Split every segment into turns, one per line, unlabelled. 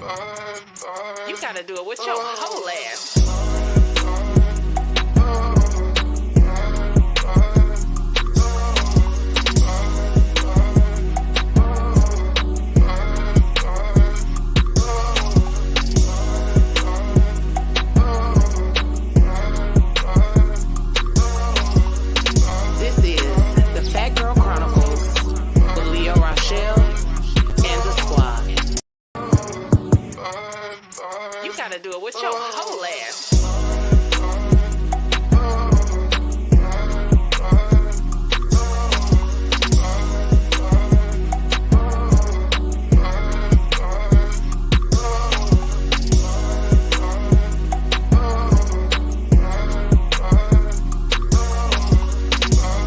You gotta do it with your whole ass. This is the Phat Girl Chronicles with Leo Rochelle and the squad. You gotta do it with your whole ass.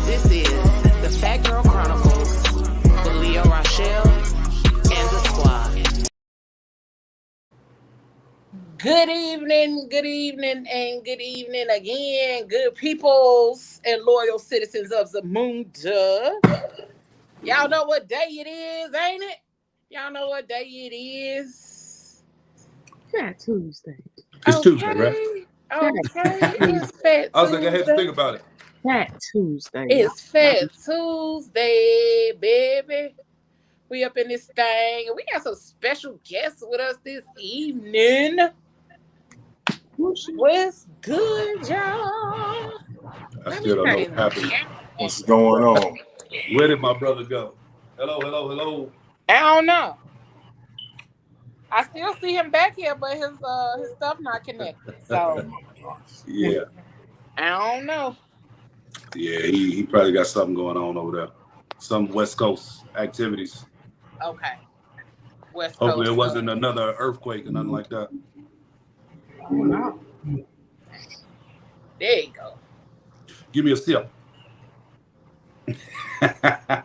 This is the Phat Girl Chronicles with Leo Rochelle and the squad.
Good evening, and good evening again, good peoples and loyal citizens of Zamunda. Y'all know what day it is, ain't it? Y'all know what day it is?
Fat Tuesday.
It's Tuesday, right?
Okay, it's Fat
I was like, I had to
Tuesday.
think about it.
Fat Tuesday.
It's Fat Tuesday, baby. We up in this thing, and we got some special guests with us this evening. What's good, y'all?
I still don't know what happened.
What's going on?
Where did my brother go? Hello.
I don't know. I still see him back here, but his stuff not connected. So
Yeah,
I don't know.
he probably got something going on over there. Some West Coast activities.
Okay. West
Hopefully
Coast.
it wasn't another earthquake or nothing like that.
Oh, no.
There you go.
Give me a sip. Man, that's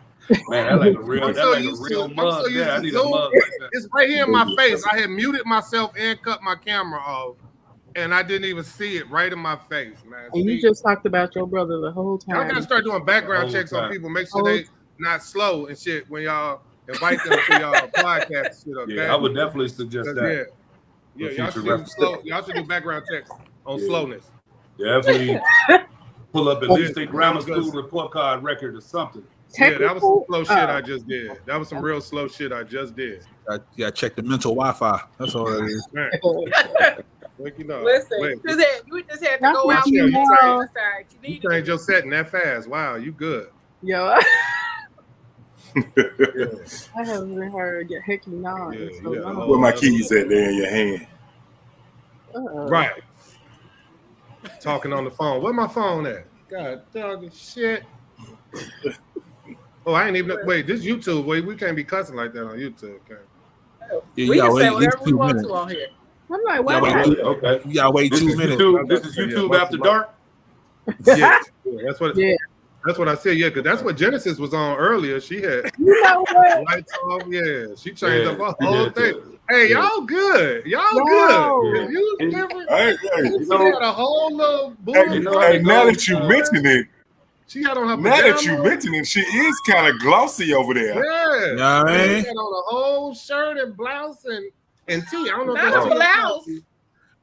like a real, mug. Yeah, I need a mug like that.
It's right here in my face. I had muted myself and cut my camera off, and I didn't even see it right in my face, man.
And you just talked about your brother the whole
y'all
time.
gotta start doing background checks on people. Make sure they not slow and shit when y'all invite them to y'all podcast and shit. Okay?
Yeah, I would definitely suggest that.
Yeah, y'all should do slow. Y'all should do background checks on slowness.
Definitely pull up at least a grammar school report card record or something.
Yeah, that was some slow shit I just did. That was some real slow shit I just did.
Yeah, check the mental Wi-Fi. That's all that is.
Listen, you just had to go out
You
there.
You changed your setting that fast. Wow, you good.
Yo, I haven't even heard your Hecky Nod.
Where my keys at there in your hand? Right. Talking on the phone. Where my phone at? God dog shit. Oh, I ain't even wait. This YouTube. Wait, we can't be cussing like that on YouTube. Okay.
Yeah,
We
you
can
gotta
say
wait
whatever
at
we
least 2
want
minutes.
to on here.
I'm like,
You
wow.
gotta wait,
Okay.
you gotta wait 2 minutes.
This is YouTube after dark.
Yeah, that's what. Yeah. That's what I said. Yeah, because that's what Genesis was on earlier. She had
You know what?
lights off. Yeah, she changed up
she
her whole
did
thing.
too.
Hey, y'all good. Y'all
Yo.
good. You different.
Hey,
She had a whole little booty.
now that you mention it,
She had on her
now that you
pajamas.
mention it, she is kind of glossy over there.
Yeah.
You know what I
She
mean?
had on a whole shirt and blouse and tee. I don't know if
Not
that's
a
tee or
blouse.
khaki.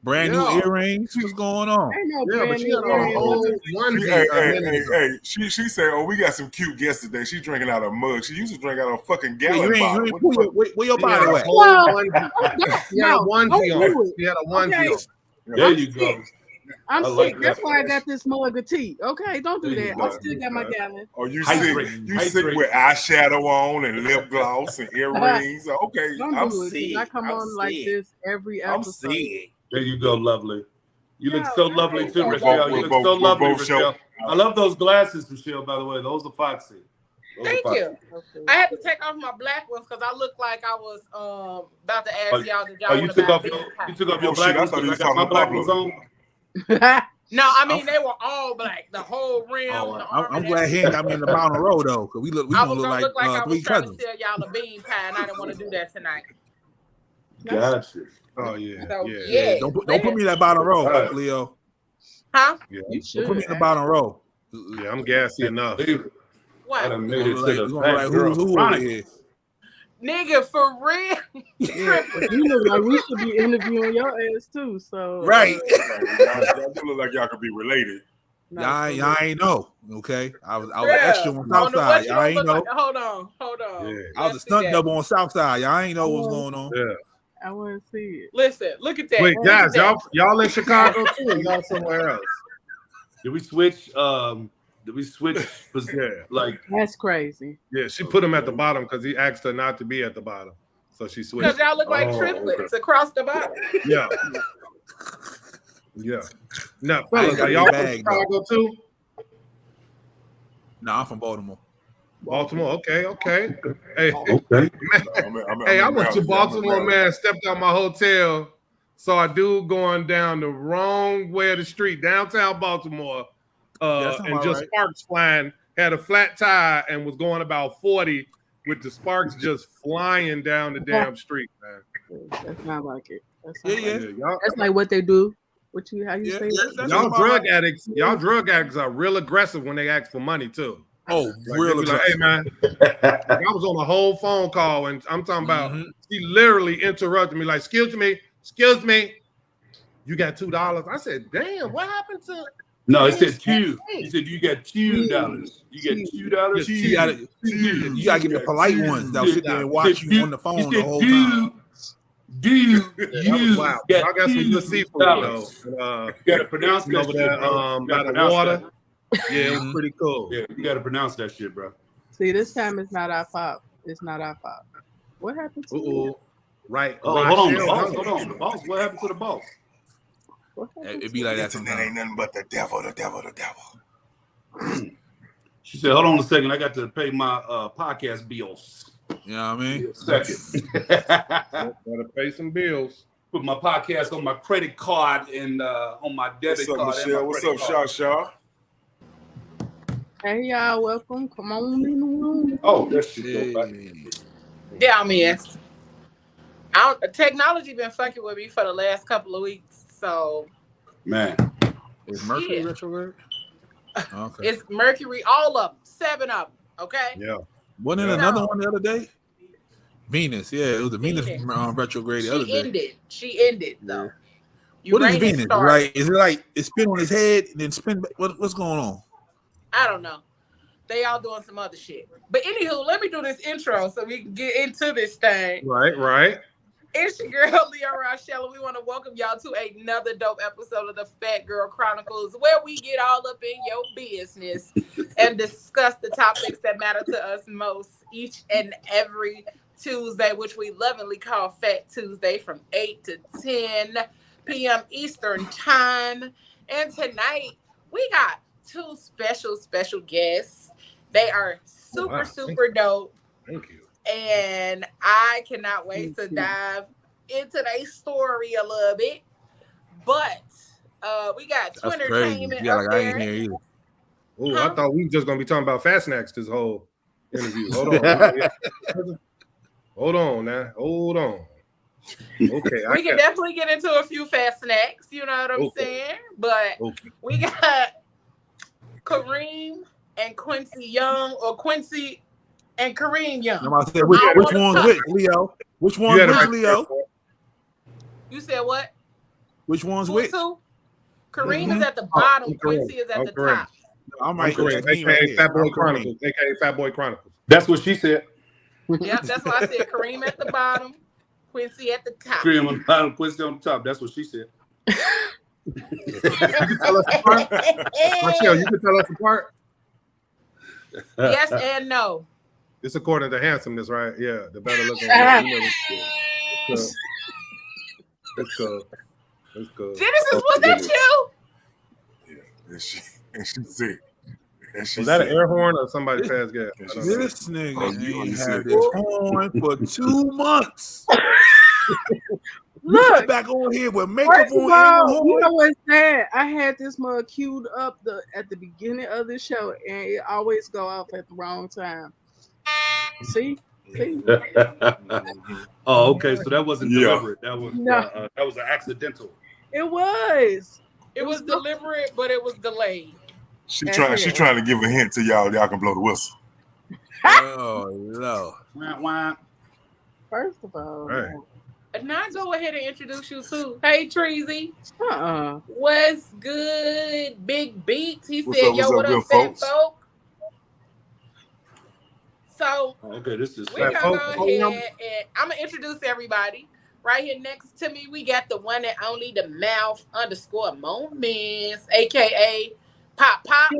Brand new
Yeah.
earrings. What's going on?
Ain't no
Yeah, but
brand
she
new
had on a whole
areas.
onesie.
She said, "Oh, we got some cute guests today." She drinking out of a mug. She used to drink out of a fucking
Yeah,
gallon
you
bottle.
ain't
What the fuck?
where your
She had
body
a
at?
whole onesie. She had a onesie on. She had a onesie on.
There you go.
I'm
I
sick.
like
That's
that.
why I got this mug of tea. Okay, don't do
There you
that. I
go.
still got my gallon.
Oh, you
Hydrate.
sick? You
Hydrate.
sick with eyeshadow on and lip gloss and earrings? Okay,
Don't
I'm
do it. 'Cause
sick.
I come on like this every
I'm
episode.
sick.
There you go, lovely. You look
No,
so
I
lovely
think
too,
so.
Rochelle. You
We're
look
both-
so
we're
lovely,
both
Rochelle. I love those glasses, Rochelle, by the way. Those are foxy. Those
Thank
are foxy.
you. I had to take off my black ones because I looked like I was about to ask y'all did y'all
Oh, you
want to
took
buy
off
bean
your
pie.
you took off your
Oh,
black
shit, I
ones
thought you
because
was
I got my
talking
black
Pablo.
ones on.
No, I mean they were all black. The whole rim,
Oh,
the arm.
I'm
and
glad he ain't got me in the bottom row though, because we
I
gonna
was
look
gonna look like I
three
was trying
cousins.
to sell y'all a bean pie, and I didn't want to do that tonight.
Gotcha.
Oh yeah,
So,
yeah.
yeah.
Don't put me in that bottom row,
All right.
Leo.
Huh?
Yeah,
You
Don't
should.
put me in the bottom row.
yeah, I'm gassy enough.
Believe it. I
What?
done
We
made
gonna
it
look
to
like,
the
we gonna look
Phat
like
Girl
who's who over
Chronicles.
here.
Nigga, for real.
You look like we should be interviewing your ass too. So
Right.
Y'all do look like y'all could be related.
Y'all ain't know. Okay. I was
Bruh,
extra on South Side. Y'all ain't know.
Hold on.
Yeah.
I was a stunt double on South Side. Y'all ain't know what was going on.
Yeah.
I want to see it.
Listen, look at that.
Wait,
Look at
guys,
that.
y'all in Chicago too? Or y'all somewhere else?
Did we switch?
Yeah.
Like,
That's crazy.
Yeah, she put him at the bottom because he asked her not to be at the bottom. So she switched.
Because y'all look like triplets across the bottom.
Yeah. Yeah. Now, fellas, are y'all from Chicago too?
No, I'm from Baltimore.
Baltimore, okay. Hey,
okay.
I went to Baltimore, man. Stepped out my hotel, saw a dude going down the wrong way of the street, downtown Baltimore, and just sparks flying. Had a flat tire and was going about 40 with the sparks just flying down the damn street, man.
That's not like it.
That's
like what they do. How you say it?
Y'all drug addicts. Y'all drug addicts are real aggressive when they ask for money too.
Oh,
like,
real
aggressive.
aggressive.
Hey man, like, I was on a whole phone call and I'm talking about. She literally interrupted me like, "Excuse me, you got $2." I said, "Damn, what happened to?"
No, it said $2. He said you got $2. You get $2.
You gotta get the polite ones that'll sit there and watch you on the phone the whole time.
Wow. I got some good seafood though.
You gotta pronounce that
over there, by the water. Yeah, it was pretty cool.
Yeah, you gotta pronounce that shit, bro.
See, this time it's not our fault. It's not our fault. What happened to you?
Right.
Oh, hold on. The boss. What happened to the boss?
It'd be like that sometimes.
Ain't nothing but the devil.
She said, "Hold on a second. I got to pay my podcast bills."
You know what I mean?
Second. Gotta pay some bills.
Put my podcast on my credit card and on my debit card.
Michelle? What's up, Shaw?
Hey y'all, welcome. Come on in the room.
Oh, that shit go back.
Yeah, I mean, technology been fucking with me for the last couple of weeks. So,
man,
is Mercury retrograde? Okay.
It's Mercury, all of them, 7 of them. Okay.
Yeah.
Wasn't it another one the other day? Venus, yeah, it was the Venus retrograde the other day.
She ended though.
What is Venus? Right? Is it like it spin on his head and then spin? What's going on?
I don't know. They all doing some other shit. But anywho, let me do this intro so we can get into this thing.
Right.
It's your girl, Leo Rochelle, and we want to welcome y'all to another dope episode of the Phat Girl Chronicles, where we get all up in your business and discuss the topics that matter to us most each and every Tuesday, which we lovingly call Fat Tuesday, from 8 to 10 p.m. Eastern Time. And tonight, we got 2 special guests. They are super dope.
Thank you.
And I cannot wait to dive into their story a little bit. But we got Twin Entertainment up there.
Oh, I thought we were just going to be talking about fast snacks this whole interview. Hold on. Hold on. Okay.
We can definitely get into a few fast snacks. You know what I'm saying? But we got Kareme and Quincy Young, or Quincy and Kareme Young.
Which one's which, Leo? Which one's which, Leo?
You said what?
Which one's which?
Kareem is at the bottom. Quincy is at the top.
I'm right.
AKA Fat Boy Chronicles. AKA Fat Boy Chronicles.
That's what she said.
Yep, that's why I said Kareem at the bottom, Quincy at the top.
Kareem on the bottom, Quincy on the top. That's what she said.
You can tell us apart. Michelle, you can tell us apart.
Yes and no.
It's according to handsomeness, right? Yeah, the better looking. Let's go.
Genesis, was that you?
Yeah, and she said.
Was that an air horn or somebody fast gas?
This nigga ain't had this horn for 2 months.
Look,
back on here with makeup on.
You know what's sad? I had this mug queued up at the beginning of the show, and it always go off at the wrong time. See?
Oh, okay. So that wasn't deliberate. That was that was an accidental.
It was.
It was deliberate, but it was delayed.
She trying to give a hint to y'all. Y'all can blow the whistle.
Oh no!
Wah, wah.
First of all,
Right.
Now go ahead and introduce you too. Hey, Treasy.
uh-uh.
What's good, Big Beats? He
What's
said,
up,
yo, what
good
up, fat
folks?
folk? So,
Okay, this is
we're
Fat
going to
folk,
go ahead and I'm going to introduce everybody. Right here next to me, we got the one and only the mouth _ moments, a.k.a. Pop Pop.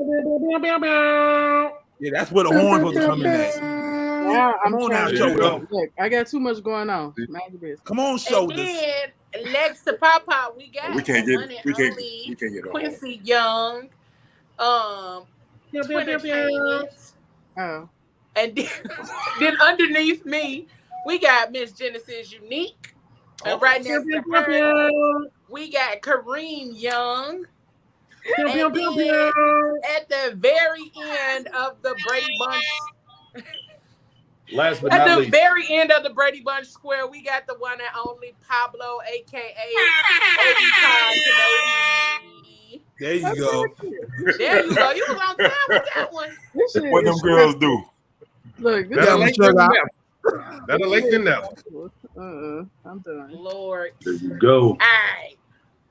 Yeah, that's where the horns supposed to come in at.
Yeah, I'm
Come on now,
trying
show
to
them.
look. I got too much going on. Mind your business.
Come on,
And
shoulders.
then next to Pop Pop, we got
We can't
the
get
one and
we can't
only
get no
Quincy Young, Entertainment.
Oh,
And then underneath me, we got Miss Genesis Unique. And right next to her, we got Kareme Young. And then at the very end of the Brady Bunch,
last but
at
not
the
least.
very end of the Brady Bunch square, we got the one and only Pablo, aka Obi Kenobi.
There you go.
There you go. You was on time with that one.
this shit
What them
is
girls
stressful.
do?
Look, this
Better
Yeah,
is
late than
sugar.
never. Better late than never.
I'm done.
Lord.
There you go.
All right.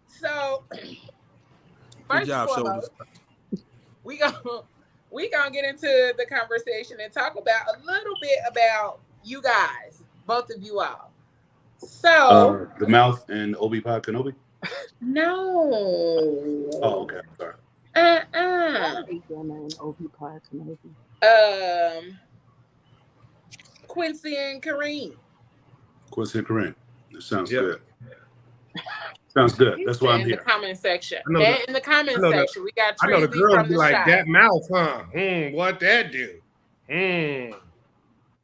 So,
Good
first
job,
and
shoulders.
foremost, we gonna get into the conversation and talk about a little bit about you guys, both of you all. So,
The mouth and Obi Kenobi.
no.
Oh, okay. Sorry.
Quincy and Kareme.
Quincy and Kareme. That sounds
Yeah.
good. Sounds good. That's why I'm
in the
here.
comment section.
I know
And
that-
in the comment
I know that-
section, we got
I know the
Tracy
girls
from
be
the
like,
shop.
that mouth, huh? What that do?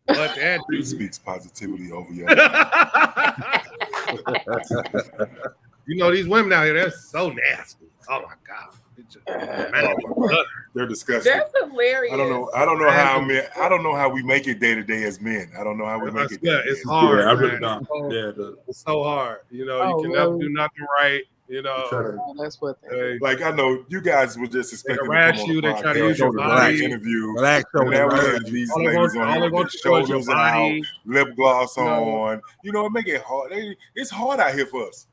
What that
He
do?
speaks positivity over your
You know, these women out here, they're so nasty. Oh my God. It's just, man,
They're disgusting.
That's hilarious.
I don't know how we make it day to day as men. I don't know how we make it.
yeah,
day-to-day
it's
as
hard.
Yeah, I really
man.
don't. Yeah,
It's so hard. You know,
Oh,
you can never
really?
do nothing right. You know,
Oh, that's what they
Like I know you guys were just expecting to
harass
come on
you,
the
they try to
podcast,
use your
do a
body.
interview.
Relax,
And now we
shoulders.
have these
All they
ladies
want-
on
all
here
they want
with
to show is your
shoulders out,
body.
lip gloss
You know.
on. You know, it make it hard. It's hard out here for us.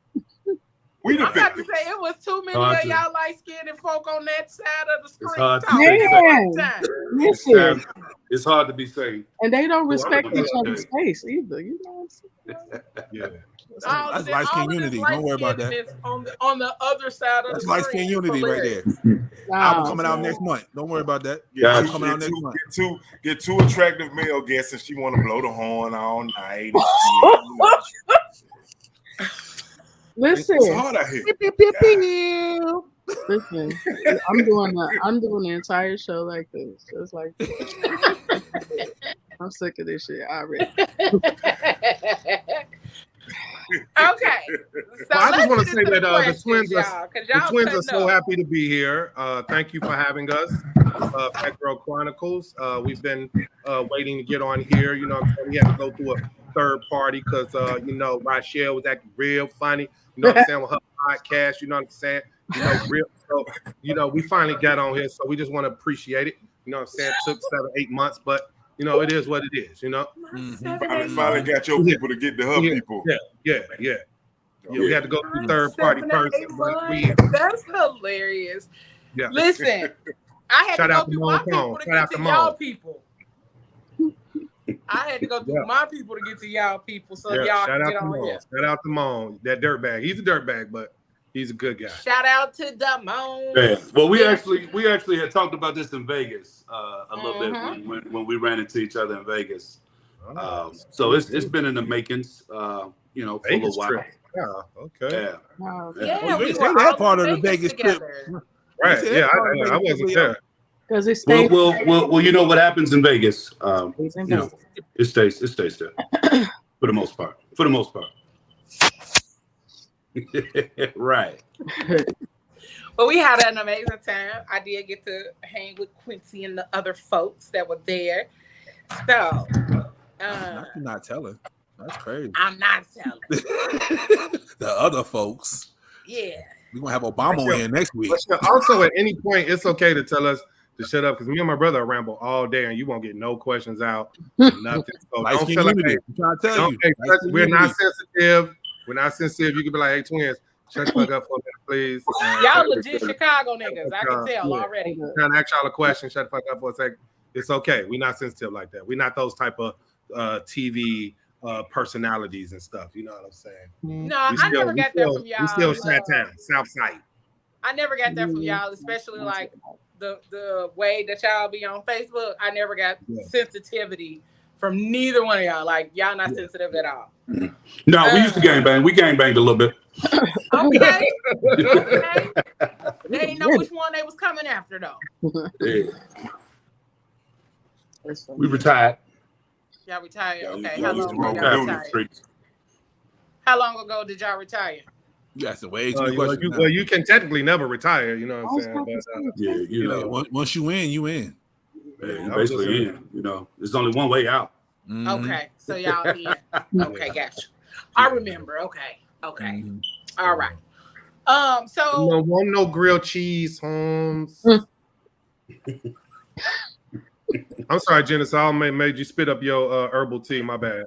We the
I'm about to
victims.
say it was too many
Hard
of
to-
y'all light-skinned folk on that side of the screen
hard to
talking
say.
at the same time.
Listen,
it's hard to be safe.
and they don't respect
Well,
each other's space either. You know what I'm saying?
Yeah.
That's light skin unity. Don't worry about that.
On the other side of
That's
the
light
screen.
skin unity right there.
Nah,
Album coming out next month. Don't worry about that.
Get
Album
two-
coming out
get
next
two-
month.
Get two attractive male guests, and she want to blow the horn all night.
Listen,
It's hard out here.
listen. I'm doing the entire show like this, just like this. I'm sick of this shit already.
Okay. So
Well, I just want to
let's
say
get into
that the
questions,
twins are
cutting
so
up.
happy to be here. Thank you for having us, Phat Girl Chronicles. We've been waiting to get on here. You know, we had to go through a third party because you know, Rachelle was acting real funny. You know what I'm saying, with her podcast. You know what I'm saying. You know, real. So you know, we finally got on here, so we just want to appreciate it. You know what I'm saying. It took 7-8 months, but you know, it is what it is. You know.
Finally got your people to get to her people.
Yeah. We had to go through third party first.
That's hilarious.
Yeah.
Listen, I had
Shout
to
out
go
to
through my
Mo
people
Phone.
to
Shout out
get
to
to
Mo.
y'all people. I had to go through my people to get to y'all people, so y'all
shout
can
out
get
to
on
Mo.
here.
Shout out to Mo, that dirtbag. He's a dirtbag, but he's a good guy.
Shout out to Damone.
Yeah. Well, we actually had talked about this in Vegas a little bit when we ran into each other in Vegas. So it's been in the makings, you know, for
Vegas
a while.
trip. Yeah. Okay.
Yeah.
Wow.
Yeah,
we
we
say
were
that
all
part
in
of the Vegas trip.
together.
Right.
Yeah,
Yeah. I wasn't there.
Because it stays.
Well, you know what happens in Vegas.
Stays in
You know, it stays there for the most part. Right.
But we had an amazing time. I did get to hang with Quincy and the other folks that were there. So,
You're not telling. That's crazy.
I'm not telling.
The other folks.
Yeah.
We're gonna have Obama in next week.
But also, at any point, it's okay to tell us to shut up because me and my brother ramble all day and you won't get no questions out. Nothing. So don't feel like we're not sensitive. We're not sensitive. You can be like, hey, twins, shut the fuck up for a minute, please.
Y'all legit Chicago niggas. I can tell already.
I'm trying to ask y'all a question. Shut the fuck up for a second. It's okay. We're not sensitive like that. We're not those type of TV personalities and stuff. You know what I'm saying?
No, I never got that from y'all.
We still Chi-Town, South Side.
I never got that from y'all, especially like the way that y'all be on Facebook. I never got sensitivity from neither one of y'all. Like y'all not sensitive at all.
No, we used to gangbang. We gangbanged a little bit.
Okay. They didn't know which one they was coming after though.
Yeah. We retired.
Y'all retired. Okay.
How
long ago did y'all retire?
That's the way. Well,
you can technically never retire. You know what I'm saying?
But, you know,
once you in, you in.
Yeah, you basically in. You know, there's only one way out.
Mm-hmm. Okay, so y'all in. Okay, gotcha. I remember. Okay. Mm-hmm. All right. So
no grilled cheese, Holmes. I'm sorry, Genesis. I made you spit up your herbal tea. My bad.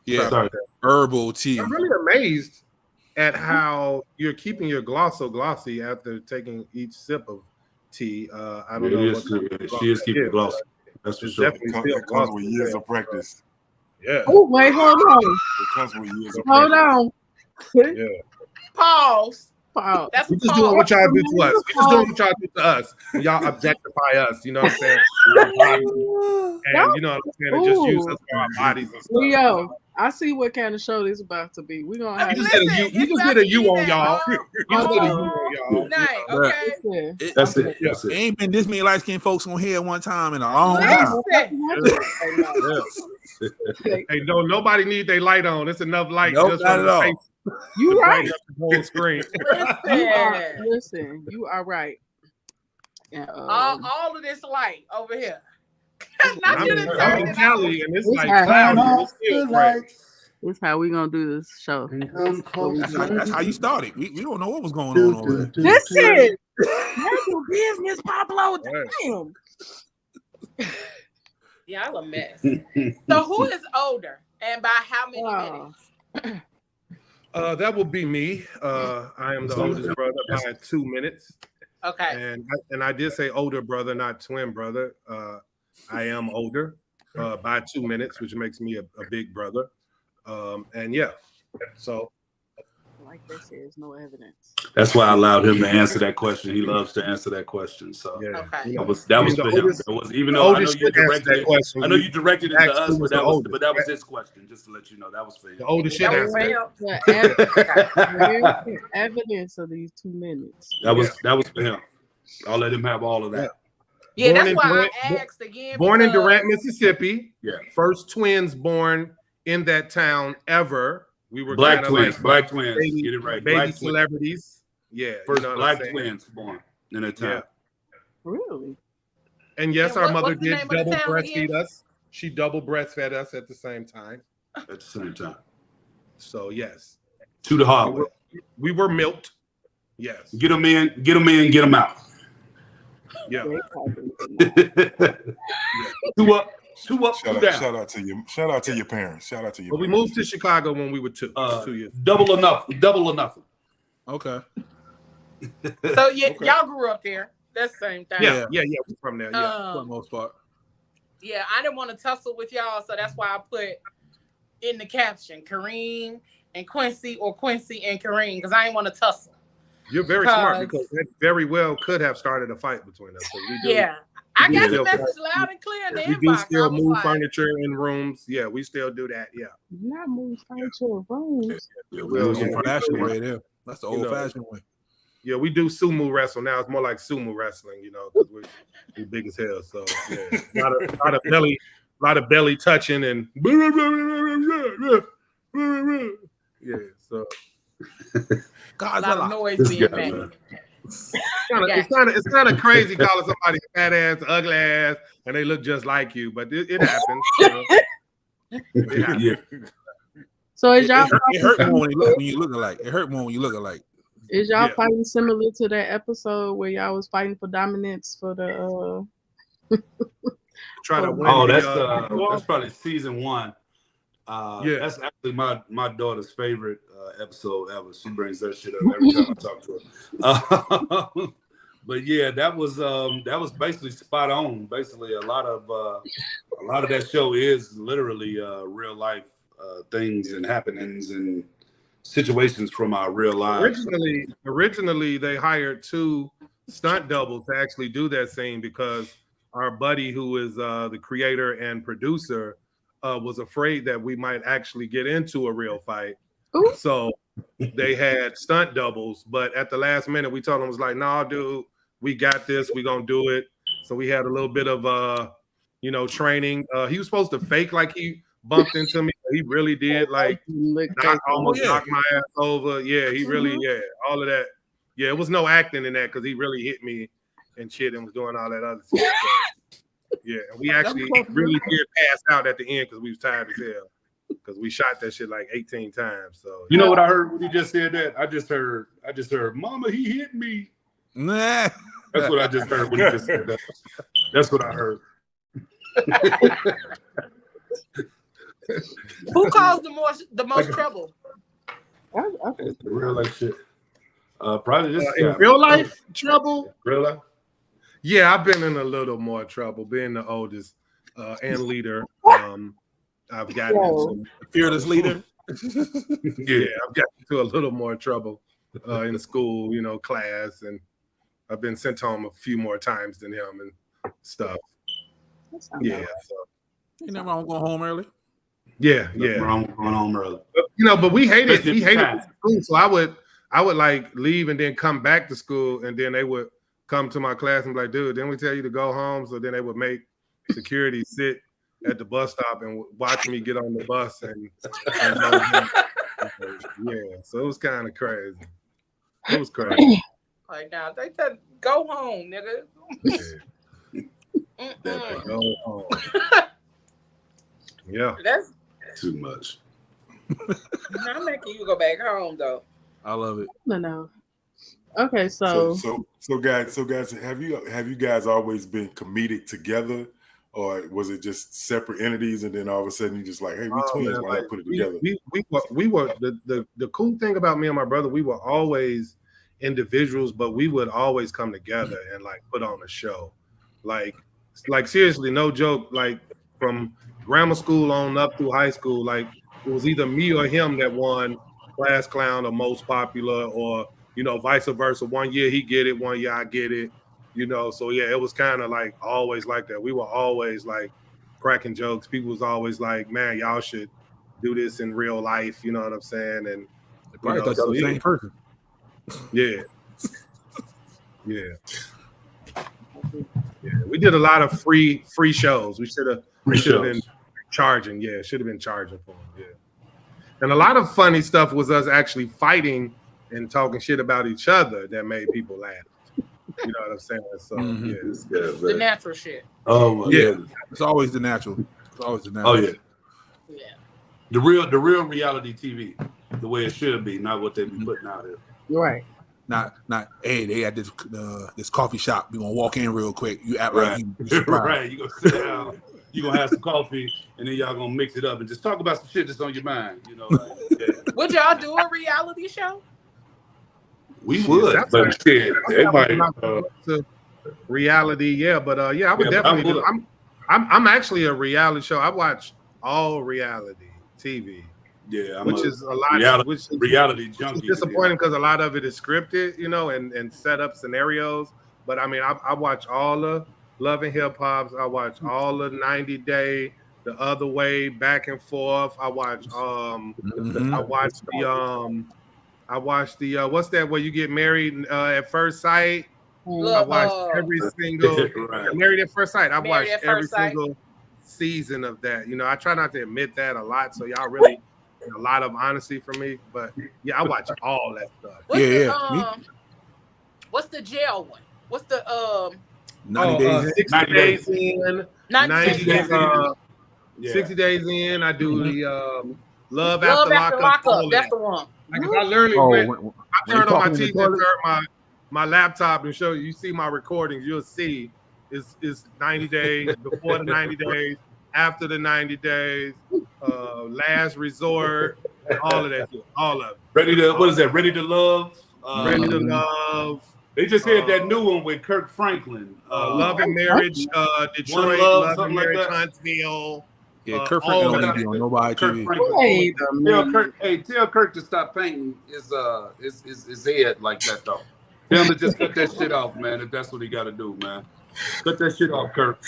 Yeah, sorry. Herbal tea.
I'm really amazed at how you're keeping your gloss so glossy after taking each sip of tea. I don't know.
She is keeping glossy. That's for sure.
It comes with years of practice.
Yeah.
Oh, wait, hold on.
It comes with years of practice.
Hold on.
Yeah.
Pause.
That's we just doing what y'all do to us. We just doing what y'all do to us. And y'all objectify us. You know what I'm saying? And you know what I'm saying? And just use us for our bodies and stuff.
Leo, I see what kind of show this about to be. We're gonna have
you just get a you on y'all. You just get a you on y'all.
Okay.
That's it.
Ain't been this many light skinned folks on here at one time in a long time.
Hey, nobody need their light on. It's enough light
just
from the face.
You right.
The whole screen.
Listen, you are right.
All of this light over here.
I'm in Cali, and it's like cloudy.
This is how we gonna do this show.
That's how you started. We don't know what was going on over there.
Listen, that's your business, Pablo. Damn.
Y'all a mess. So who is older, and by how many minutes?
That will be me. I am the oldest brother by 2 minutes.
Okay.
And I did say older brother, not twin brother. I am older by 2 minutes, which makes me a big brother. And yeah, so.
Like they say, there's no evidence.
That's why I allowed him to answer that question. He loves to answer that question. So
okay.
that was for him. That was, even though I know you directed it. I know you directed it to us, but that was his question. Just to let you know, that was for him.
The oldest shit answer.
Evidence of these 2 minutes.
That was for him. I'll let him have all of that.
Yeah, that's why I asked again.
Born in Durant, Mississippi.
Yeah.
First twins born in that town ever. We were
black twins.
Like
black twins.
Baby,
get it right.
Baby
black
celebrities. Yeah.
First black twins born in that town.
Yeah. Really?
And yes, our mother did double breastfeed us. She double breastfed us at the same time.
At the same time.
So yes.
To the hard way.
We were milked. Yes.
Get them in, get them out.
Yeah.
Two up, two down.
Shout out to you. Shout out to your parents. Shout out to you.
Well, we moved to Chicago when we were 2 years.
Double or nothing.
Okay.
So y'all grew up there. That's the same thing.
Yeah. We're from there. Yeah,
for the most part.
Yeah, I didn't want to tussle with y'all, so that's why I put in the caption Kareme and Quincy or Quincy and Kareme, because I didn't want to tussle.
You're very smart because that very well could have started a fight between us. So we do,
I got the message loud and clear in the inbox.
We do still move furniture in rooms. Yeah, we still do that. Yeah.
Not move furniture in rooms.
Old-fashioned way there. That's the old-fashioned way.
Yeah, we do sumo wrestle now. It's more like sumo wrestling, because we're big as hell. So yeah, a lot of belly touching and yeah. So
a lot of noise being made.
It's kind of crazy calling somebody fat ass, ugly ass, and they look just like you, but it happens. It happens.
Yeah.
So is y'all?
It hurt more when you look alike. It hurt more when you look alike.
Is y'all fighting similar to that episode where y'all was fighting for dominance for the
Try to win.
Oh, that's probably season 1.
Yeah,
that's actually my daughter's favorite episode ever. She brings that shit up every time I talk to her. But yeah, that was basically spot on. Basically, a lot of that show is literally real life things and happenings and situations from our real lives.
Originally, they hired 2 stunt doubles to actually do that scene because our buddy, who is the creator and producer, was afraid that we might actually get into a real fight.
Ooh.
So they had stunt doubles, but at the last minute, we told them, was like, "Nah, dude, we got this. We gonna do it." So we had a little bit of training. He was supposed to fake like he bumped into me. He really did almost knock my ass over. Yeah, he really, all of that. Yeah, it was no acting in that because he really hit me and shit and was doing all that other stuff. So, yeah, we actually really did pass out at the end because we was tired as hell because we shot that shit like 18 times. So
you know what I heard when you just said that? I just heard, "Mama, he hit me."
Nah.
That's what I just heard when you just said that. That's what I heard.
Who caused the most trouble?
It's the real life shit. Probably this
in real life trouble.
Real life.
Yeah, I've been in a little more trouble being the oldest and leader. I've gotten into
fearless leader.
Yeah, I've gotten into a little more trouble in school, class, and I've been sent home a few more times than him and stuff. Yeah, so
ain't nothing wrong going home early.
Yeah.
Wrong going home early.
But we hated school, so I would like leave and then come back to school, and then they would come to my class and be like, "Dude, didn't we tell you to go home?" So then they would make security sit at the bus stop and watch me get on the bus and yeah. So it was kind of crazy. It was crazy.
Like now, they said go home, nigga.
Go home. Yeah,
that's
too much.
I'm making you go back home though.
I love it.
No. Okay, so
guys, have you guys always been comedic together, or was it just separate entities, and then all of a sudden you just like, "Hey, we twins, why not put it together?"
We were the cool thing about me and my brother, we were always individuals, but we would always come together and like put on a show. Like seriously, no joke. Like from grammar school on up through high school, like it was either me or him that won class clown or most popular, or vice versa. One year he get it, one year I get it. So yeah, it was kind of like always like that. We were always like cracking jokes. People was always like, "Man, y'all should do this in real life." You know what I'm saying? And
they probably thought that was the same person.
Yeah. We did a lot of free shows. We should have been charging. Yeah, should have been charging for them. Yeah. And a lot of funny stuff was us actually fighting and talking shit about each other that made people laugh. You know what I'm saying? So yeah,
the natural shit.
Oh my God.
It's always the natural.
Oh yeah. The real reality TV, the way it should be, not what they be putting out here.
Right.
Not. Hey, they had this coffee shop. We gonna walk in real quick. You act
right.
like you
right. You gonna sit down. You gonna have some coffee, and then y'all gonna mix it up and just talk about some shit that's on your mind.
Would y'all do a reality show?
We would, but shit, everybody.
Reality, yeah, but I would definitely do. I'm actually a reality show. I watch all reality TV.
Yeah,
which is a lot.
Reality junkie.
It's disappointing because a lot of it is scripted, and set up scenarios. But I mean, I watch all the Love and Hip Hops. I watch all the 90 Day, The Other Way, Back and Forth. I watch I watched the what's that where you get married at first sight? I watched every single Married at First Sight. I watched every single season of that. I try not to admit that a lot, so y'all really a lot of honesty from me. But yeah, I watch all that stuff.
What's the jail one? What's the
90 days?
60 days in. 90 days. 60 days in. I do the Love After Lockup.
That's the one.
Like if I literally I turned on my TV and turned my laptop and show you see my recordings, you'll see is 90 days, before the 90 days, after the 90 days, last resort, all of that shit, all of it.
Ready to what is that? Ready to Love.
Ready to Love.
They just had that new one with Kirk Franklin.
Love and Marriage, Detroit,
Love
and Marriage,
like
Huntsville.
Yeah, Kirk Franklin don't even be on nobody TV.
Wait a minute.
Tell Kirk to stop painting his head like that though. Tell him to just cut that shit off, man. If that's what he got to do, man. Cut that shit off, Kirk.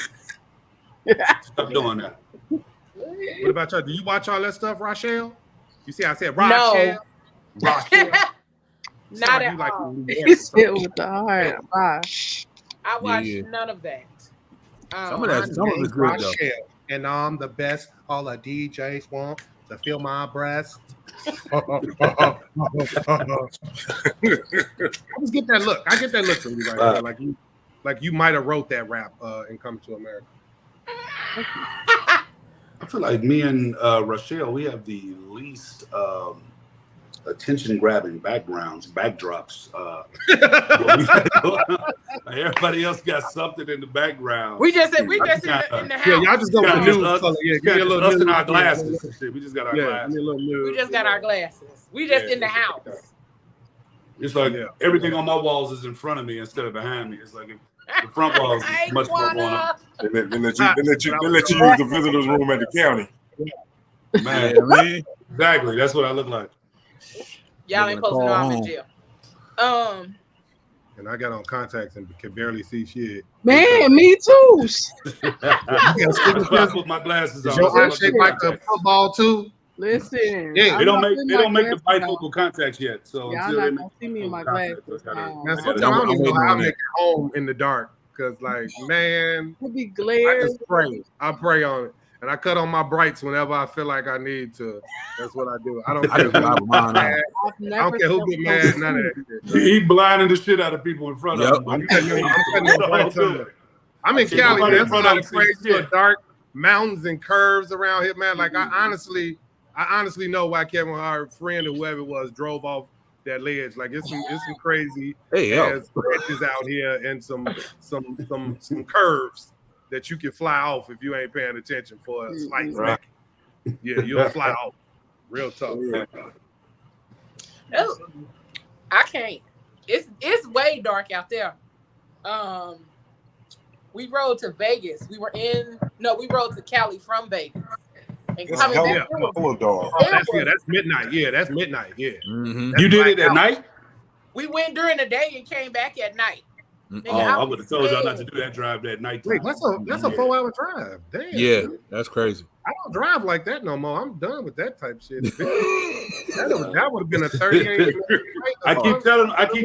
Stop doing that.
What about y'all? Do you watch all that stuff, Rochelle? You see, I said Rochelle.
No.
Rochelle.
Not at all.
He said with the heart. Bye.
I watched none of that.
Some of it's good though.
Rochelle, and I'm the best. All the DJs want to feel my breast. I just get that look. I get that look from you right now. Like you might have wrote that rap in Come to America.
I feel like me and Rochelle, we have the least attention-grabbing backdrops. Everybody else got something in the background.
We just in the house.
Yeah, y'all just go with the news color. Yeah, give me a little
us
news.
and our glasses and shit. We just got our glasses.
We just got our glasses. We just in the house.
It's like everything on my walls is in front of me instead of behind me. It's like the front walls is much more going on.
They let you use the visitors room at the county.
Man, exactly. That's what I look like.
Y'all ain't supposed to know I'm in jail.
And I got on contacts and can barely see shit.
Man, me too.
I put my glasses on.
Your eye shape like a football too.
Listen,
yeah, they don't make the bifocal contacts yet. So
y'all not gonna see me in my glasses.
Man, sometimes I don't even know how I make it home in the dark because, like, man,
it'll be glare.
I just pray. I pray on it. And I cut on my brights whenever I feel like I need to. That's what I do. I don't care who get mad. I don't care who get mad. None of that shit.
He blinding the shit out of people in front of him.
I'm in Cali. That's what I'm crazy for dark mountains and curves around here, man. Like I honestly know why Kevin Hart, friend or whoever it was, drove off that ledge. Like it's some crazy ass branches out here and some curves that you can fly off if you ain't paying attention for a slight second. Yeah, you'll fly off. Real tough.
I can't. It's way dark out there. We rode to Vegas. We rode to Cali from Vegas. And coming back,
that's midnight. Yeah, that's midnight. Yeah.
Mm-hmm. You did it at night?
We went during the day and came back at night.
I would have told y'all not to do that drive that night.
Wait, that's a 4-hour drive. Damn.
Yeah, that's crazy.
I don't drive like that no more. I'm done with that type of shit. that would have been a 38.
I keep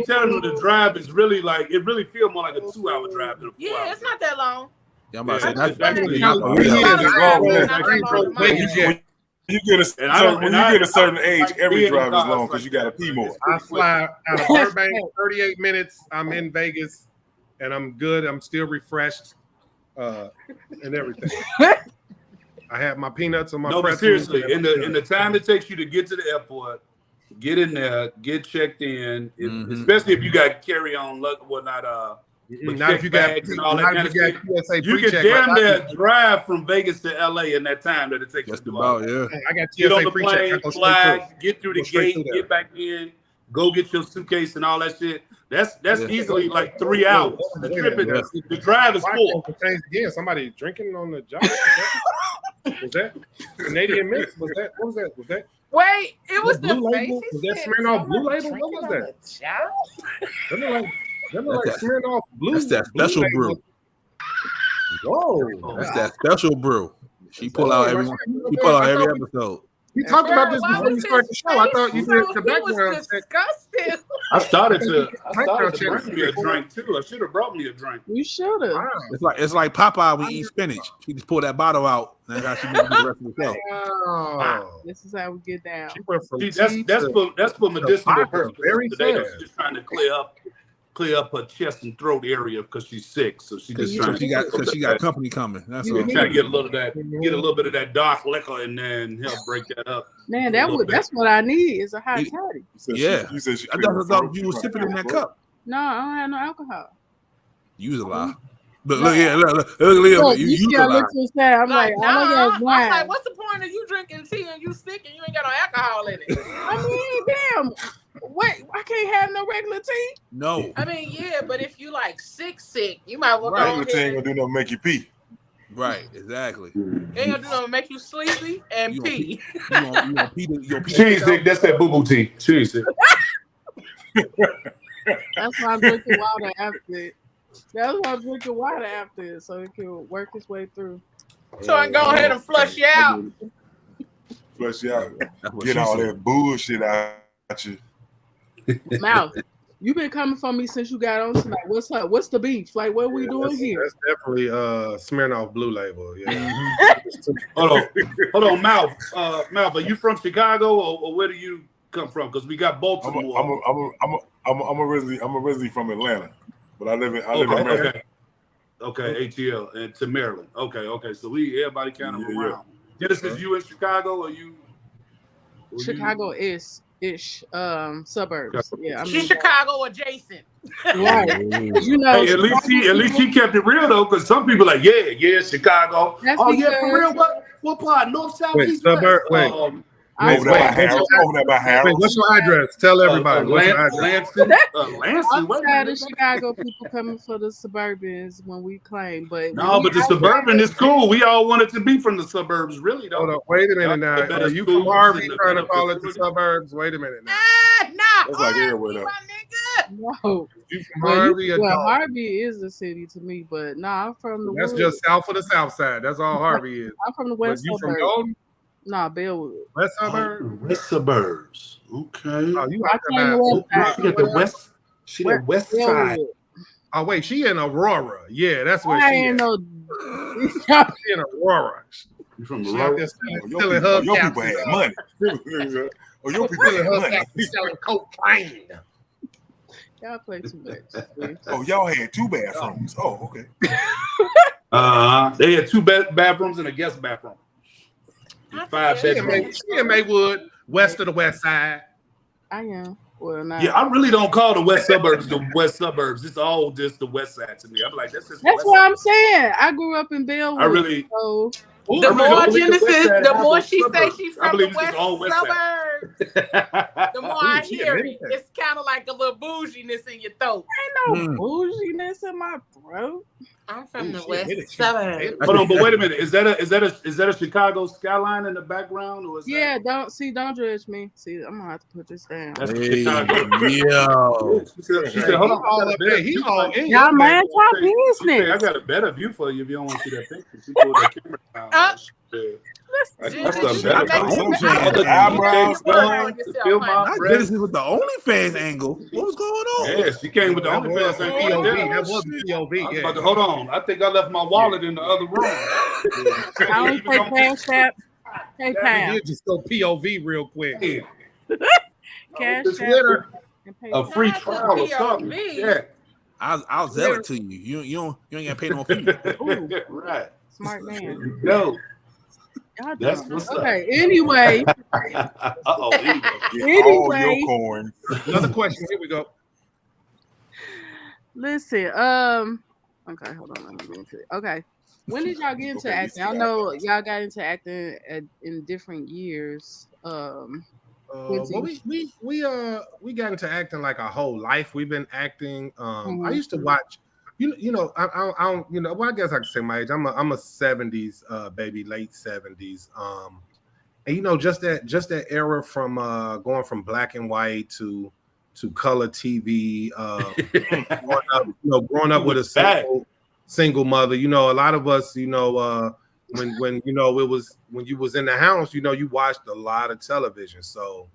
telling them the drive is really like it really feels more like a 2-hour drive than a 4 hour.
It's not that long.
Yeah, I'm about to say that's
you get a certain age, every drive is long because you got to pee more.
I fly out of Burbank, 38 minutes. I'm in Vegas, and I'm good. I'm still refreshed, and everything. I have my peanuts on my.
No, but seriously, in the time it takes you to get to the airport, get in there, get checked in, especially if you got carry-on, whatnot.
Not if you got and all that kind of shit.
You can damn near drive from Vegas to LA in that time that it takes you to do all.
Yeah.
I got
get on the plane, fly, get through the gate, get back in, go get your suitcase and all that shit. That's easily like 3 hours. The drive is full.
Again, somebody drinking on the job. Was that Canadian Mist? Was that? What was that? Was that?
Wait, it was the
Blue Label. Was that Smirnoff Blue Label? What was that? That look like Smirnoff Blue.
That's that special brew.
Whoa,
that's that special brew. She pull out every episode.
We talked about this before you started the show. I thought you did the background check.
Disgusting.
I started to bring me a drink too. I should have brought me a drink.
You should have.
Wow. It's like Popeye when he eat spinach. She just pull that bottle out, and that's how she makes the rest of the show.
Oh, this is how we get down.
That's for medicinal purposes.
Very
Today, she's just trying to clear up her chest and throat area because she's sick. So she
got company coming. That's all.
Trying to get a little bit of that dark liquor and then help break that up.
Man, that's what I need is a hot toddy.
Yeah. I thought you were sipping in that cup.
No, I don't have no alcohol.
You was a lie. Look, Leo.
Look,
You
you see, I look to the side. I'm like,
nah.
I got
I'm
wine.
like, what's the point of you drinking tea and you sick and you ain't got no alcohol in it?
I mean, damn. Wait, I can't have no regular tea.
No.
I mean, yeah, but if you like sick, you might well go
Regular
ahead.
tea ain't gonna do nothing make you pee.
Right, exactly.
It ain't gonna do nothing make you sleepy and
You
pee.
gonna pee.
She ain't sick. That's that boo boo tea. She ain't sick.
That's why I'm drinking water after it. That's why I'm drinking water after it, so it can work its way through.
So I can go ahead and flush you out.
Flush you out.
That's what
Get
she
all
said.
that bullshit out you.
Mouth, you been coming for me since you got on tonight. What's up? What's the beef? Like, what we doing here?
That's definitely Smirnoff Blue Label. Yeah.
Hold on, Mouth. Mouth, are you from Chicago or where do you come from? Because we got Baltimore.
I'm originally from Atlanta, but I live in Maryland.
Okay, ATL and to Maryland. Okay. So everybody kind of around. Genesis, you in Chicago or you?
Chicago is ish suburbs. Yeah, I mean,
She's Chicago adjacent.
right. You know,
Hey, at least she kept it real though, because some people like, yeah, Chicago.
That's
Oh
because,
yeah, for real. What part? North, south,
Wait,
east,
suburb.
west.
Wait.
I'm
Over there by Harold.
Wait, what's your address? Tell everybody. What's your address?
Lansing. Wait a
outside
minute.
of Chicago, people coming for the suburbans when we claim, but
No, but the suburban is cool. We all wanted to be from the suburbs, really, though.
Hold on, wait a minute now.
Better
Are you from
schools
Harvey
and the
trying to
better
call it the
facilities.
suburbs? Wait a minute now.
That's like everywhere though.
no.
You from Harvey or Dalton?
Harvey is a city to me, but I'm from the
That's
woods.
just south of the south side. That's all Harvey is.
I'm from the
But
west
you from
suburbs.
Dalton?
Nah, Bellwood.
West suburb?
West suburbs. Okay.
Oh, you
I
out
claim the west side.
She got the west. She the west side.
Bellwood.
Oh wait, she in Aurora. Yeah, that's where
I
she
ain't
is.
no.
She in Aurora.
You from
She out
Aurora?
there
Your
selling
people
hubcaps.
had money. Your people had money.
Selling cocaine.
Y'all play too much.
Oh, y'all had 2 bathrooms. Oh, okay.
They had 2 bathrooms and a guest bathroom. 5
She
bedrooms.
in Maywood, west of the west side.
I am. Well, not.
Yeah, I really don't call the west suburbs the west suburbs. It's all just the west side to me. I'm like, that's just
That's
west
what
side.
I'm saying. I grew up in Bellwood.
I really.
So
The more Genesis, the more she say she's from the west suburbs. The more I hear it, it's kind of like a little bouginess in your throat.
ain't no bouginess in my throat.
I'm from the west suburbs.
Hold on, but wait a minute. Is that a Chicago skyline in the background, or is
Yeah,
that...
don't judge me. See, I'm gonna have to put this down.
That's
Hey,
Chicago.
yo.
She said, hold on.
All up there. He all in
Y'all
your
man, talk
She said, I
business.
got a better view for you if you don't want to see that picture. She pulled that camera down. That's the better.
Eyebrows,
Not Genesis with the OnlyFans angle. What was going on?
Yeah, she came with the OnlyFans thing.
POV. That wasn't POV. Yeah.
Hold on. I think I left my wallet in the other room.
I only take Cash App,
You
PayPal,
did just go POV real quick.
Cash
It's
App,
later.
and
A
PayPal.
free trial or something. Yeah.
I'll sell it to you. You ain't gotta pay no fee.
Ooh,
Right.
smart man.
Yo.
Y'all
That's
dumb.
what's up.
Okay. Anyway,
Uh-oh.
Get all your corn.
Another question. Here we go.
listen. Okay, hold on. Let me get it. Okay. When did y'all get into acting? I know y'all got into acting in different years.
Well, we got into acting like our whole life. We've been acting. I used to watch. I guess I could say my age. I'm a 70s baby, late 70s. And just that era from going from black and white to color TV. Growing up with a single mother. A lot of us. When you was in the house, you watched a lot of television. So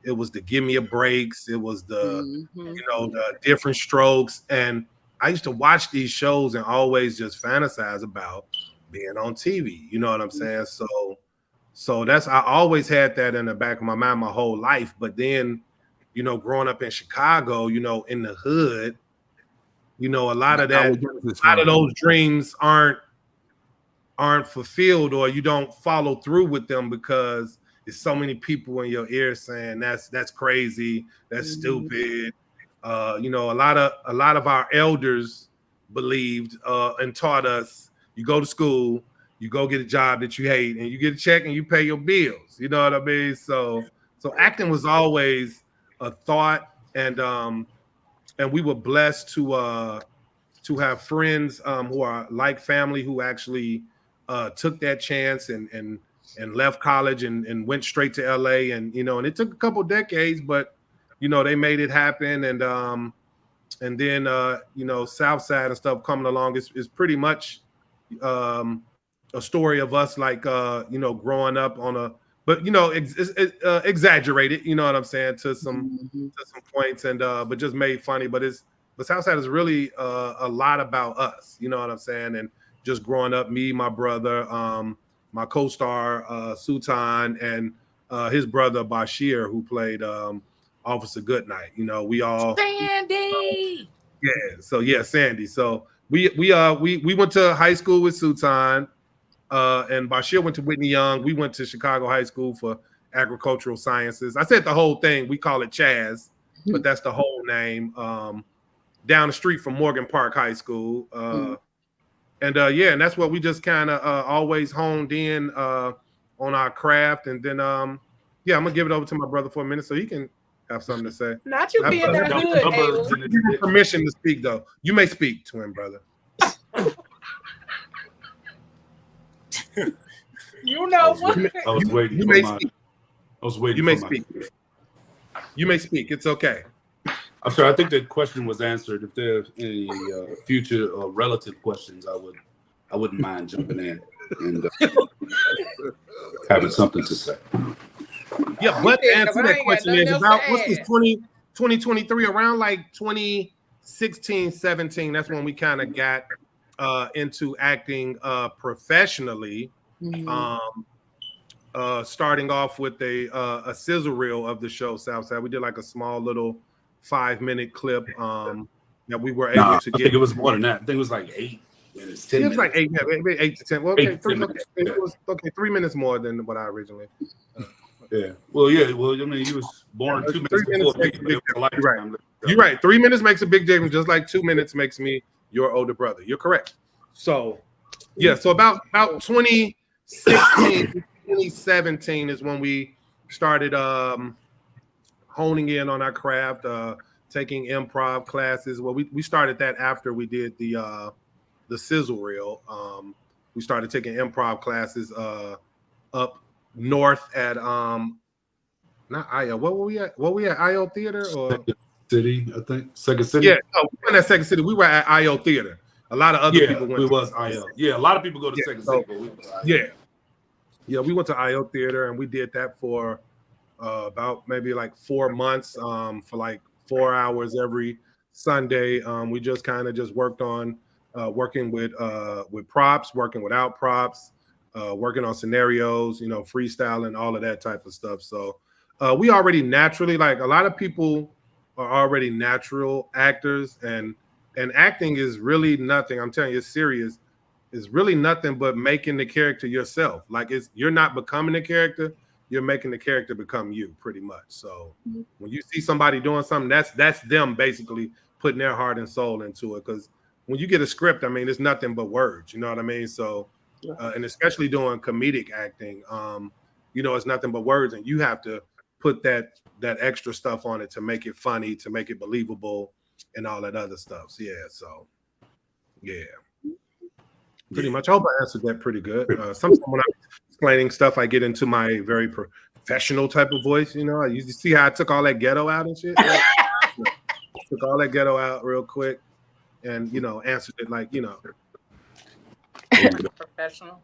it was the Give Me a Breaks. It was the the Different Strokes. And I used to watch these shows and always just fantasize about being on TV. You know what I'm saying? So I always had that in the back of my mind my whole life. But then, growing up in Chicago, in the hood, a lot of those dreams aren't fulfilled, or you don't follow through with them because there's so many people in your ear saying that's crazy, that's stupid. A lot of our elders, believed and taught us. You go to school, you go get a job that you hate, and you get a check and you pay your bills. You know what I mean? So acting was always a thought, and we were blessed to have friends who are like family who actually took that chance and left college and went straight to LA, and and it took a couple decades, but they made it happen, and then Southside and stuff coming along is pretty much a story of us like growing up on a, but exaggerated, you know what I'm saying, to some points, and but just made funny. But Southside is really a lot about us, you know what I'm saying, and just growing up, me, my brother, my co-star Sultan, and his brother Bashir, who played Officer Goodnight. We all
Sandy.
Sandy. So we went to high school with Sultan, and Bashir went to Whitney Young. We went to Chicago High School for Agricultural Sciences. I said the whole thing. We call it Chaz, but that's the whole name. Down the street from Morgan Park High School. And that's what we just kind of always honed in on our craft. And then I'm gonna give it over to my brother for a minute so he can have something to say.
Not you being that good, Abel.
Permission to speak, though. You may speak, twin brother.
You know what?
I was waiting.
You
for
may
my,
speak.
I was waiting.
You may
for
speak.
My,
You may speak. It's okay.
I'm sorry. I think the question was answered. If there's any future or relative questions, I wouldn't mind jumping in and having something to say.
Yeah, but the answer to that question is about what's this 2023, around like 2016, 17. That's when we kind of got into acting professionally. Starting off with a sizzle reel of the show Southside. We did like a small little 5-minute clip that we were able to get.
I think it was more than that. I think it was like 8 minutes. 10
it was like 8 to 10. Well, okay, 3 minutes more than what I originally.
Well, I mean, you was born 2 minutes before me.
You're right. 3 minutes makes a big difference, just like 2 minutes makes me your older brother. You're correct. So, so about 2016, 2017 is when we started honing in on our craft, taking improv classes. Well, we started that after we did the sizzle reel. We started taking improv classes up north at not IO. What were we at? IO Theater or
Second City? I think Second City.
Yeah, no, we weren't at Second City. We were at IO Theater. A lot of other people went.
We was IO. Yeah, a lot of people go to Second City, but we was IO.
Yeah, we went to IO Theater and we did that for about maybe like 4 months for like 4 hours every Sunday. We just kind of just worked on working with props, working without props, working on scenarios, freestyling, all of that type of stuff. So we already naturally, like a lot of people are already natural actors, and acting is really nothing. I'm telling you, it's serious. It's really nothing but making the character yourself. Like you're not becoming the character, you're making the character become you, pretty much. So when you see somebody doing something, that's them basically putting their heart and soul into it. Because when you get a script, I mean, it's nothing but words. You know what I mean? So, and especially doing comedic acting, it's nothing but words, and you have to put that extra stuff on it to make it funny, to make it believable, and all that other stuff. So, pretty much. I hope I answered that pretty good. Sometimes when I'm explaining stuff, I get into my very professional type of voice. You see how I took all that ghetto out and shit. Took all that ghetto out real quick, and answered it like
Professional.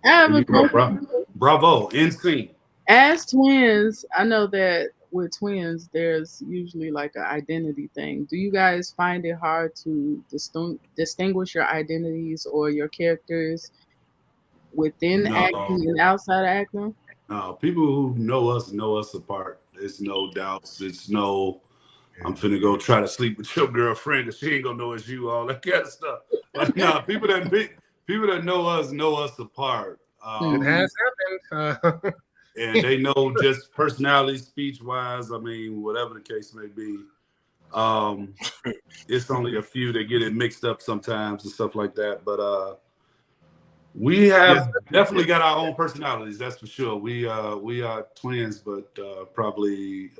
Bravo, NC.
As twins, I know that with twins, there's usually like an identity thing. Do you guys find it hard to distinguish your identities or your characters within acting and outside of acting?
No, people who know us apart. There's no doubts. It's no, I'm finna go try to sleep with your girlfriend because she ain't gonna know it's you. All that kind of stuff. Like, people that know us apart.
It has happened.
And they know just personality, speech-wise, I mean, whatever the case may be. It's only a few that get it mixed up sometimes and stuff like that. But we have definitely got our own personalities. That's for sure. We are twins, but probably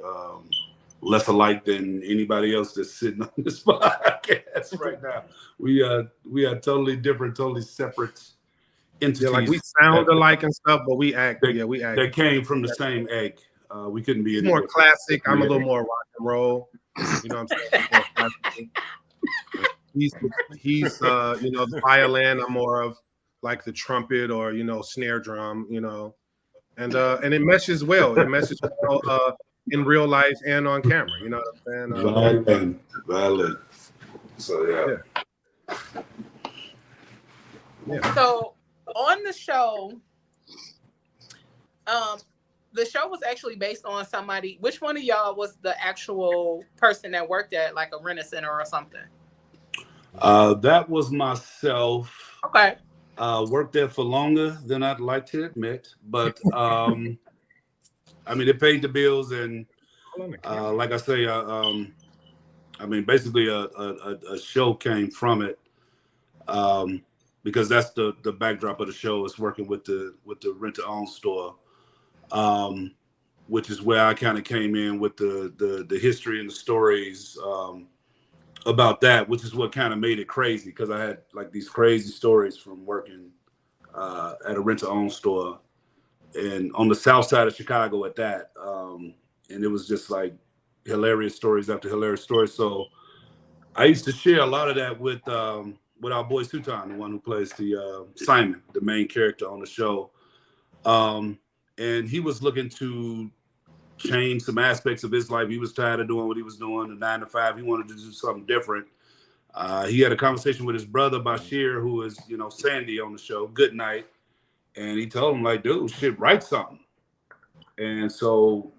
less alike than anybody else that's sitting on this podcast right now. We are totally different, totally separate entities.
Yeah, like we sound alike and stuff, but we act. We act.
They came from the same egg. We couldn't be any
more
different.
Classic. I'm a little more rock and roll. You know what I'm saying? He's you know, the violin. I'm more of like the trumpet or, you know, snare drum. You know, and it meshes well. It meshes well in real life and on camera. You know what I'm saying?
Violin. So
yeah. So on the show, the show was actually based on somebody. Which one of y'all was the actual person that worked at like a Rent-A-Center or something?
That was myself.
Okay.
Worked there for longer than I'd like to admit, but I mean, it paid the bills, and like I say, I mean, basically a show came from it, because that's the backdrop of the show is working with the rent-to-own store. Which is where I kind of came in with the history and the stories about that, which is what kind of made it crazy, because I had like these crazy stories from working at a rent-to-own store and on the south side of Chicago at that. And it was just like hilarious stories after hilarious stories. So I used to share a lot of that with our boy Sutan, the one who plays the Simon, the main character on the show. And he was looking to change some aspects of his life. He was tired of doing what he was doing, the 9 to 5. He wanted to do something different. He had a conversation with his brother, Bashir, who is, you know, Sandy on the show, Good Night. And he told him, like, dude, shit, write something. And so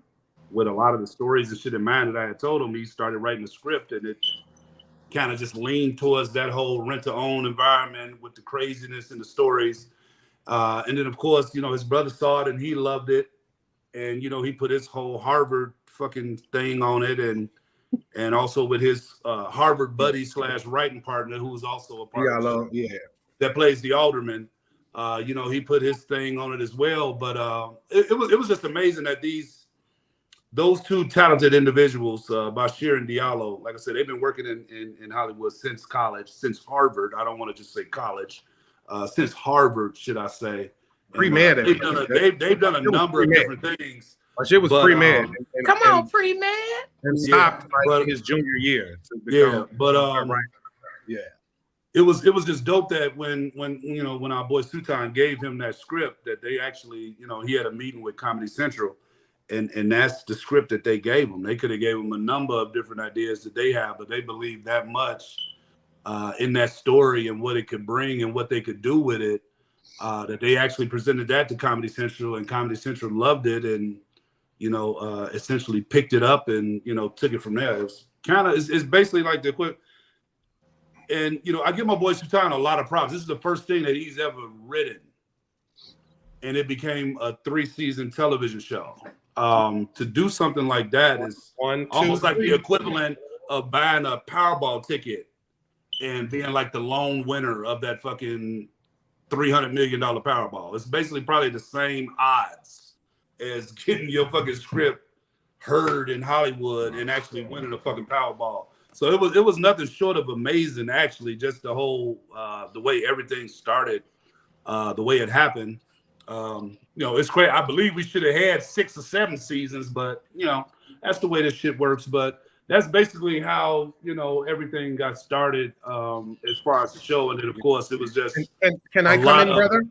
with a lot of the stories and shit in mind that I had told him, he started writing the script, and it kind of just leaned towards that whole rent-to-own environment with the craziness and the stories. And then, of course, you know, his brother saw it and he loved it. And, you know, he put his whole Harvard fucking thing on it. And also with his Harvard buddy / writing partner, who was also a part of the show, that plays the alderman. You know, he put his thing on it as well. But it was just amazing that those two talented individuals, Bashir and Diallo, like I said, they've been working in Hollywood since college, since Harvard. I don't want to just say college. Since Harvard, should I say?
Pre-med.
They've done a number of different things.
It was pre-med.
Come on, pre-med.
And stopped in his junior year.
It was just dope that when you know, when our boy Sutan gave him that script, that they actually, you know, he had a meeting with Comedy Central, and that's the script that they gave him. They could have gave him a number of different ideas that they have, but they believed that much in that story and what it could bring and what they could do with it, that they actually presented that to Comedy Central, and Comedy Central loved it, and, you know, essentially picked it up and, you know, took it from there. It was kind of, it's basically like the equipment. And, you know, I give my boy Sutan a lot of props. This is the first thing that he's ever written, and it became a 3-season television show. To do something like that is almost like the equivalent of buying a Powerball ticket and being like the lone winner of that fucking $300 million Powerball. It's basically probably the same odds as getting your fucking script heard in Hollywood and actually winning a fucking Powerball. So it was nothing short of amazing, actually, just the whole, the way everything started, the way it happened. You know, it's great. I believe we should have had 6 or 7 seasons, but, you know, that's the way this shit works. But that's basically how, you know, everything got started as far as the show. And then, of course, it was just
can I come in, brother?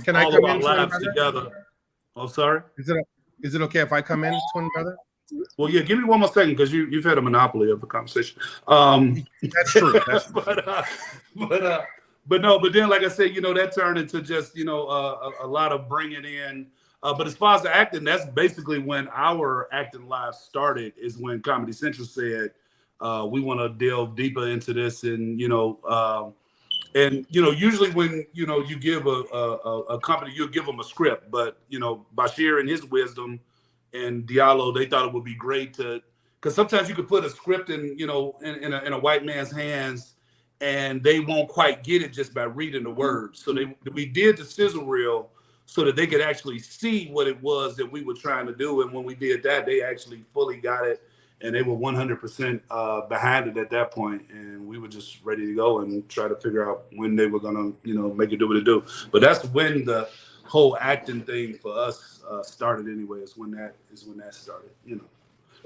Can I come in, lives together. Oh, sorry?
Is it okay if I come in, twin brother?
Well, yeah, give me one more second, because you've had a monopoly of the conversation.
That's true. That's
but then, like I said, you know, that turned into just, you know, a lot of bringing in. But as far as the acting, that's basically when our acting lives started, is when Comedy Central said, we want to delve deeper into this. And, you know, usually when, you know, you give a company, you give them a script. But, you know, Bashir and his wisdom and Diallo, they thought it would be great to because sometimes you could put a script in in a white man's hands, and they won't quite get it just by reading the words. So we did the sizzle reel so that they could actually see what it was that we were trying to do. And when we did that, they actually fully got it, and they were 100% behind it at that point. And we were just ready to go and try to figure out when they were gonna, make it do what it do. But that's when the whole acting thing for us started. Anyway, is when that started.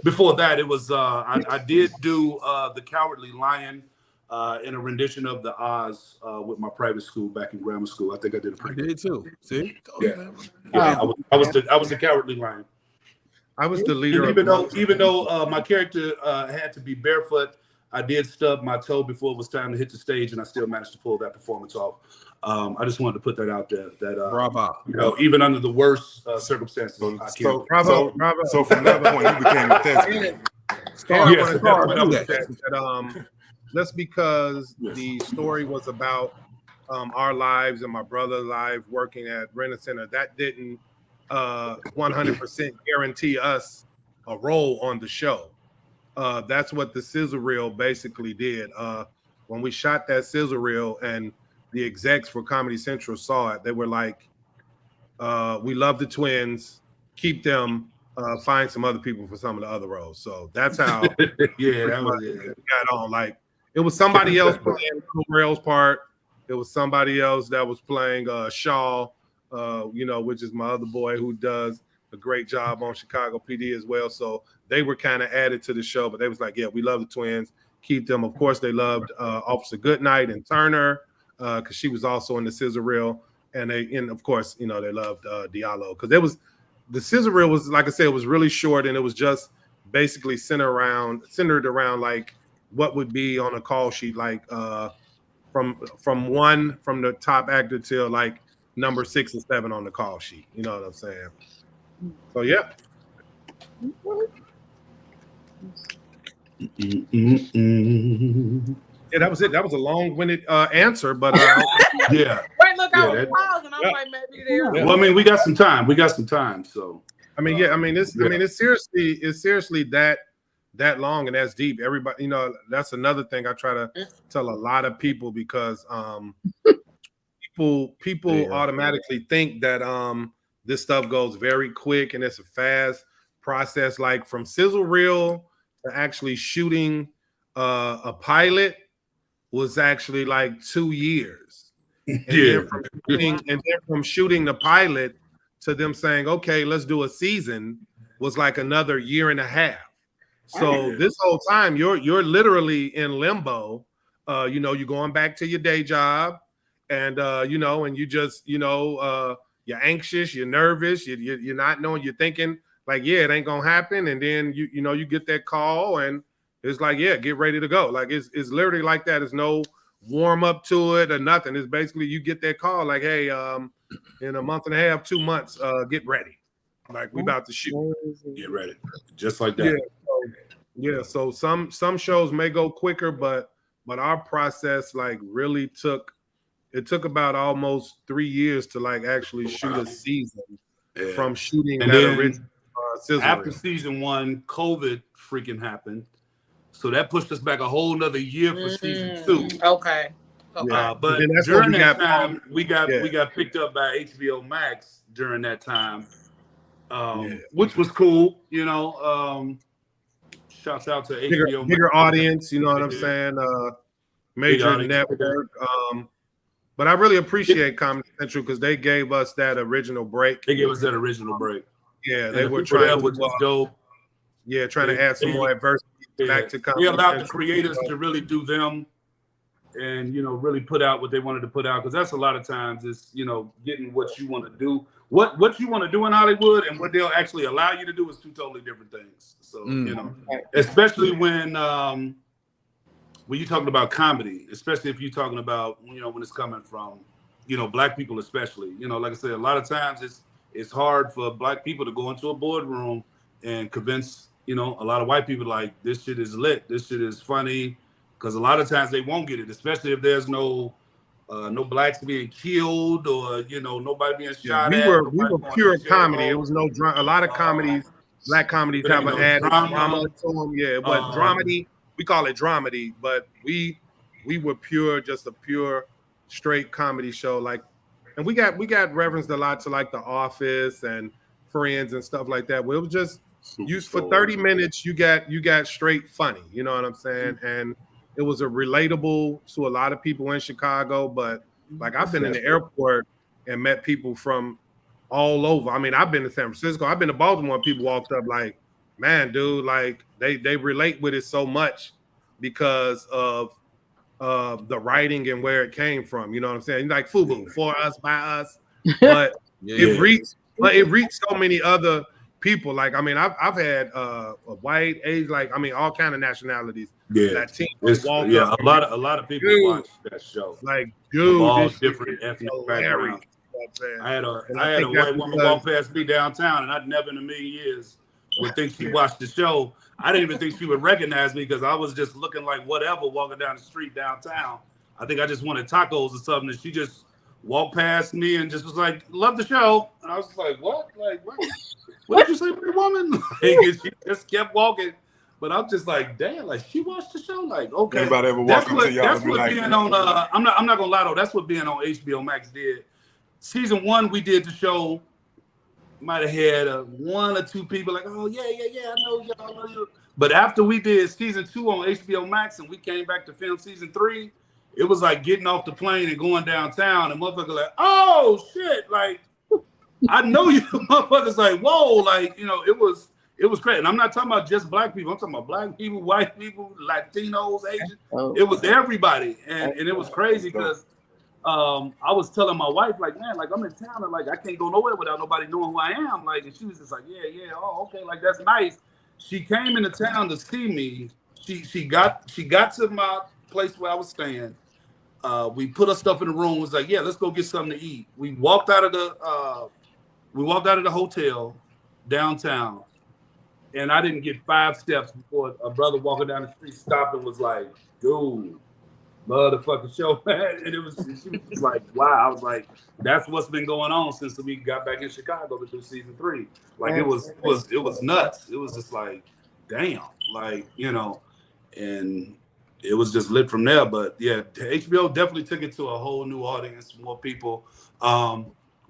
Before that, it was I did do The Cowardly Lion. In a rendition of the Oz with my private school back in grammar school. I think I did a pretty good.
I did too. See?
Yeah. I was the Cowardly Lion.
I was the leader.
And even though my character had to be barefoot, I did stub my toe before it was time to hit the stage, and I still managed to pull that performance off. I just wanted to put that out there. That
bravo.
Even under the worst circumstances,
so from that point, you became a thespian.
Just because the story was about our lives and my brother's life working at Renner Center, that didn't 100% guarantee us a role on the show. That's what the sizzle reel basically did. When we shot that sizzle reel and the execs for Comedy Central saw it, they were like, we love the twins, keep them, find some other people for some of the other roles. So that's how that got on. Like, it was somebody else playing Rail's part. It was somebody else that was playing Shaw, which is my other boy who does a great job on Chicago PD as well. So they were kind of added to the show, but they was like, yeah, we love the twins. Keep them. Of course, they loved Officer Goodnight and Turner because she was also in the sizzle reel. And of course, they loved Diallo because the sizzle reel was, like I said, it was really short, and it was just basically centered around like what would be on a call sheet, like from the top actor till like number 6 or 7 on the call sheet. You know what I'm saying? So yeah. Yeah, that was it. That was a long-winded answer, but
yeah.
Wait, look, I was pausing. I'm like, maybe there.
Well, I mean, we got some time. So
it's seriously that long and that's deep. Everybody, that's another thing I try to tell a lot of people because people automatically think that this stuff goes very quick and it's a fast process. Like from sizzle reel to actually shooting a pilot was actually like 2 years. And then from shooting the pilot to them saying, okay, let's do a season was like another year and a half. So this whole time you're literally in limbo. You're going back to your day job, and and you just you're anxious, you're nervous, you're not knowing, you're thinking like, yeah, it ain't gonna happen, and then you get that call, and it's like, yeah, get ready to go. Like it's literally like that. There's no warm up to it or nothing. It's basically you get that call like, hey, in a month and a half, 2 months, get ready. Like we about to shoot.
Get ready, just like that.
So some shows may go quicker, but our process like really took about almost 3 years to like actually shoot a season from shooting
and
that
then
original sizzle
after
reel.
season 1, COVID freaking happened, so that pushed us back a whole nother year for season 2.
Okay.
But during that time, we got picked up by HBO Max during that time, which was cool. Shouts out to HBO
bigger audience. You know what I'm saying? Major network. But I really appreciate Comedy Central because they gave us that original break. Yeah, they were trying to
dope.
Yeah, trying to add some more adversity back to Comedy
We allowed
Central.
the creators to really do them and, really put out what they wanted to put out. Because that's a lot of times is, getting what you want to do. What you want to do in Hollywood and what they'll actually allow you to do is 2 totally different things. So, especially when you're talking about comedy, especially if you're talking about, when it's coming from, Black people especially. Like I said, a lot of times it's hard for Black people to go into a boardroom and convince, a lot of white people like this shit is lit, this shit is funny, because a lot of times they won't get it, especially if there's no Blacks being killed or nobody being shot
we
at.
were pure comedy. It was no drama. A lot of comedies black comedies have an added drama to them. Yeah, but dramedy, we call it dramedy, but we were just a pure straight comedy show. Like, and we got referenced a lot to like The Office and Friends and stuff like that. Where it was just used for 30 minutes. You got straight funny. You know what I'm saying? And it was a relatable to a lot of people in Chicago. But like, I've been in the airport and met people from all over. I mean, I've been to San Francisco. I've been to Baltimore. And people walked up like, man, dude, like they relate with it so much because of the writing and where it came from. You know what I'm saying? Like FUBU, for us, by us. But it reached so many other people. Like, I mean, I've had a white, Asian, like, I mean, all kind of nationalities.
Yeah,
Latinos,
a lot of people watch that show.
Like, dude,
all different ethnic backgrounds. I had a white woman walk past me downtown, and I'd never in a million years would think she watched the show. I didn't even think she would recognize me because I was just looking like whatever walking down the street downtown. I think I just wanted tacos or something, and she just walked past me and just was like, "Love the show," and I was like, "What? Like, what did you say, pretty woman?" Like, and she just kept walking. But I'm just like, damn, like she watched the show. Like, okay,
anybody ever walk up to y'all and be like,
being on I'm not gonna lie though, that's what being on HBO Max did. Season 1, we did the show. Might have had one or two people like, oh yeah, I know y'all. But after we did season 2 on HBO Max and we came back to film season 3, it was like getting off the plane and going downtown and motherfuckers like, oh shit, like I know you motherfuckers like, whoa, like, you know, it was crazy. And I'm not talking about just black people. I'm talking about black people, white people, Latinos, Asians. It was everybody. And it was crazy because I was telling my wife, like, man, like I'm in town and like I can't go nowhere without nobody knowing who I am. Like, and she was just like, yeah, oh, okay, like that's nice. She came into town to see me. She got to my place where I was staying. We put her stuff in the room. Was like, yeah, let's go get something to eat. We walked out of the hotel downtown, and I didn't get 5 steps before a brother walking down the street stopped and was like, dude, motherfucking show, man. And she was like, wow. I was like, that's what's been going on since we got back in Chicago to do season 3. Like it was nuts. It was just like, damn, like, you know, and it was just lit from there. But yeah, HBO definitely took it to a whole new audience, more people.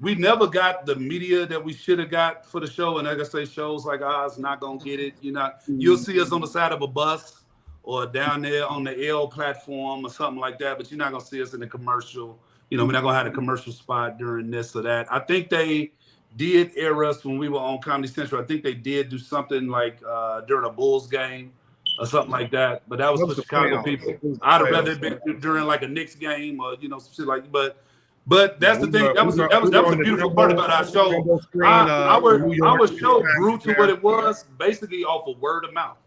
We never got the media that we should have got for the show. And like I say, shows like ours not gonna get it. You'll see us on the side of a bus or down there on the L platform or something like that, but you're not gonna see us in the commercial. You know, we're not gonna have a commercial spot during this or that. I think they did air us when we were on Comedy Central. I think they did do something like during a Bulls game or something like that. But that was for Chicago people. I'd have rather been during like a Knicks game or some shit like. But that's the thing. That was a beautiful part about our show. Our show grew to what it was basically off of word of mouth.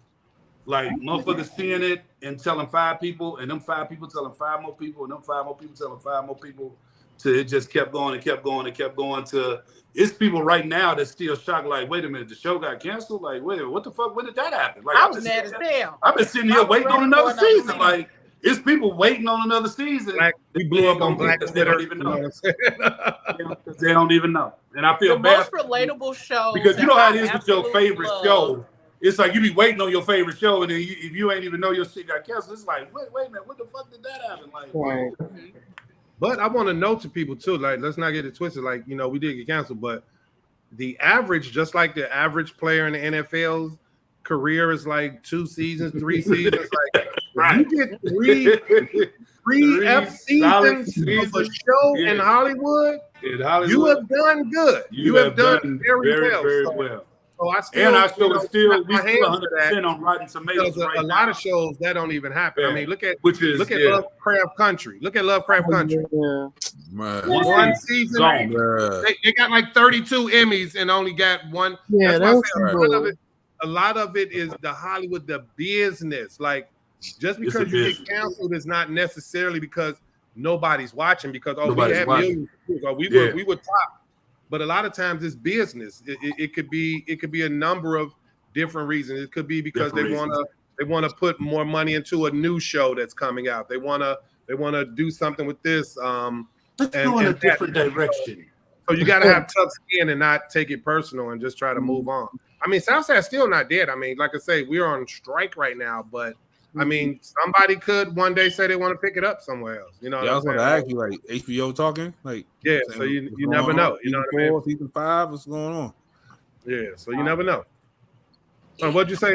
Like motherfuckers seeing it and telling 5 people, and them 5 people telling 5 more people, and them 5 more people telling 5 more people. To it just kept going and kept going and kept going to it's people right now that's still shocked. Like, wait a minute, the show got canceled. Like, wait a minute, what the fuck? When did that happen? Like,
I was mad as hell.
I've been sitting here waiting on another season. Like, it's people waiting on another season.
We blew up on Black
because they don't even know. Because they don't even know. And I feel
the
bad.
most relatable show.
Because you know how it is with your favorite show. It's like you be waiting on your favorite show, and then if you ain't even know your shit got canceled, it's like, wait a minute, what the fuck did that happen? Like,
right.
But I want to know to people too, like, let's not get it twisted. Like, we did get canceled, but the average, just like the average player in the NFL's career is like 2 seasons, 3 seasons. Like, right. You get three F seasons of a show in Hollywood, you have done good. You have done very well. So I still, we still 100% on Rotten Tomatoes. Right a lot of shows that don't even happen. Yeah. I mean, look at Lovecraft Country. Look at Lovecraft Country. Yeah. One season, they got like 32 Emmys and only got one. Yeah, that's a lot of it is the Hollywood, the business. Like, just because you get canceled is not necessarily because nobody's watching. Because we had millions, we were top. But a lot of times it's business. It could be a number of different reasons. It could be because they want to put more money into a new show that's coming out. They want to do something with this.
Let's go in a different direction.
So you got to have tough skin and not take it personal and just try to move on. I mean, Southside's still not dead. I mean, like I say, we're on strike right now, but I mean, somebody could one day say they want to pick it up somewhere else. You know what
I
I'm
was
saying?
going to ask you, like, HBO talking? Like,
yeah, so you never know. You know what I mean?
Season 5, what's going on?
Yeah, so you never know. What'd you say?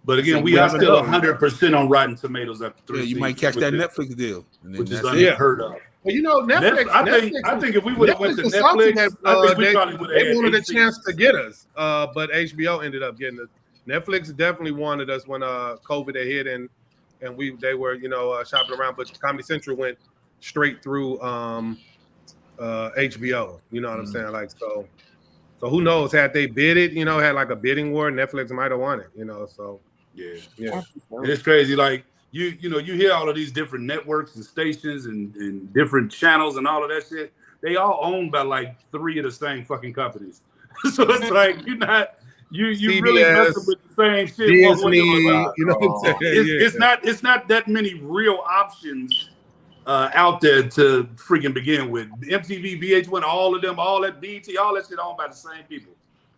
But again, we are still 100% on Rotten Tomatoes after 3 seasons.
You might catch that Netflix deal,
which is unheard of.
Well, you know, Netflix.
I think if we would have went to Netflix, I think we probably would have had.
They wanted a chance to get us, but HBO ended up getting us. Netflix definitely wanted us when COVID had hit, and they were shopping around, but Comedy Central went straight through HBO. You know what I'm saying? Like so who knows? Had they bid it, had like a bidding war, Netflix might have won it. So yeah,
it's crazy. Like you hear all of these different networks and stations and different channels and all of that shit. They all owned by like 3 of the same fucking companies. So it's like you're not. You
CBS,
really messing with the same shit.
Disney, you know what I'm saying?
It's not that many real options out there to freaking begin with. MTV, VH1, all of them, all that BET, all that shit owned by the same people.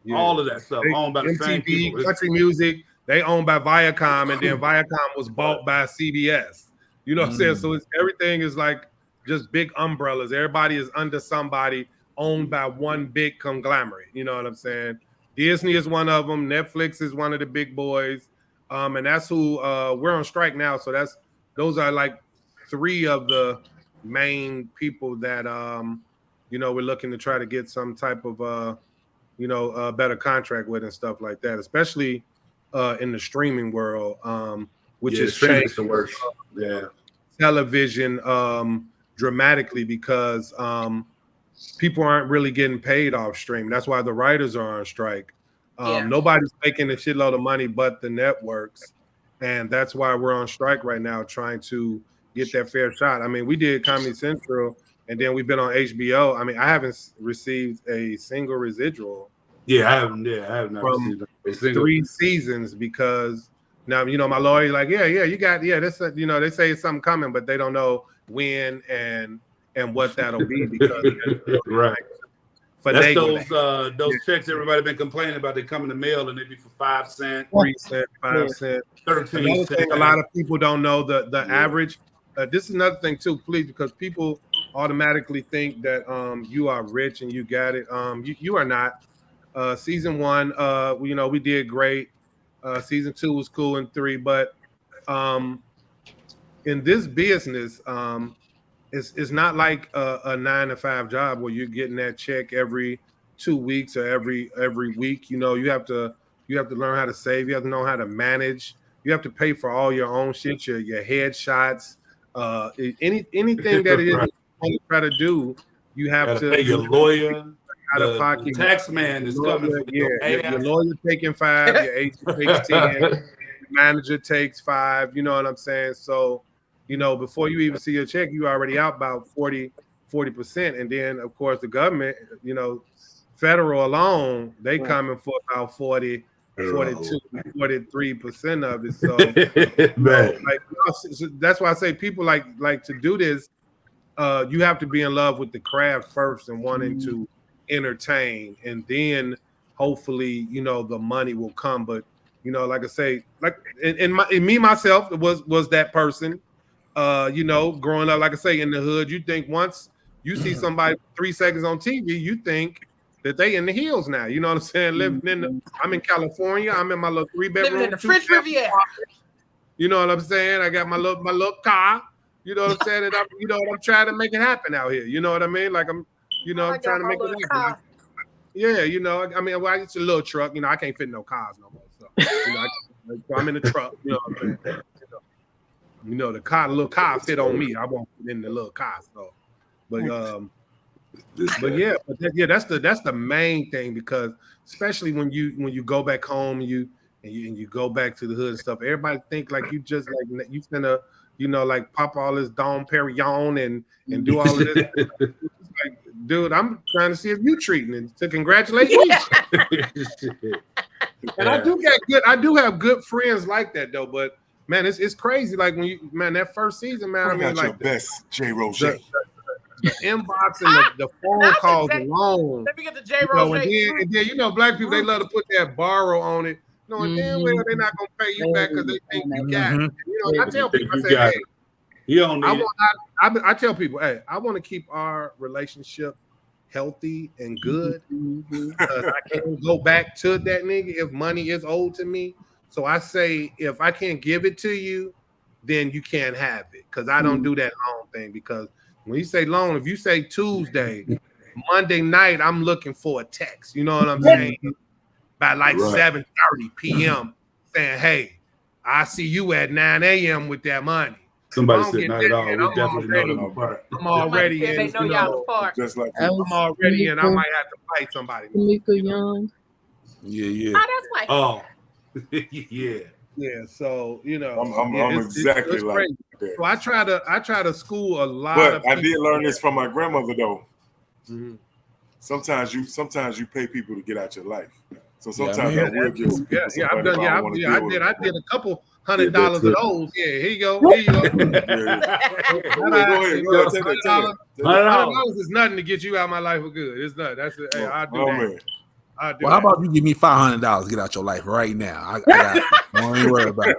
Yeah. All of that stuff owned by the same people.
Country music, they owned by Viacom, and then Viacom was bought by CBS. You know what I'm saying? So everything is like just big umbrellas. Everybody is under somebody, owned by one big conglomerate. You know what I'm saying? Disney is one of them. Netflix is one of the big boys, and that's who we're on strike now. So those are like 3 of the main people that we're looking to try to get some type of a better contract with and stuff like that, especially in the streaming world, which is changed
the worst.
Television dramatically because people aren't really getting paid off stream. That's why the writers are on strike. Nobody's making a shitload of money but the networks, and that's why we're on strike right now, trying to get that fair shot. I mean, we did Comedy Central, and then we've been on HBO. I mean, I haven't received a single residual.
Yeah, I haven't received a single
3 seasons because now my lawyer's like, you got this. They say it's something coming, but they don't know when and what that'll be because
right. That's those checks everybody been complaining about. They come in the mail and they be for 5 cents,
3 cents, 5 cents.
13
Another
cents.
thing a lot of people don't know the average. This is another thing too, please, because people automatically think that you are rich and you got it. You are not. Season 1, we did great. Season 2 was cool, and 3, but in this business, it's not like a 9-to-5 job where you're getting that check every 2 weeks or every week. You have to learn how to save. You have to know how to manage. You have to pay for all your own shit, your headshots, anything that it is you try to do. You have to
pay your lawyer.
Out of pocket.
The tax man is coming for
your lawyer taking 5, your agent takes 10, your manager takes 5. You know what I'm saying? So, before you even see your check, you already out about 40%. And then, of course, the government, federal alone, they coming for about 40, 42, 43% of it. So, that's why I say people like to do this. You have to be in love with the craft first and wanting to entertain, and then hopefully the money will come. But like I say, like in me myself was that person. Growing up, like I say, in the hood, you think once you see somebody 3 seconds on TV, you think that they in the hills now. You know what I'm saying? I'm in California. I'm in my little 3-bedroom.
Living in the French Riviera.
You know what I'm saying? I got my little car. You know what I'm saying? And I'm trying to make it happen out here. You know what I mean? Like I'm trying to make it happen. Yeah, I mean, it's a little truck. I can't fit in no cars no more. So, so I'm in the truck. You know what I'm saying? The little car fit on me. I won't fit in the little car. So, but that's the main thing, because especially when you go back home and you go back to the hood and stuff, everybody think like you just like you finna like pop all this Dom Perignon and do all of this. Like, dude, I'm trying to see if you treating it to congratulate me. And I do have good friends like that though, but man, it's crazy. Like when that first season, man,
I mean, like your best J. Roger.
the inbox and the phone calls alone.
Let me get the J.
And then black people, they love to put that borrow on it, knowing damn well they're not gonna pay you back because they think you got it. I tell people, I say, hey,
you don't need
I tell people, hey, I want to keep our relationship healthy and good. I can't go back to that nigga if money is owed to me. So I say, if I can't give it to you, then you can't have it, because I don't do that loan thing. Because when you say loan, if you say Tuesday, Monday night, I'm looking for a text. You know what I'm saying? By like 7:30 p.m. saying, hey, I see you at 9 a.m. with that money.
Somebody said not at all. We definitely know them apart.
I'm already in.
They know y'all apart.
Just like
I'm already in. I might have to fight somebody.
Tamika Young.
Yeah.
Oh, that's white.
Oh, yeah.
Yeah, so
I'm exactly like that.
So I try to school a lot.
But I did learn this from my grandmother though.
Mm-hmm.
Sometimes
you pay people to get out your life. So sometimes I will give some people some
I've
money
done.
if I want to deal with
I did a couple $100 of those. Yeah, here you go.
Go ahead.
$100 is nothing to get you out of my life for good. It's not. That's it. Hey, I'll do that.
Man.
Well, how about you give me $500 to get out your life right now? I got it. Don't even worry about it.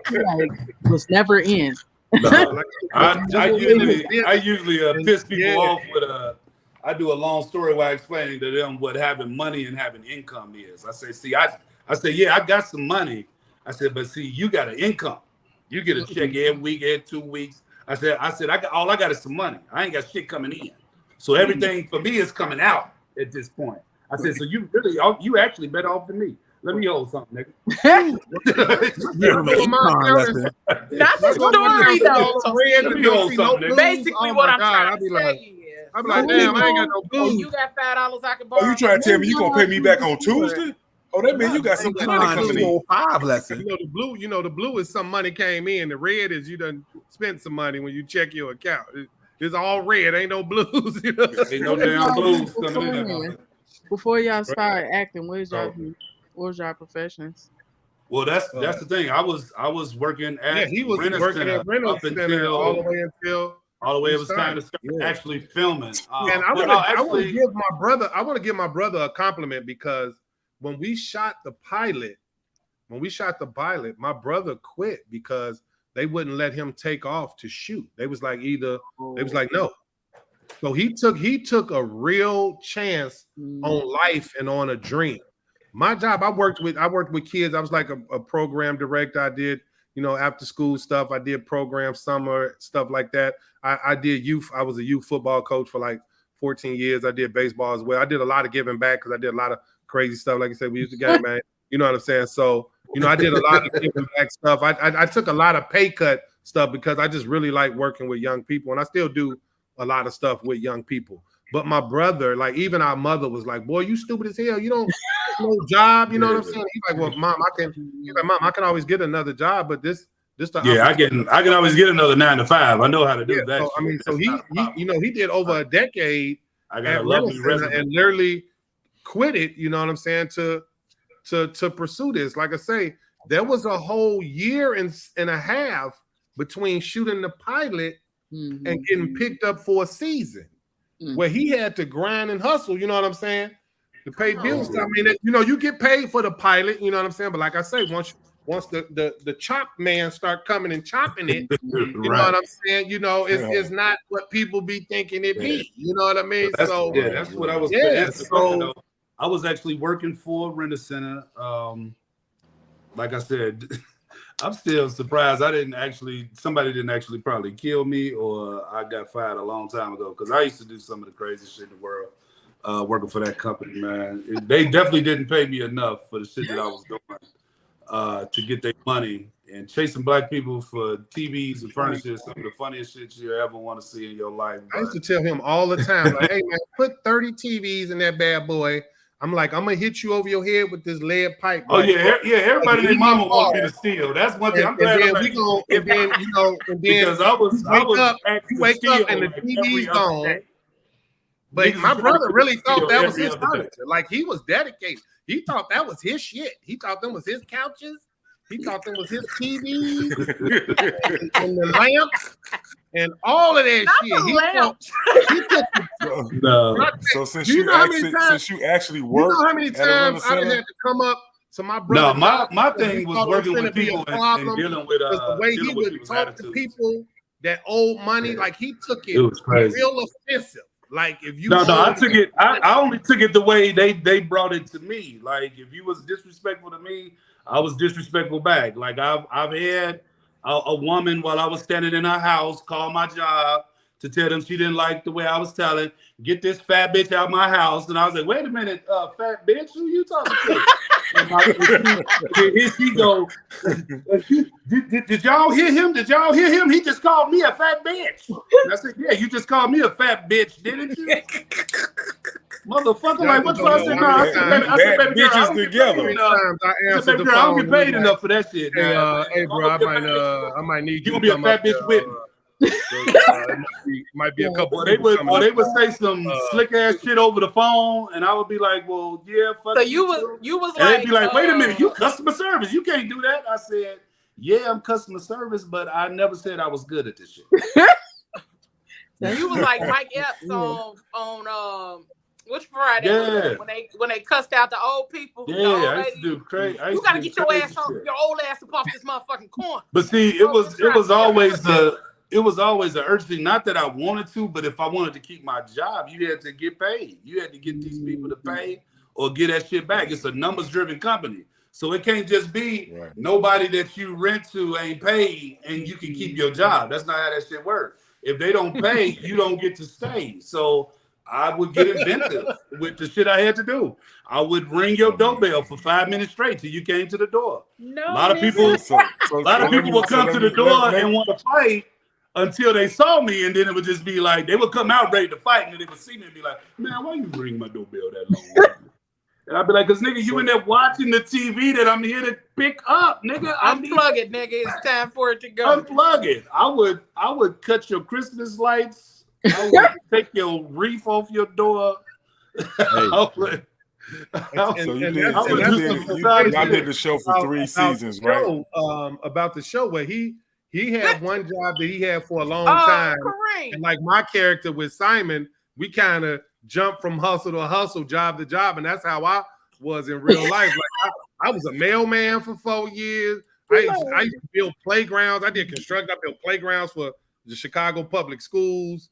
was never in.
No, I usually piss people off with I do a long story while explaining to them what having money and having income is. I say, see, I say, yeah, I got some money. I said, but see, you got an income. You get a check every week, every 2 weeks. I said, all I got is some money. I ain't got shit coming in. So everything for me is coming out at this point. I said, so you actually better off than me. Let me hold something, nigga.
Not the story, though. Basically, what I'm trying to say is,
I'm like, damn, I ain't got no booze.
You got $5 I can borrow.
Oh, you trying to tell me you gonna pay me back on Tuesday? Oh, that means you got some money coming in.
The blue is some money came in. The red is you done spent some money when you check your account. It's all red, ain't no blues.
Ain't no damn blues coming in.
Before y'all started acting, what was y'all professions?
Well, that's the thing. I was working at
he was working at Reynolds Center all the way it was time to start actually filming. And I want to give my brother a compliment, because when we shot the pilot, my brother quit because they wouldn't let him take off to shoot. They was like no. So he took a real chance on life and on a dream. My job, I worked with kids. I was like a program director. I did, after school stuff. I did program summer stuff like that. I did youth. I was a youth football coach for like 14 years. I did baseball as well. I did a lot of giving back because I did a lot of crazy stuff. Like I said, we used to game, man. You know what I'm saying? So, I did a lot of giving back stuff. I took a lot of pay cut stuff because I just really like working with young people. And I still do a lot of stuff with young people. But my brother, like even our mother was like, boy, you stupid as hell. You don't have no job. You know what I'm saying? He's like, well, Mom, I can always get another job, but this
I can always get another 9 to 5. I know how to do that.
So, he did over a decade.
I got a lovely resume
and literally quit it. You know what I'm saying? To pursue this. Like I say, there was a whole year and a half between shooting the pilot and getting picked up for a season, where he had to grind and hustle. You know what I'm saying? To pay bills. I mean, you get paid for the pilot. You know what I'm saying? But like I say, once the chop man start coming and chopping it, you know what I'm saying? It's not what people be thinking it be. You know what I mean?
That's what I was. So I was actually working for Rent a Center. Like I said, I'm still surprised somebody didn't actually probably kill me, or I got fired a long time ago, because I used to do some of the craziest shit in the world working for that company, man. They definitely didn't pay me enough for the shit that I was doing to get their money, and chasing black people for TVs and furniture is some of the funniest shit you ever want to see in your life.
I used to tell him all the time, like, hey, man, put 30 TVs in that bad boy. I'm like, I'm gonna hit you over your head with this lead pipe.
Oh yeah. Everybody and their mama wants me to steal. That's one thing. I'm glad. Because I was
you wake up and the TV's gone. But my brother really thought that was his furniture. Like, he was dedicated. He thought that was his shit. He thought them was his couches. He thought them was his TVs and the lamps. and all of that
Not
shit. He took
No.
So since you actually worked,
you know how many times I had to come up to my brother?
No, my thing was working with
be
people
a
and
problem
dealing with
the way he would
people's
talk
attitudes.
to people that owed money, like he took it
was crazy.
real offensive. Like if you
I took it. I only took it the way they brought it to me. Like if you was disrespectful to me, I was disrespectful back. Like I've had a woman while I was standing in her house call my job to tell them she didn't like the way I was telling, get this fat bitch out of my house. And I was like, wait a minute, fat bitch, who you talking to? And here she go, did y'all hear him? Did y'all hear him? He just called me a fat bitch. And I said, yeah, you just called me a fat bitch, didn't you? Motherfucker, like, what's I said, no, I said, baby girl, I don't get paid enough. Baby girl, I don't get paid enough for that shit.
Hey, bro, I might need you
to be a fat bitch with me.
Might be a couple.
They would say some slick ass shit over the phone, and I would be like, "Well, yeah, fuck."
So you was
and
like,
they'd be like, "Wait a minute, you customer service? You can't do that." I said, "Yeah, I'm customer service, but I never said I was good at this shit."
You was like Mike Epps on which Friday?
Yeah.
When they cussed out the old people.
Yeah, I used to do crazy.
You gotta get your old ass up off this motherfucking corner.
But see, it was always an urgent thing. Not that I wanted to, but if I wanted to keep my job, you had to get paid. You had to get these people to pay or get that shit back. It's a numbers-driven company. So it can't just be nobody that you rent to ain't paid and you can keep your job. That's not how that shit works. If they don't pay, you don't get to stay. So I would get inventive with the shit I had to do. I would ring your doorbell for 5 minutes straight till you came to the door. A lot of people would come to the door and want to fight until they saw me, and then it would just be like, they would come out ready to fight, and then they would see me and be like, man, why you ring my doorbell that long? And I'd be like, because nigga, you in there watching the TV that I'm here to pick up, nigga.
Unplug it, nigga. It's time for it to go.
Unplug it. I would cut your Christmas lights. I would take your wreath off your door.
So you did the show for 3 seasons, right?
About the show where he had one job that he had for a long time.
Correct.
And like my character with Simon, we kind of jumped from hustle to hustle, job to job, and that's how I was in real life. Like I was a mailman for 4 years. I used to build playgrounds. I did construct. I built playgrounds for the Chicago public schools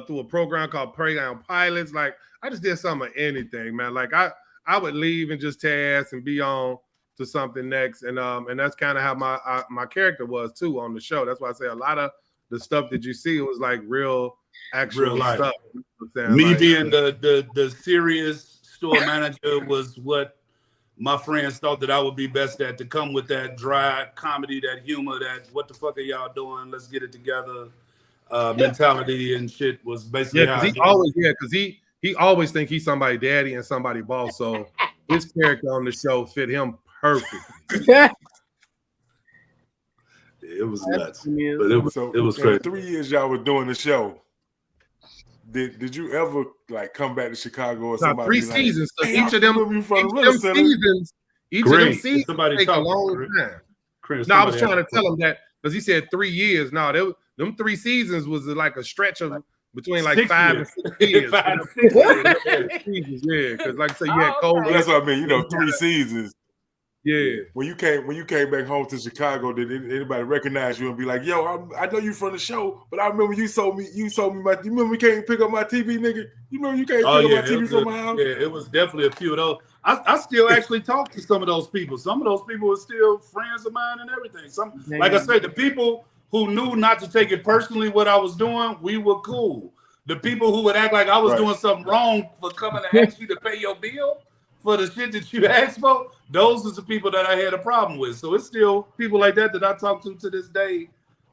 through a program called Playground Pilots. Like I just did some of anything, man. Like I would leave and just task and be on to something next, and that's kind of how my character was too on the show. That's why I say a lot of the stuff that you see was like real life stuff.
Me being the serious store manager was what my friends thought that I would be best at, to come with that dry comedy, that humor, that what the fuck are y'all doing? Let's get it together mentality and shit was basically
because he always think he's somebody daddy and somebody boss. So his character on the show fit him perfect.
It was nuts, but it was crazy.
3 years y'all were doing the show. Did you ever like come back to Chicago or somebody?
3 seasons. So each of them seasons take a long time. No, I was trying to tell him that because he said 3 years. No, them 3 seasons was like a stretch of between like 5 and 6 years. 5 and 6 years. Yeah, because like I said, you had COVID.
That's what I mean. 3 seasons.
Yeah.
When you came back home to Chicago, did anybody recognize you and be like, "Yo, I know you from the show, but I remember you sold me you remember we can't pick up my TV, nigga? You remember you can't pick up my TV from my house?"
Yeah, it was definitely a few of those. I still actually talk to some of those people. Some of those people are still friends of mine and everything. Like I say, the people who knew not to take it personally what I was doing, we were cool. The people who would act like I was doing something wrong for coming to ask you to pay your bill for the shit that you asked for, those are the people that I had a problem with. So it's still people like that I talk to this day.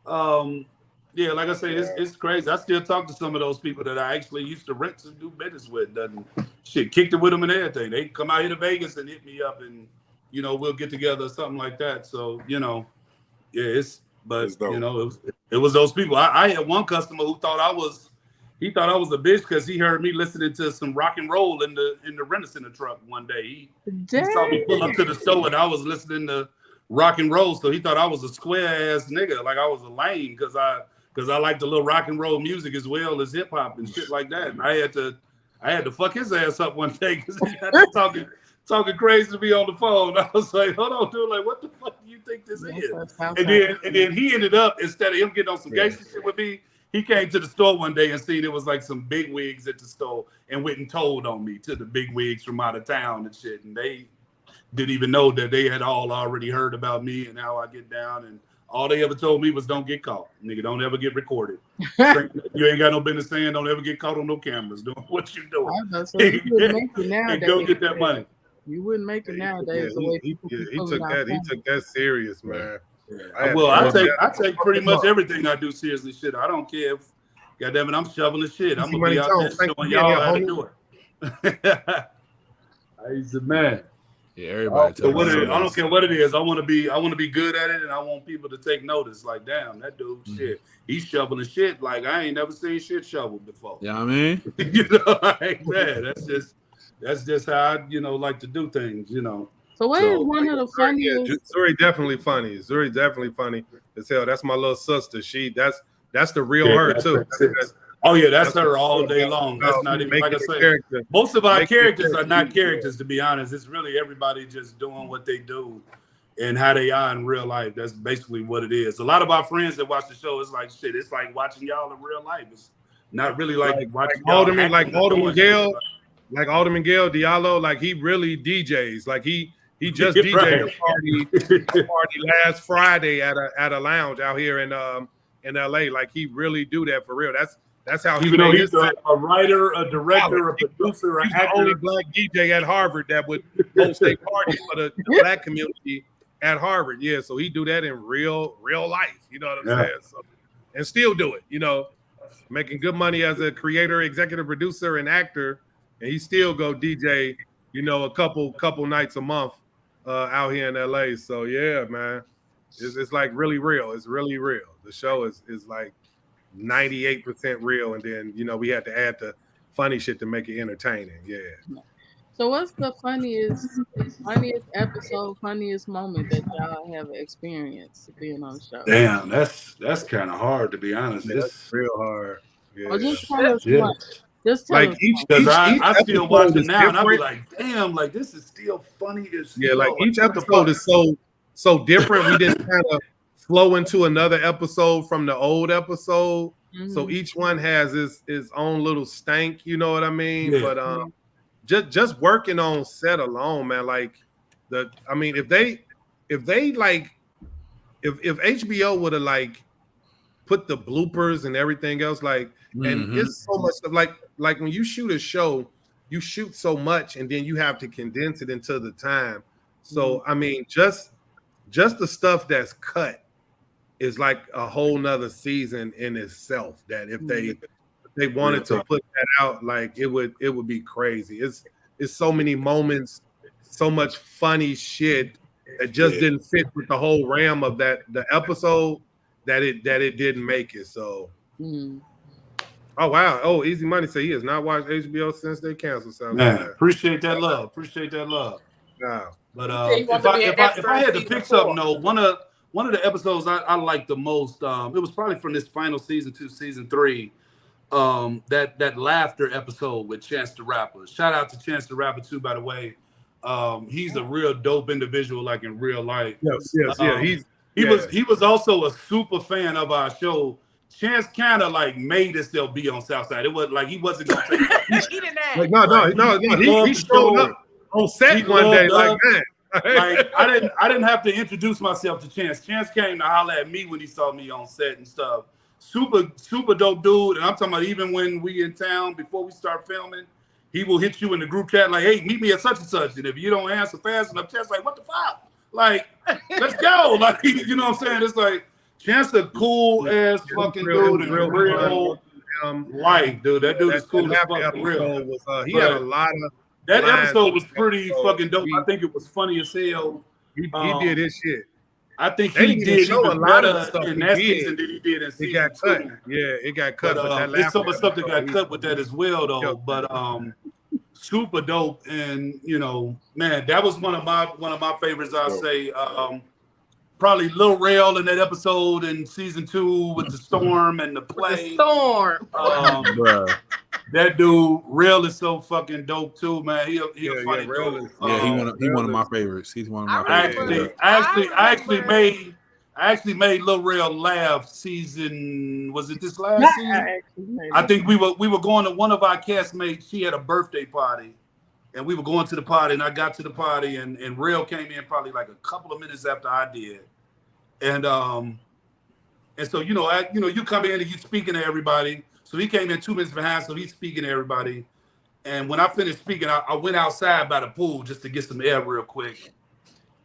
Yeah, like I say, it's crazy. I still talk to some of those people that I actually used to rent to do business with. Kicked it with them and everything. They come out here to Vegas and hit me up, and we'll get together or something like that. So yeah, it was those people. I had one customer who thought I was a bitch because he heard me listening to some rock and roll in the Rent-A-Center truck one day. He saw me pull up to the store and I was listening to rock and roll, so he thought I was a square ass nigga, like I was a lame because I because I like the little rock and roll music as well as hip hop and shit like that. And I had to fuck his ass up one day because he got to talking crazy to me on the phone. I was like, hold on, dude, like, what the fuck do you think this is? And then he ended up, instead of him getting on some gangster shit with me, he came to the store one day and seen it was like some big wigs at the store and went and told on me to the big wigs from out of town and shit. And they didn't even know that they had all already heard about me and how I get down. And all they ever told me was don't get caught. Nigga, don't ever get recorded. You ain't got no business saying don't ever get caught on no cameras doing what you doing.
You wouldn't make it nowadays.
And go get that money.
You wouldn't make it nowadays.
He took that serious, man.
Yeah. Well, I take pretty much everything I do seriously. Shit, I don't care if, goddamn it, I'm shoveling shit. I'm gonna be out there showing y'all how to do it. He's the man.
Yeah, everybody.
I don't care what it is. I want to be good at it, and I want people to take notice. Like, damn, that dude, shit, he's shoveling shit. Like, I ain't never seen shit shoveled before.
Yeah, I mean,
you know, like, man, that's just how I, like to do things,
So what is one of the funniest?
Yeah, Zuri definitely funny as hell. That's my little sister. That's the real her too.
That's her all day long. That's not even, like I say, most of our characters are not characters, to be honest. It's really everybody just doing what they do and how they are in real life. That's basically what it is. A lot of our friends that watch the show, it's like shit. It's like watching y'all in real life. It's not really like watching
Alderman Gale, like Alderman Gale Diallo. Like he really DJs. Like he just DJed a party last Friday at a lounge out here in LA. Like he really do that for real. That's how
even though he's a writer, a director, a producer, an actor.
The only black DJ at Harvard that would host a party for the black community at Harvard. Yeah, so he do that in real life. You know what I'm saying? So, and still do it. Making good money as a creator, executive producer, and actor, and he still go DJ. A couple nights a month out here in LA. So yeah, man, it's like really real. It's really real. The show is like 98% real, and then we had to add the funny shit to make it entertaining. Yeah.
So what's the funniest episode, funniest moment that y'all have experienced being on the show?
Damn, that's kind of hard, to be honest.
That's real hard. Yeah.
Or just tell us one. Just tell us
each
I still watch it now, and I'll be like, damn, like this is still funny as
yeah. Like each episode is so different. We didn't kind of flow into another episode from the old episode. Mm-hmm. So each one has his own little stank, you know what I mean? Yeah. But just working on set alone, man, like if HBO would have like put the bloopers and everything else, like and it's so much stuff, like when you shoot a show, you shoot so much and then you have to condense it into the time. So I mean, just the stuff that's cut is like a whole nother season in itself. That if they wanted to put that out, like it would be crazy. It's so many moments, so much funny shit that just didn't fit with the whole ram of the episode that it didn't make it. So oh wow. Oh, Easy Money say he has not watched HBO since they canceled South.
Man, appreciate that love.
Wow.
But if I had to pick something, though, one of the episodes I liked the most, it was probably from this final season 2, season 3, that laughter episode with Chance the Rapper. Shout out to Chance the Rapper too, by the way. He's a real dope individual, like in real life.
Yes.
He was also a super fan of our show. Chance kind of like made himself be on Southside. It was like he wasn't gonna take
he didn't ask.
Like, no. He showed up on set one day like that.
Like I didn't have to introduce myself to Chance. Chance came to holler at me when he saw me on set and stuff. Super dope dude. And I'm talking about even when we in town before we start filming, he will hit you in the group chat like, "Hey, meet me at such and such." And if you don't answer fast enough, Chance like, "What the fuck? Like, let's go!" Like, you know what I'm saying? It's like Chance a cool ass fucking dude in real life, dude. That dude is cool as fuck. Real.
He had a lot of.
That episode was pretty fucking dope. I think it was funny as hell.
He did his shit.
I think he did even better in that season than he did in season 2.
Yeah, it got cut.
But there's some stuff that got cut with that as well, though. But super dope, and man, that was one of my favorites. I'll say. probably Lil Rel in that episode in season 2 with the storm and the play.
The storm.
That dude, Rel is so fucking dope too, man. He a funny dude.
He one of my favorites. He's one of my favorites.
I actually made Lil Rel laugh season. Was it this last season? I think we were going to one of our castmates. She had a birthday party, and we were going to the party. And I got to the party, and Rel came in probably like a couple of minutes after I did, and so you come in and you speaking to everybody. So he came in 2 minutes behind, so he's speaking to everybody. And when I finished speaking, I went outside by the pool just to get some air real quick.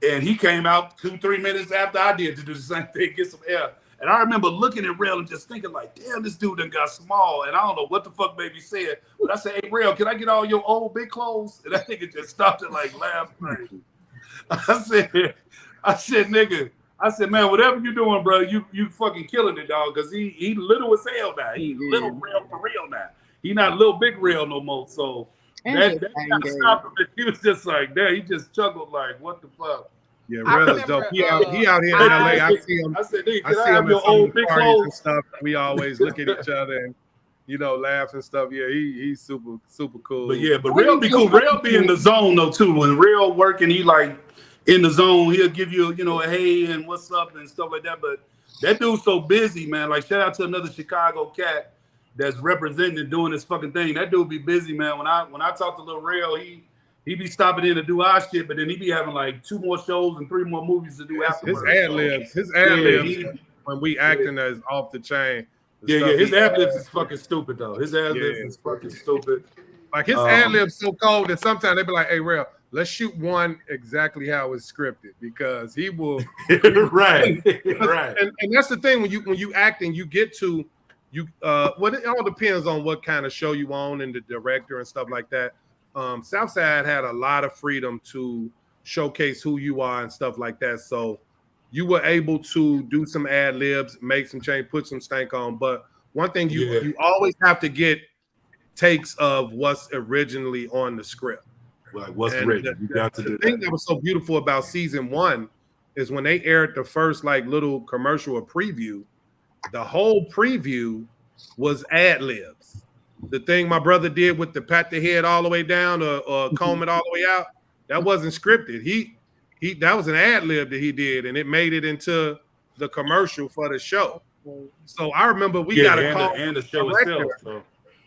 And he came out 2-3 minutes after I did to do the same thing, get some air. And I remember looking at Rel and just thinking like, damn, this dude done got small. And I don't know what the fuck baby said. But I said, hey, Rel, can I get all your old big clothes? And that nigga just stopped and like laughing. I said, nigga. I said, man, whatever you doing, bro, you fucking killing it, dog. Because he little as hell now. He little Rel for real now. He not little big Rel no more. So that kind of stopped him. He was just like, there. He just chuckled like, what the fuck?
Yeah, Rel is dope. He out here in LA. I see him.
I said, can
I
I have your old big clothes
and stuff. We always look at each other and laugh and stuff. Yeah, he's super cool.
But Rel be cool. Rel be in the zone though too. When Rel working, he like in the zone. He'll give you a hey and what's up and stuff like that. But that dude's so busy, man. Like shout out to another Chicago cat that's representing and doing this fucking thing. That dude be busy, man. When I talk to Lil Rel, he be stopping in to do our shit, but then he be having like 2 more shows and 3 more movies to do afterwards.
His ad libs when we acting as off the chain.
His ad libs is fucking stupid though. His ad libs is fucking stupid.
Like his ad libs so cold that sometimes they be like, "Hey, Rel, let's shoot one exactly how it's scripted," because he will.
right.
And that's the thing when you acting, you get to it all depends on what kind of show you on and the director and stuff like that. Southside had a lot of freedom to showcase who you are and stuff like that. So you were able to do some ad libs, make some change, put some stank on. But one thing you always have to get takes of what's originally on the script.
Like what's written. You got to do that.
The thing that was so beautiful about season 1 is when they aired the first like little commercial or preview, the whole preview was ad libs. The thing my brother did with the pat the head all the way down or comb it all the way out, that wasn't scripted. He that was an ad lib that he did, and it made it into the commercial for the show. So I remember we got a call
and the show itself. So.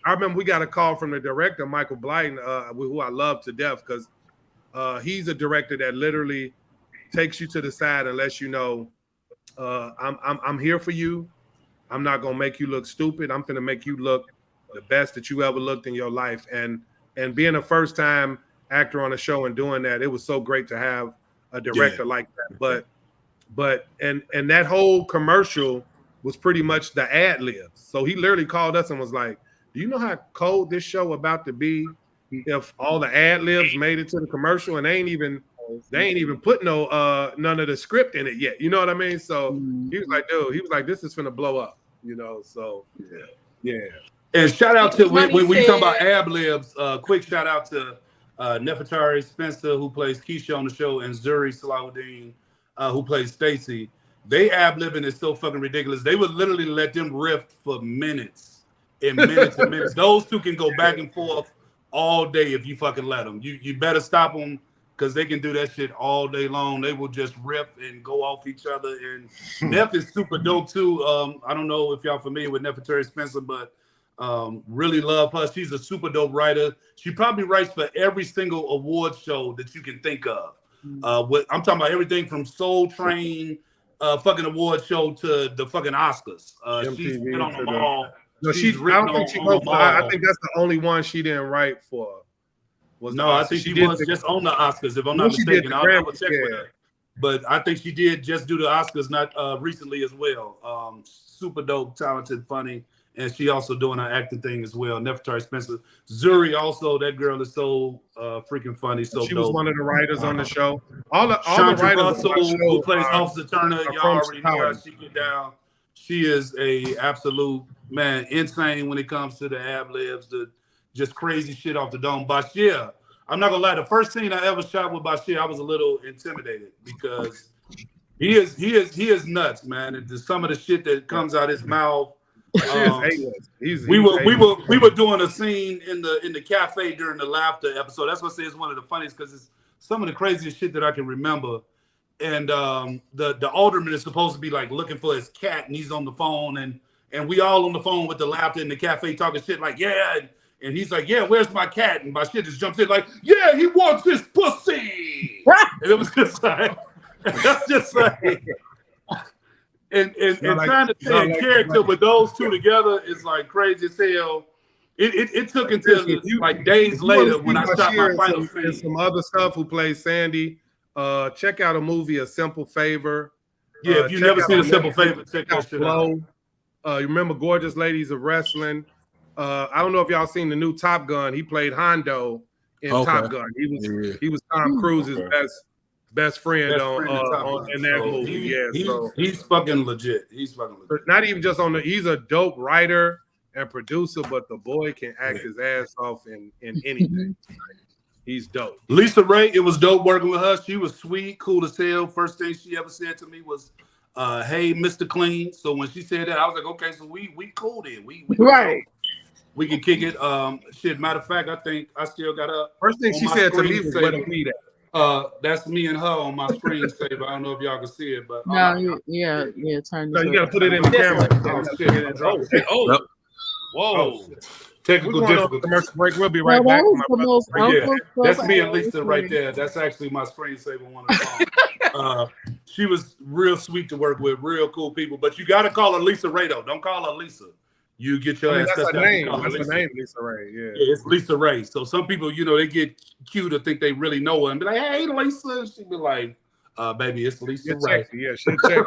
I remember we got a call from the director, Michael Blyton, who I love to death because he's a director that literally takes you to the side and lets you know, I'm here for you. I'm not gonna make you look stupid. I'm gonna make you look the best that you ever looked in your life. And being a first time actor on a show and doing that, it was so great to have a director like that. But that whole commercial was pretty much the ad libs. So he literally called us and was like, do you know how cold this show about to be if all the ad libs made it to the commercial and they ain't even put none of the script in it yet. You know what I mean? So he was like, dude, this is finna blow up, so yeah.
And shout out to when we talk about ad libs, quick shout out to Nefertari Spencer, who plays Keisha on the show, and Zuri Salahuddin, who plays Stacy. They ad libbing is so fucking ridiculous. They would literally let them riff for minutes and minutes and minutes. Those two can go back and forth all day if you fucking let them. You better stop them because they can do that shit all day long. They will just rip and go off each other. And Neff is super dope too. I don't know if y'all familiar with Nefertari Spencer, but really love her. She's a super dope writer. She probably writes for every single award show that you can think of. I'm talking about everything from Soul Train fucking award show to the fucking Oscars. She's been on them all.
No, I don't think she wrote for. I think that's the only one she didn't write for.
I think she was just on the Oscars, if I'm not mistaken. I'll double check with her. But I think she did just do the Oscars not recently as well. Super dope, talented, funny. And she also doing her acting thing as well. Nefertari Spencer. Zuri also, that girl is so freaking funny. So
she was one of the writers on the show. All the writers
Russell, who plays Officer Turner, y'all already know how she get down. She is a absolute, man, insane when it comes to the ad libs, the just crazy shit off the dome. Bashir, I'm not gonna lie, the first scene I ever shot with Bashir, I was a little intimidated because He is nuts, man. And some of the shit that comes out his mouth. We were doing a scene in the cafe during the laughter episode. That's what I say it's one of the funniest because it's some of the craziest shit that I can remember. And the alderman is supposed to be like looking for his cat, and he's on the phone, and we all on the phone with the laughter in the cafe talking shit like, yeah, and he's like, yeah, where's my cat? And my shit just jumps in like, yeah, he wants his pussy. And it was just like, that's just like, and trying to stay in character with those two together is like crazy as hell. It took until like days later when I shot my final scene.
And some other stuff who plays Sandy. Check out a movie, A Simple Favor.
Yeah, if you've never seen A Simple Favor, check that shit out.
You remember Gorgeous Ladies of Wrestling? I don't know if y'all seen the new Top Gun. He played Hondo in Top Gun. He was Tom Cruise's best friend in that movie.
He's fucking legit. He's fucking legit.
Not even just he's a dope writer and producer, but the boy can act his ass off in anything. He's dope.
Lisa Ray, it was dope working with her. She was sweet, cool as hell. First thing she ever said to me was, hey, Mr. Clean. So when she said that, I was like, okay, so we cool then. We
right.
We can kick it. Shit, matter of fact, I think I still got up.
First thing she said to me was, where the weed at?
That's me and her on my screensaver. I don't know if y'all can see it, but
turn.
No, you gotta put it in the camera. Whoa.
Technical difficulty.
Commercial break. We'll be right back.
That's me and Lisa right there. That's actually my screensaver on the phone. She was real sweet to work with, real cool people. But you got to call her Lisa Ray though. Don't call her Lisa. You get your ass.
That's her name. That's her name, Lisa Ray. Yeah,
it's Lisa Ray. So some people, they get cute to think they really know her and be like, "Hey, Lisa." She be like, "Baby, it's Lisa Ray."
Yeah, she'll check.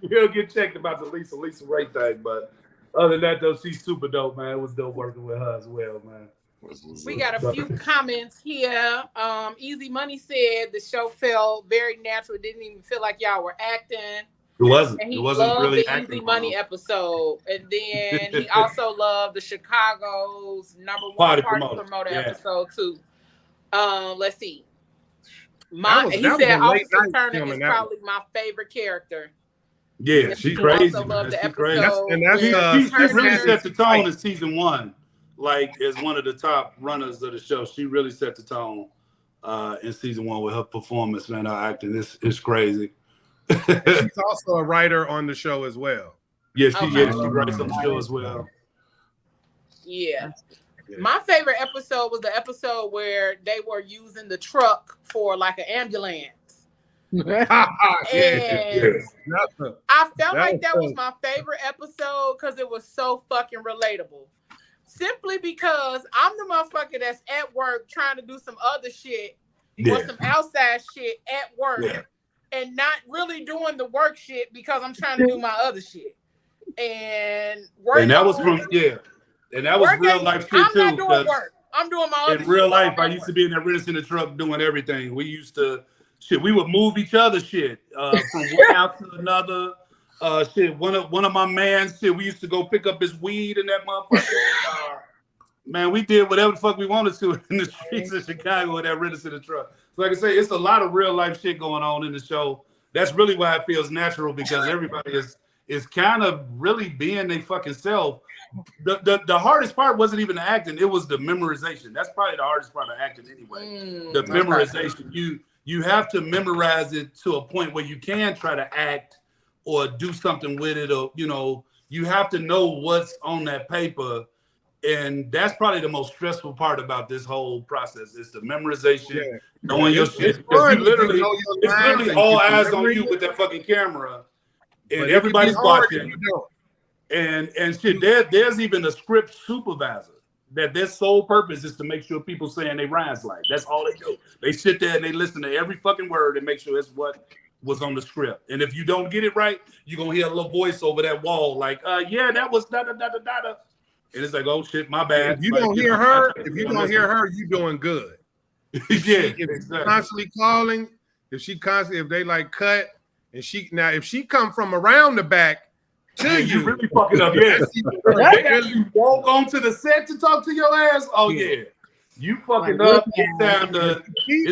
He'll get checked about the Lisa Ray thing, but. Other than that, though, she's super dope, man. It was dope working with her as well, man.
We got a few comments here. Easy Money said the show felt very natural. It didn't even feel like y'all were acting.
It wasn't.
And he
it wasn't
loved
really
the
acting.
Easy Money episode. And then he also loved the Chicago's #1 party promoter episode, too. Let's see. He said Officer Turner is probably my favorite character.
Yeah, she's crazy.
Also love the
she
episode.
really set the tone in season 1. Like, as one of the top runners of the show, she really set the tone in season 1 with her performance, man. Her acting, it's crazy.
She's also a writer on the show as well.
Yeah, she writes on the show as well.
Yeah. My favorite episode was the episode where they were using the truck for like an ambulance. And I felt like that was my favorite episode because it was so fucking relatable. Simply because I'm the motherfucker that's at work trying to do some other shit or some outside shit at work and not really doing the work shit because I'm trying to do my other shit. And
that was real life shit too.
I'm not doing work. I'm doing my other shit.
In real life, I used to be in that Riddance in the truck doing everything. We used to we would move each other shit from one house to another. One of my mans we used to go pick up his weed in that motherfucker. Man, we did whatever the fuck we wanted to in the streets of Chicago with that Riddance in the truck. So like I say, it's a lot of real life shit going on in the show. That's really why it feels natural because everybody is kind of really being their fucking self. The hardest part wasn't even the acting; it was the memorization. That's probably the hardest part of acting anyway. The memorization. You have to memorize it to a point where you can try to act or do something with it, or you have to know what's on that paper, and that's probably the most stressful part about this whole process. Is the memorization, knowing your shit. It's literally all eyes on you with that fucking camera, and everybody's watching. And shit, there's even a script supervisor that their sole purpose is to make sure people saying they rhymes like. That's all they do. They sit there and they listen to every fucking word and make sure it's what was on the script. And if you don't get it right, you're going to hear a little voice over that wall like, that was da-da-da-da-da. And it's like, oh, shit, my bad.
If you don't hear her, you doing good. If she's constantly calling, if they like cut, and if she come from around the back, you
really fucking up. You walk onto the set to talk to your ass. Oh yeah, you fucking up. It's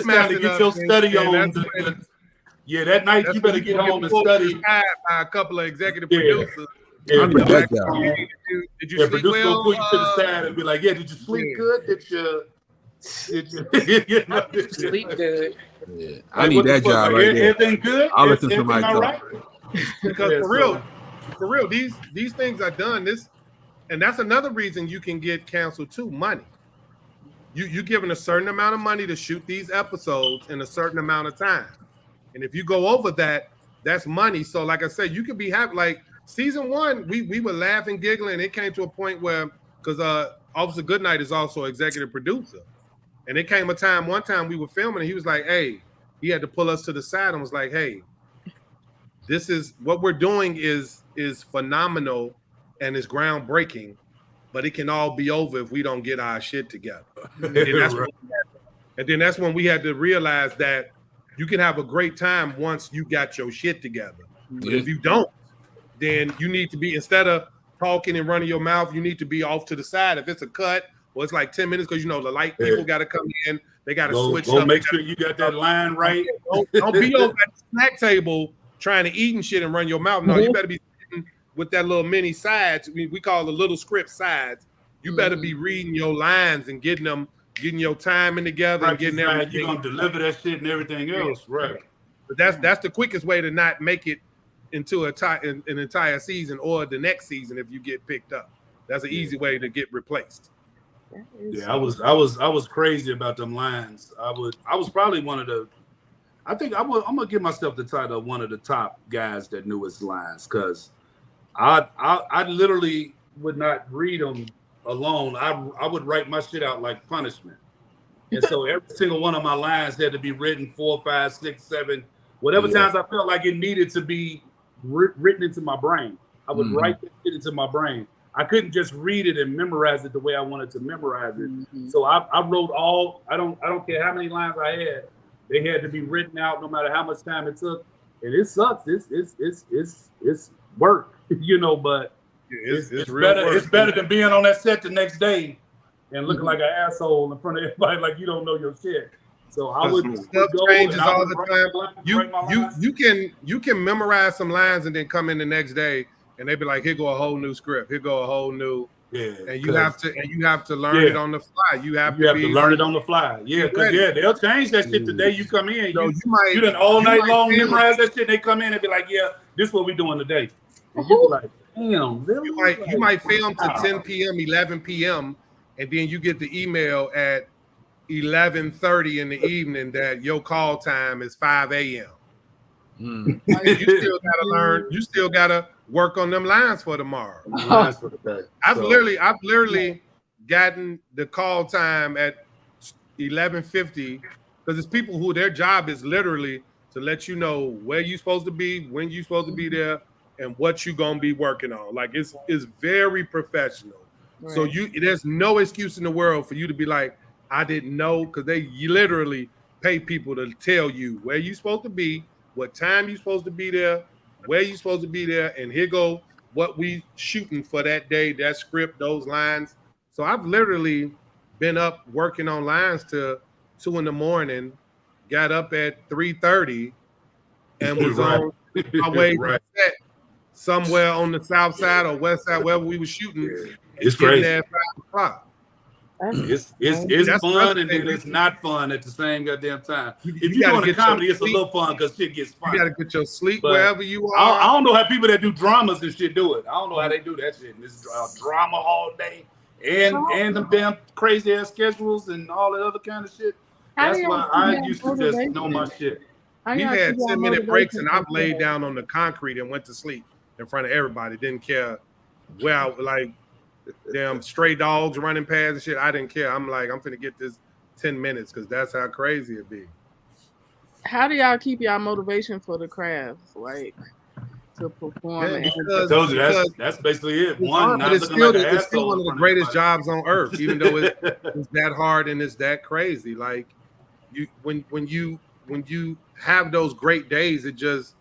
time to get your study on. Yeah, that night
That's
you better
when
get
you
home and
pulled to the
study.
side by a couple of executive
Yeah.
producers.
Yeah,
I need that job.
Did you
yeah,
sleep
producer
well?
gonna pull you to the side and be like, "Yeah, did you sleep
Yeah.
good? Did you know,
Sleep good.
Yeah, I
like,
need
what the
that
fuck?
job
Like,
right there.
everything good?
I'll listen to
Everything
somebody
all
talk.
right?
Because
Yeah,
for real, these things are done. And that's another reason you can get canceled too. Money. You given a certain amount of money to shoot these episodes in a certain amount of time. And if you go over that, that's money. So, like I said, you could be happy. Like season 1, we were laughing, giggling. It came to a point where, because Officer Goodnight is also executive producer, and it came one time we were filming, and he was like, "Hey," he had to pull us to the side and was like, "Hey, this is what we're doing is phenomenal and is groundbreaking, but it can all be over if we don't get our shit together." And then that's when we had to realize that you can have a great time once you got your shit together. But if you don't, then you need to be, instead of talking and running your mouth, you need to be off to the side. If it's a cut, well, it's like 10 minutes because, the light people got to come in. They got to switch
Go
stuff.
make sure you got that line right.
Don't be over at the snack table trying to eat and shit and run your mouth. No, you better be sitting with that little mini sides. We call the little script sides. You better be reading your lines and getting your timing together and getting everything.
You're gonna deliver that shit and everything else, right?
But that's the quickest way to not make it into an entire season or the next season if you get picked up. That's an easy way to get replaced.
Yeah, I was crazy about them lines. I was probably one of the. I think I'm gonna give myself the title of one of the top guys that knew his lines, because I literally would not read them alone. I would write my shit out like punishment. And so every single one of my lines had to be written 4, 5, 6, 7, whatever times I felt like it needed to be written into my brain. I would write that shit into my brain. I couldn't just read it and memorize it the way I wanted to memorize it. So I wrote I don't care how many lines I had. They had to be written out no matter how much time it took. And it sucks. It's work, but it's better. Work. It's better than being on that set the next day and looking like an asshole in front of everybody, like you don't know your shit. So I would
stuff changes all the time. You can memorize some lines and then come in the next day and they be like, "Here go a whole new script. Here go a whole new." And you have to learn it on the fly. You have to
learn it on the fly. Yeah, because they'll change that shit the day you come in. You done all night long memorize that shit. They come in and be like, "Yeah, this is what we doing today." And you be like, "Damn, really?"
You might film to 10 p.m., 11 p.m., and then you get the email at 11:30 in the evening that your call time is 5 a.m. You still gotta learn. You still gotta work on them lines for tomorrow. I've literally gotten the call time at 11:50 because it's people who their job is literally to let you know where you're supposed to be, when you're supposed to be there, and what you're gonna be working on. Like it's very professional. Right. So there's no excuse in the world for you to be like, I didn't know, because you literally pay people to tell you where you're supposed to be, what time you're supposed to be there, where you're supposed to be there, and here go what we shooting for that day, that script, those lines. So I've literally been up working on lines till 2 a.m, got up at 3:30 and was on my way to set somewhere on the south side or west side, wherever we were shooting.
It's crazy.
At 5 o'clock.
It's fun and then it's not fun at the same goddamn time. If you're doing a comedy, it's a little fun because shit gets fun.
You gotta get your sleep wherever you are.
I don't know how people that do dramas and shit do it. I don't know how they do that shit. This drama all day and them damn crazy ass schedules and all that other kind of shit. That's why I used to just know my shit.
We had 10-minute breaks and I've laid down on the concrete and went to sleep in front of everybody. Didn't care where I like. Damn stray dogs running past and shit. I didn't care. I'm like, I'm finna get this 10 minutes because that's how crazy it be.
How do y'all keep y'all motivation for the craft, like to perform?
I told you that's basically it.
It's still one of the greatest jobs on earth, even though it's that hard and it's that crazy. Like when you have those great days, it just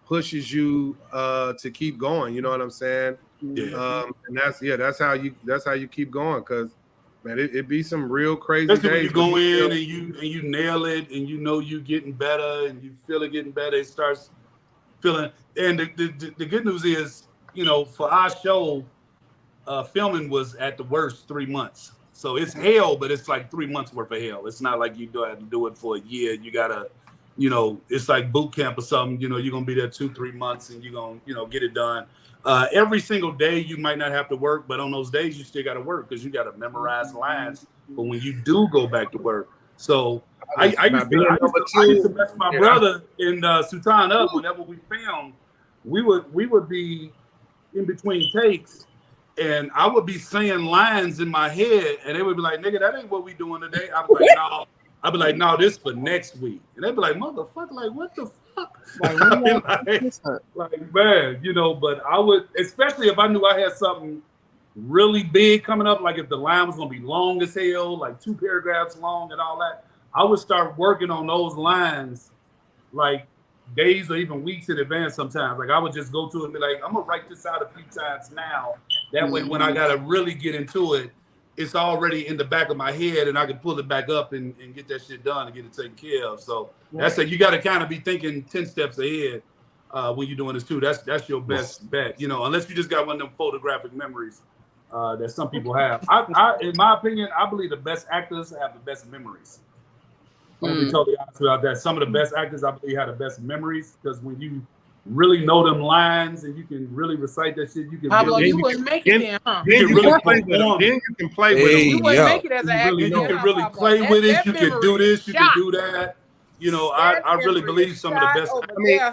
pushes you to keep going. You know what I'm saying? Yeah. And that's how you keep going, because Man, it be some real crazy
Especially
days.
when you go in and you nail it and you know you getting better and you feel it getting better. It starts feeling. And the good news is, you know, for our show, filming was at the worst 3 months. So it's hell, but it's like 3 months worth of hell. It's not like you do have to do it for a year. You gotta, you know, it's like boot camp or something. You know, you're gonna be there 2-3 months and you're gonna, you know, get it done. Every single day you might not have to work, but on those days you still got to work because you got to memorize lines for when you do go back to work. So I used to mess my brother in Sultan up whenever we filmed. We would be in between takes, and I would be saying lines in my head, and they would be like, "Nigga, that ain't what we doing today." I was like, "No." I'd be like, "No, this for next week," and they'd be like, "Motherfucker, like what the fuck?" Like man, you know. But I would, especially if I knew I had something really big coming up, like if the line was gonna be long as hell, like 2 paragraphs long and all that, I would start working on those lines like days or even weeks in advance sometimes. Like I would just go to it and be like, I'm gonna write this out a few times now. That way when I gotta really get into it, it's already in the back of my head and I can pull it back up and get that shit done and get it taken care of. So that's it. You gotta kind of be thinking 10 steps ahead when you're doing this too. That's your best bet, you know, unless you just got one of them photographic memories that some people have. I in my opinion, I believe the best actors have the best memories. I'm gonna be totally honest about that. Some of the best actors, I believe, have the best memories because when you really know them lines and you can really recite that shit, you can.
Pablo,
really,
you wouldn't make it then, huh?
Then you can play with them. Then you can play with them.
You wouldn't make it as an actor.
You can really play with it. You can do this. You can do that. You know, I really believe some of the best.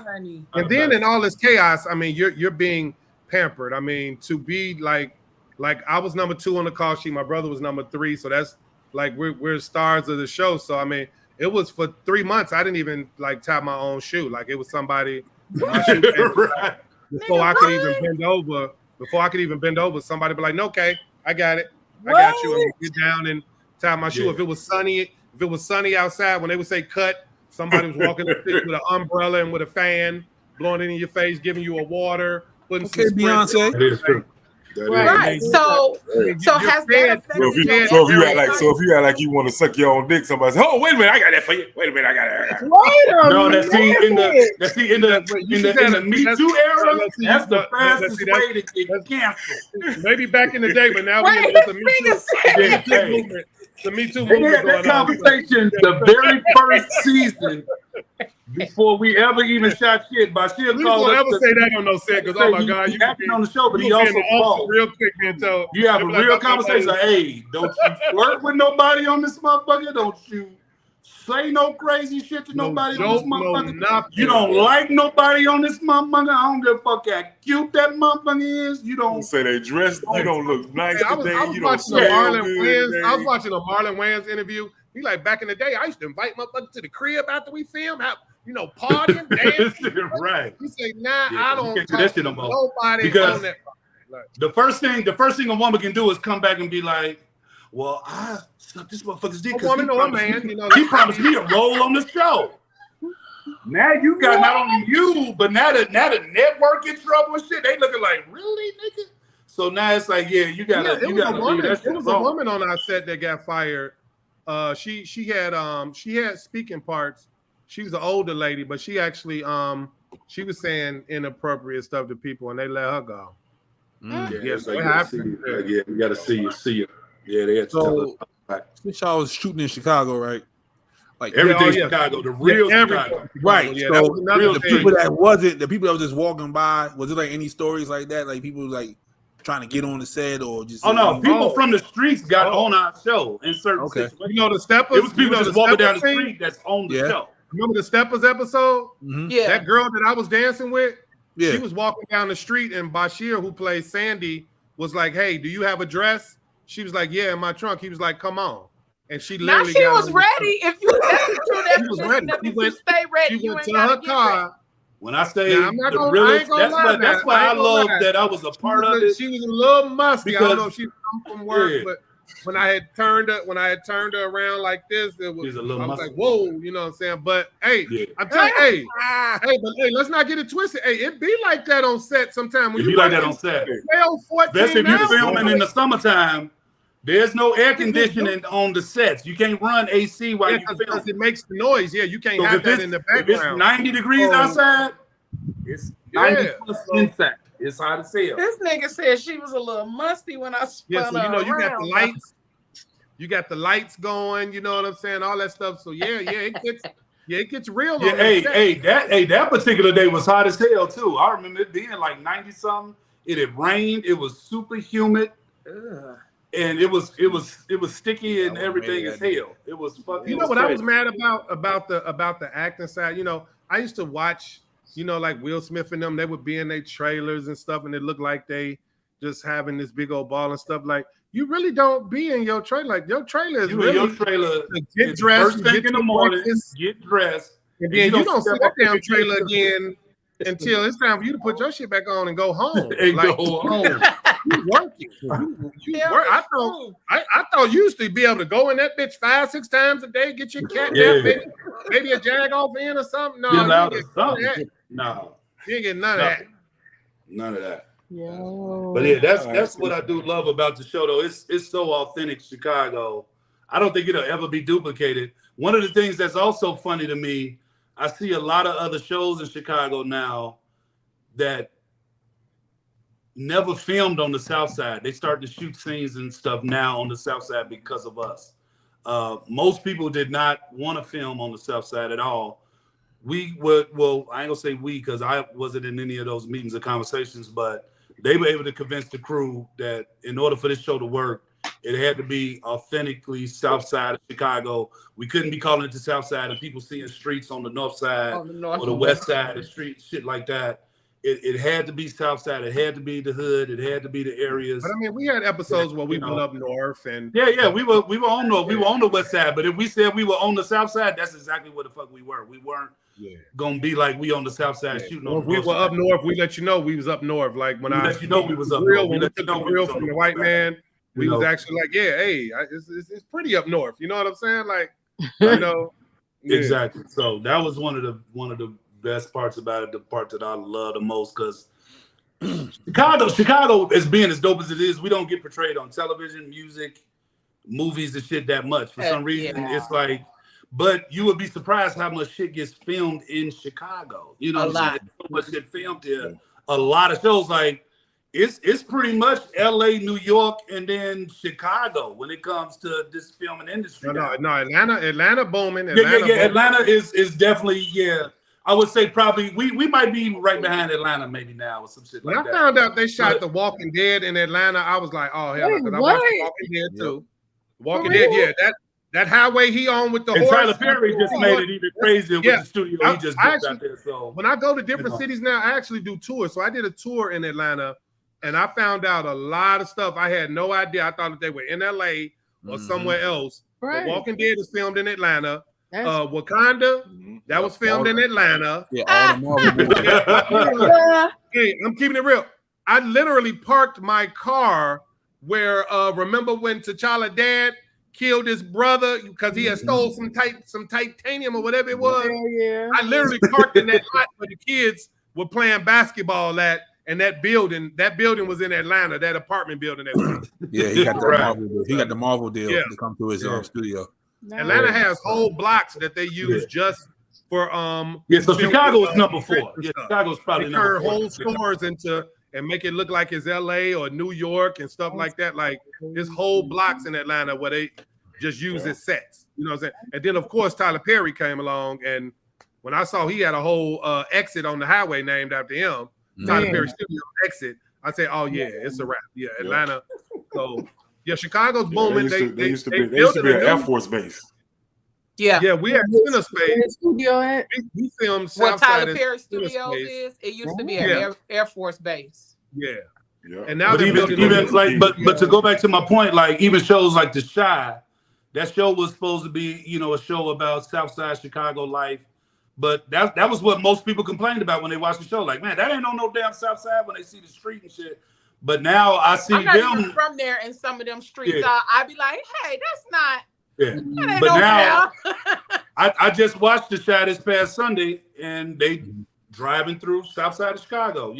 Honey.
And then in all this chaos, I mean, you're being pampered. I mean, to be like I was number 2 on the call sheet. My brother was number 3. So that's like we're stars of the show. So I mean, it was for 3 months. I didn't even like tie my own shoe. Like it was somebody my shoe right. Before I could even bend over. Before I could even bend over, somebody be like, "No, okay, I got it. I got you." And get down and tie my shoe. If it was sunny outside, when they would say cut, somebody was walking the street with an umbrella and with a fan, blowing it in your face, giving you a water, putting some
Beyonce.
That is true.
Right. So has that affected
so if you act like you want to suck your own dick, somebody says, "Oh, wait a minute, I got that for you. Wait a minute, I got that."
No, that's in the Me Too era. That's the fastest way to get canceled.
Maybe back in the day, but now it's a Me Too movement. The Me Too movement going on.
Conversation the very first season before we ever even shot shit. Bashir called us.
Never say that on no set because oh my god,
you acting on the show, but he also called
real quick and told
you have a real conversation. Hey, don't you flirt with nobody on this motherfucker? Don't you say no crazy shit to nobody on this motherfucker? You don't like nobody on this motherfucker. I don't give a fuck how cute that motherfucker is. You don't
say they dressed. You don't look nice today.
I was watching a Marlon Wayans interview. He like back in the day, I used to invite motherfuckers to the crib after we film. Partying, dancing.
Right.
He say, "Nah, I don't talk
that shit
to
no more."
nobody
because
on that.
The first thing a woman can do is come back and be like, "Well, I suck this motherfucker's dick because he promised me a role on the show." Now you got not only you, but now the network in trouble and shit. They looking like, really, nigga? So now it's like, yeah, you gotta.
It was a woman on our set that got fired. She had speaking parts. She was an older lady, but she actually she was saying inappropriate stuff to people, and they let her go.
Yes, you gotta see you. Yeah, they had to tell her.
Since y'all was shooting in Chicago, right? Like
everything Chicago, the real Chicago,
right?
Yeah,
so
the
people that were just walking by. Was it like any stories like that? Like people like trying to get on the set or just?
Oh no, people from the streets got on our show in certain situations.
You know the Steppers.
It was people just walking down the street that's on the show.
Remember the Steppers episode?
Mm-hmm.
Yeah.
That girl that I was dancing with, she was walking down the street, and Bashir, who plays Sandy, was like, "Hey, do you have a dress?" She was like, "Yeah, in my trunk." He was like, "Come on." And she literally
she was ready. If you
was ready.
Stay ready.
She went to her car.
When I say the realest, that's why I love that I was a part of it.
She was a little musty. I don't know if she come from work, but when I had turned her around like this, I was like, whoa, you know what I'm saying? But hey, I'm telling you, let's not get it twisted. Hey, it be like that on set sometimes.
When you like that on set. Especially if you're filming in the summertime. There's no air conditioning on the sets. You can't run AC while you film.
Because it makes the noise. Yeah, you can't have that in the background.
If it's 90 degrees outside, it's 90 plus inside. It's hot as hell.
This nigga said she was a little musty when I spun her
you got the
around.
lights. You got the lights going. You know what I'm saying? All that stuff. So it gets real.
Yeah, that particular day was hot as hell too. I remember it being like 90 something. It had rained. It was super humid.
Ugh.
And it was sticky and everything as hell. It was fucking.
You know what I was mad about the acting side. You know, I used to watch. You know, like Will Smith and them, they would be in their trailers and stuff, and it looked like they just having this big old ball and stuff. Like, you really don't be in your trailer. Like, your trailer is really
your trailer.
Get dressed,
first thing in the morning, get dressed,
and then you don't see that damn trailer again until it's time for you to put your shit back on and go home.
And
like,
go home.
You working. You work. I thought you used to be able to go in that bitch 5-6 times a day, get your cat maybe a jag off in or something. No,
No,
you ain't getting none of that.
None of that.
Yo.
But yeah, that's what I do love about the show, though. It's so authentic, Chicago. I don't think it'll ever be duplicated. One of the things that's also funny to me, I see a lot of other shows in Chicago now that never filmed on the South Side. They start to shoot scenes and stuff now on the South Side because of us. Most people did not want to film on the South Side at all. We would, well, I ain't gonna say we because I wasn't in any of those meetings or conversations, but they were able to convince the crew that in order for this show to work, it had to be authentically South Side of Chicago. We couldn't be calling it the South Side and people seeing streets on the North Side or the West Side of street, shit like that. It had to be South Side. It had to be the hood. It had to be the areas.
But I mean, we had episodes where we went up north and
we were on north. We were on the West Side. But if we said we were on the South Side, that's exactly what the fuck we were. We weren't gonna be like we on the South Side shooting on.
If we were up north, we let you know we was up north. Like when I
let you know we was up
north.
When
we took the grill from the white man, we was actually like, it's pretty up north. You know what I'm saying? Like, you know,
exactly. So that was one of the best parts about it, the part that I love the most, because Chicago, as being as dope as it is, we don't get portrayed on television, music, movies, and shit that much. For some reason, it's like, but you would be surprised how much shit gets filmed in Chicago. You know, so much shit filmed here. A lot of shows, like it's pretty much LA, New York, and then Chicago when it comes to this filming industry.
No, Atlanta booming.
Atlanta is definitely I would say probably we might be right behind Atlanta maybe now or some shit like that.
When I found out they shot The Walking Dead in Atlanta, I was like, oh hell, because I watched The Walking Dead too. Walking Dead, that highway he on with the horse.
Tyler Perry just made it even crazier with the studio he just built out there. So
when I go to different cities now, I actually do tours. So I did a tour in Atlanta, and I found out a lot of stuff I had no idea. I thought that they were in LA or somewhere else. Right. The Walking Dead is filmed in Atlanta. Wakanda, that was filmed in Atlanta.
Yeah, all the Marvel.
Hey, I'm keeping it real. I literally parked my car where remember when T'Challa dad killed his brother because he had stole some titanium or whatever it was. I literally parked in that lot where the kids were playing basketball at, and that building was in Atlanta, that apartment building.
He got the Marvel deal to come to his studio.
Atlanta has whole blocks that they use just for
so Chicago is number 4. Chicago's probably number 4.
Whole stores into and make it look like it's LA or New York and stuff like that. Like there's whole blocks in Atlanta where they just use as sets. You know what I'm saying? And then of course Tyler Perry came along, and when I saw he had a whole exit on the highway named after him, Tyler Perry Studio exit, I said, oh yeah, it's a wrap. Yeah, Atlanta. So Chicago's booming.
They used to be an Air Force base.
Yeah, we had center space.
Studio
we filmed
what Tyler
Southside
Perry Studios is. It used to be an Air Force base.
Yeah. And now,
but even like, but to go back to my point, like even shows like The Chi, that show was supposed to be, a show about Southside Chicago life. But that was what most people complained about when they watched the show. Like, man, that ain't on no damn Southside when they see the street and shit. But now I see
I'm not even from there, and some of them streets, I'd be like, hey, that's not.
Yeah. But now I just watched The Chi this past Sunday, and they driving through South Side of Chicago.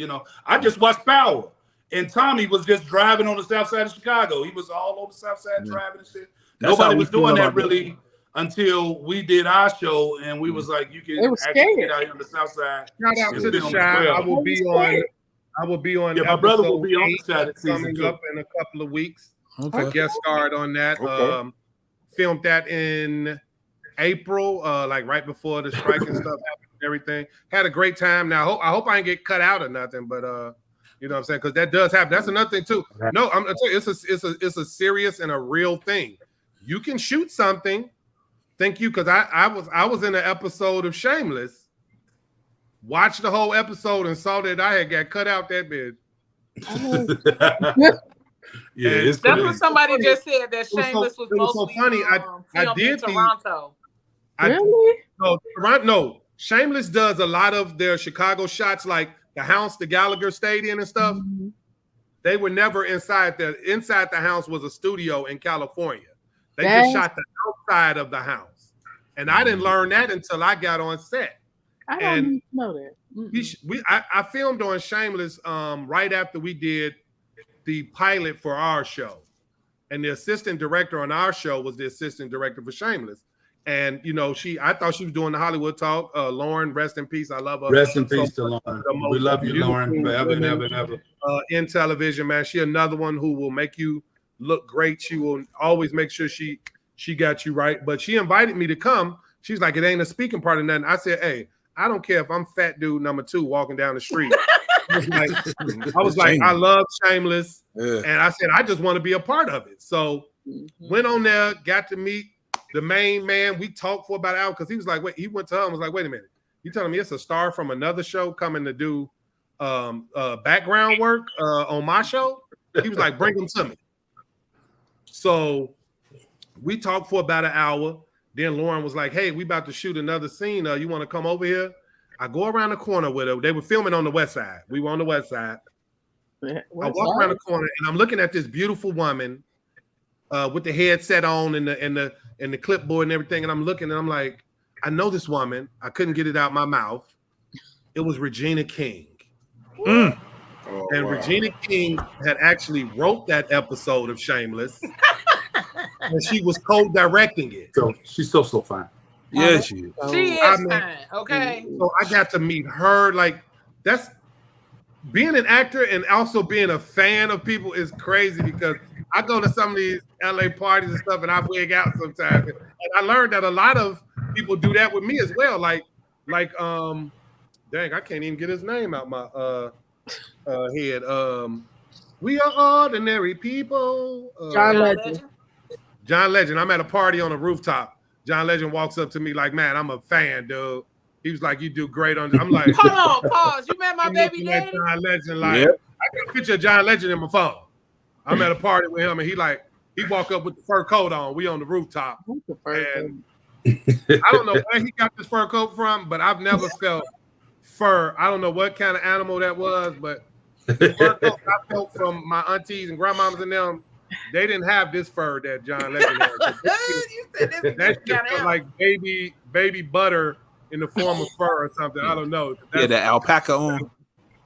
I just watched Power, And Tommy was just driving on the south side of Chicago. He was all over the south side driving and shit. Nobody was doing that really until we did our show, and we was like, you can actually get out here on the south side.
Shout out to the Shy. I will be on.
Yeah, my brother will be on the side
coming up in a couple of weeks.
Okay.
I guest starred on that.
Okay.
Filmed that in April, like right before the strike and stuff happened and everything. Had a great time. Now I hope I didn't get cut out or nothing, but you know what I'm saying? Because that does happen. That's another thing too. No, I'm gonna tell you, it's a serious and a real thing. You can shoot something. Thank you, because I was in an episode of Shameless. Watched the whole episode and saw that I had got cut out that bit.
Yeah, it's
that's
crazy.
what somebody just said, that Shameless was mostly
so funny. I
filmed
did
in Toronto.
Really?
No, Shameless does a lot of their Chicago shots, like the house, the Gallagher Stadium and stuff.
Mm-hmm.
They were never inside the house was a studio in California. They just shot the outside of the house. And I didn't learn that until I got on set.
I don't know that.
I filmed on Shameless right after we did the pilot for our show. And the assistant director on our show was the assistant director for Shameless. And you know, I thought she was doing the Hollywood talk. Lauren, rest in peace. I love her.
Rest in peace to Lauren. We love you, Lauren, forever and ever and ever.
In television, man. She another one who will make you look great. She will always make sure she got you right. But she invited me to come. She's like, it ain't a speaking part of nothing. I said, hey, I don't care if I'm fat dude number 2 walking down the street. I was like, I love Shameless. Yeah. And I said, I just want to be a part of it. So went on there, got to meet the main man. We talked for about an hour because he was like, wait, he went to her and was like, wait a minute. You telling me it's a star from another show coming to do background work on my show? He was like, bring him to me. So we talked for about an hour. Then Lauren was like, hey, we about to shoot another scene. You want to come over here? I go around the corner with her. They were filming on the west side. We were on the west side. I walk around the corner and I'm looking at this beautiful woman with the headset on and the clipboard and everything. And I'm looking and I'm like, I know this woman. I couldn't get it out my mouth. It was Regina King.
Oh,
and
wow.
Regina King had actually wrote that episode of Shameless. And she was co-directing it.
So she's so fine.
Yeah, she is.
She is fine. Okay.
So I got to meet her. Like, that's being an actor and also being a fan of people is crazy because I go to some of these LA parties and stuff and I wig out sometimes. And I learned that a lot of people do that with me as well. Like dang, I can't even get his name out my head. We are ordinary people.
John Legend.
John Legend. I'm at a party on a rooftop. John Legend walks up to me like, man, I'm a fan, dude. He was like, you do great on. I'm like,
hold on, pause. You met my baby daddy?
John Legend, like, I got a picture of John Legend in my phone. I'm at a party with him, and he walk up with the fur coat on. We on the rooftop, and I don't know where he got this fur coat from, but I've never felt fur. I don't know what kind of animal that was, but the fur coat I felt from my aunties and grandmamas and them. They didn't have this fur that John Legend had. That shit felt like baby butter in the form of fur or something. I don't know.
Yeah, the alpaca on.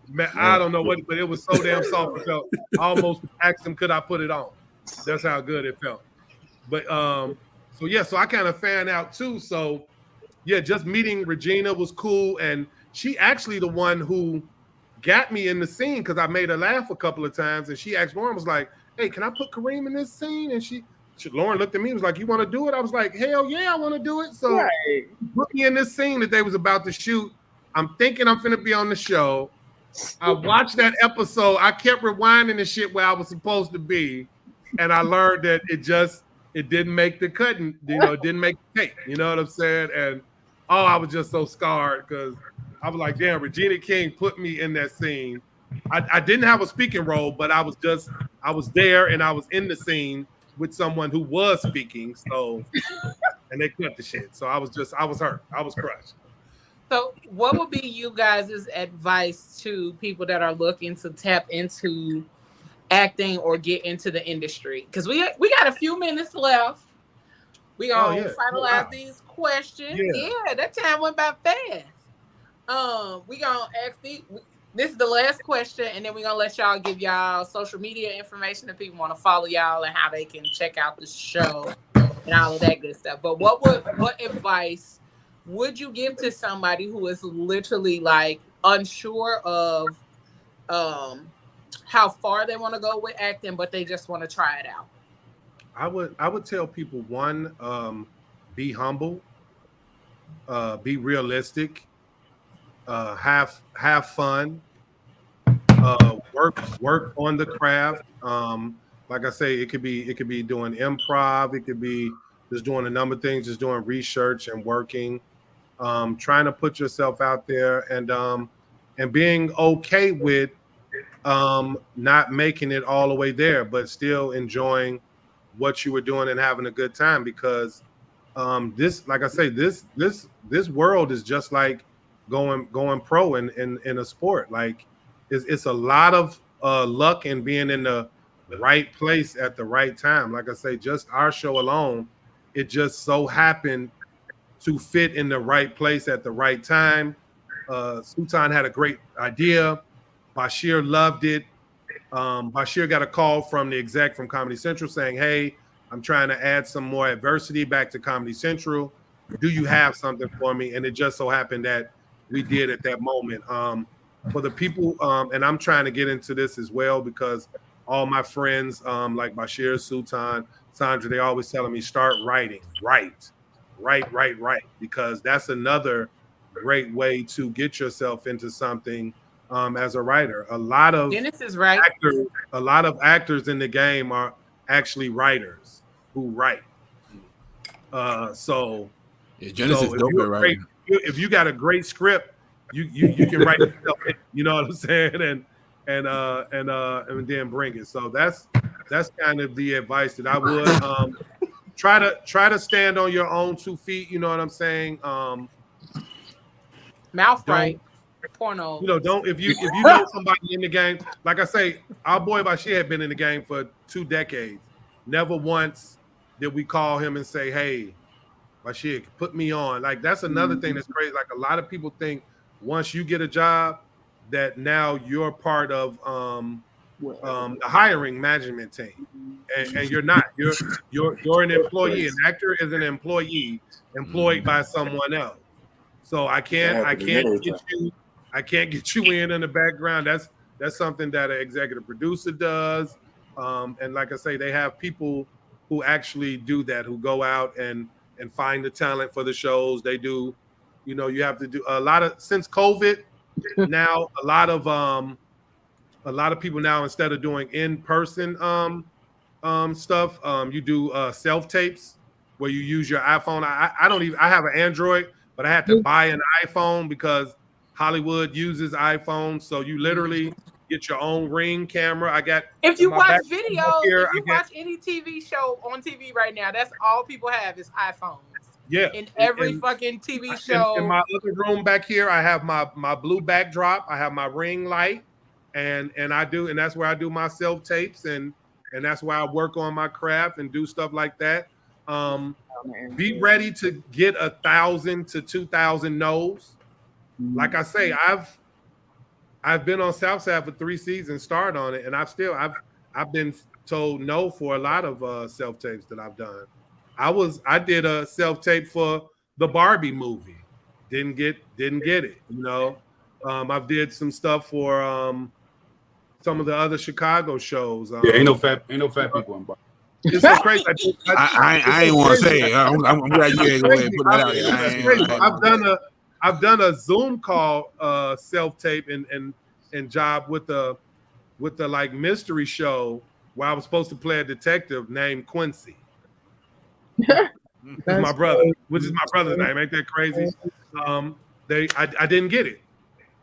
Man, I don't know what, but it was so damn soft. It felt. I almost asked him, could I put it on? That's how good it felt. But so I kind of fan out too. So yeah, just meeting Regina was cool, and she actually the one who got me in the scene because I made her laugh a couple of times, and she asked Lauren, was like, hey, can I put Kareme in this scene? And Lauren looked at me and was like, you want to do it? I was like, hell yeah, I want to do it. So put me in this scene that they was about to shoot. I'm thinking I'm finna be on the show. I watched that episode. I kept rewinding the shit where I was supposed to be. And I learned that it didn't make the cut. And, it didn't make the tape. You know what I'm saying? And I was just so scarred because I was like, damn, Regina King put me in that scene. I didn't have a speaking role, but I was there and I was in the scene with someone who was speaking. So, and they cut the shit. So I was hurt. I was crushed.
So what would be you guys' advice to people that are looking to tap into acting or get into the industry? Because we got a few minutes left. We gonna finalize these questions. Yeah, that time went by fast. We gonna ask This is the last question, and then we're gonna let y'all give y'all social media information if people want to follow y'all and how they can check out the show and all of that good stuff. But what advice would you give to somebody who is literally like unsure of how far they want to go with acting, but they just want to try it out?
I would tell people, one, be humble, be realistic, have fun, work on the craft. Like I say, it could be doing improv, it could be just doing a number of things, just doing research and working, trying to put yourself out there, and being okay with not making it all the way there, but still enjoying what you were doing and having a good time. Because this, like I say, this world is just like going pro in a sport. Like it's a lot of luck and being in the right place at the right time. Like I say, just our show alone, it just so happened to fit in the right place at the right time. Sultan had a great idea. Bashir loved it. Bashir got a call from the exec from Comedy Central saying, "Hey, I'm trying to add some more adversity back to Comedy Central. Do you have something for me?" And it just so happened that we did at that moment. For the people, and I'm trying to get into this as well, because all my friends, like Bashir, Sultan, Sandra, they always telling me, start writing, write, because that's another great way to get yourself into something as a writer. A lot of
Dennis is right.
Actors in the game are actually writers who write. So if you got a great script, you can write yourself in, you know what I'm saying, and then bring it. So that's kind of the advice that I would try to stand on your own 2 feet. You know what I'm saying?
Mouth right. Porno.
You know, if you know somebody in the game, like I say, our boy Bashir had been in the game for 2 decades. Never once did we call him and say, "Hey, Bashir, put me on." Like that's another thing that's crazy. Like a lot of people think once you get a job that now you're part of the hiring management team, and you're not. You're an employee. An actor is an employee employed by someone else. So I can't get you in the background. That's something that an executive producer does. And like I say, they have people who actually do that, who go out and find the talent for the shows. They do, you know, you have to do a lot of, since COVID, now a lot of people now, instead of doing in-person stuff, you do self-tapes where you use your iPhone. I have an Android, but I had to buy an iPhone because Hollywood uses iPhones. So you literally get your own Ring camera.
If you watch videos, if you watch any TV show on TV right now, that's all people have is iPhones.
Yeah.
In every fucking TV show.
In my other room back here, I have my blue backdrop. I have my Ring light, and that's where I do my self tapes, and that's where I work on my craft and do stuff like that. Be ready to get 1,000 to 2,000 no's. Like I say, I've been on Southside for 3 seasons, starred on it, and I've been told no for a lot of self tapes that I've done. I did a self tape for the Barbie movie, didn't get it. You know, I did some stuff for some of the other Chicago shows.
Ain't no fat people in Barbie.
This is crazy.
I ain't want to say it. I'm glad you ain't going to put that out there.
I've done a Zoom call self tape and job with the like mystery show where I was supposed to play a detective named Quincy. Which is my brother's name. Ain't that crazy? I didn't get it,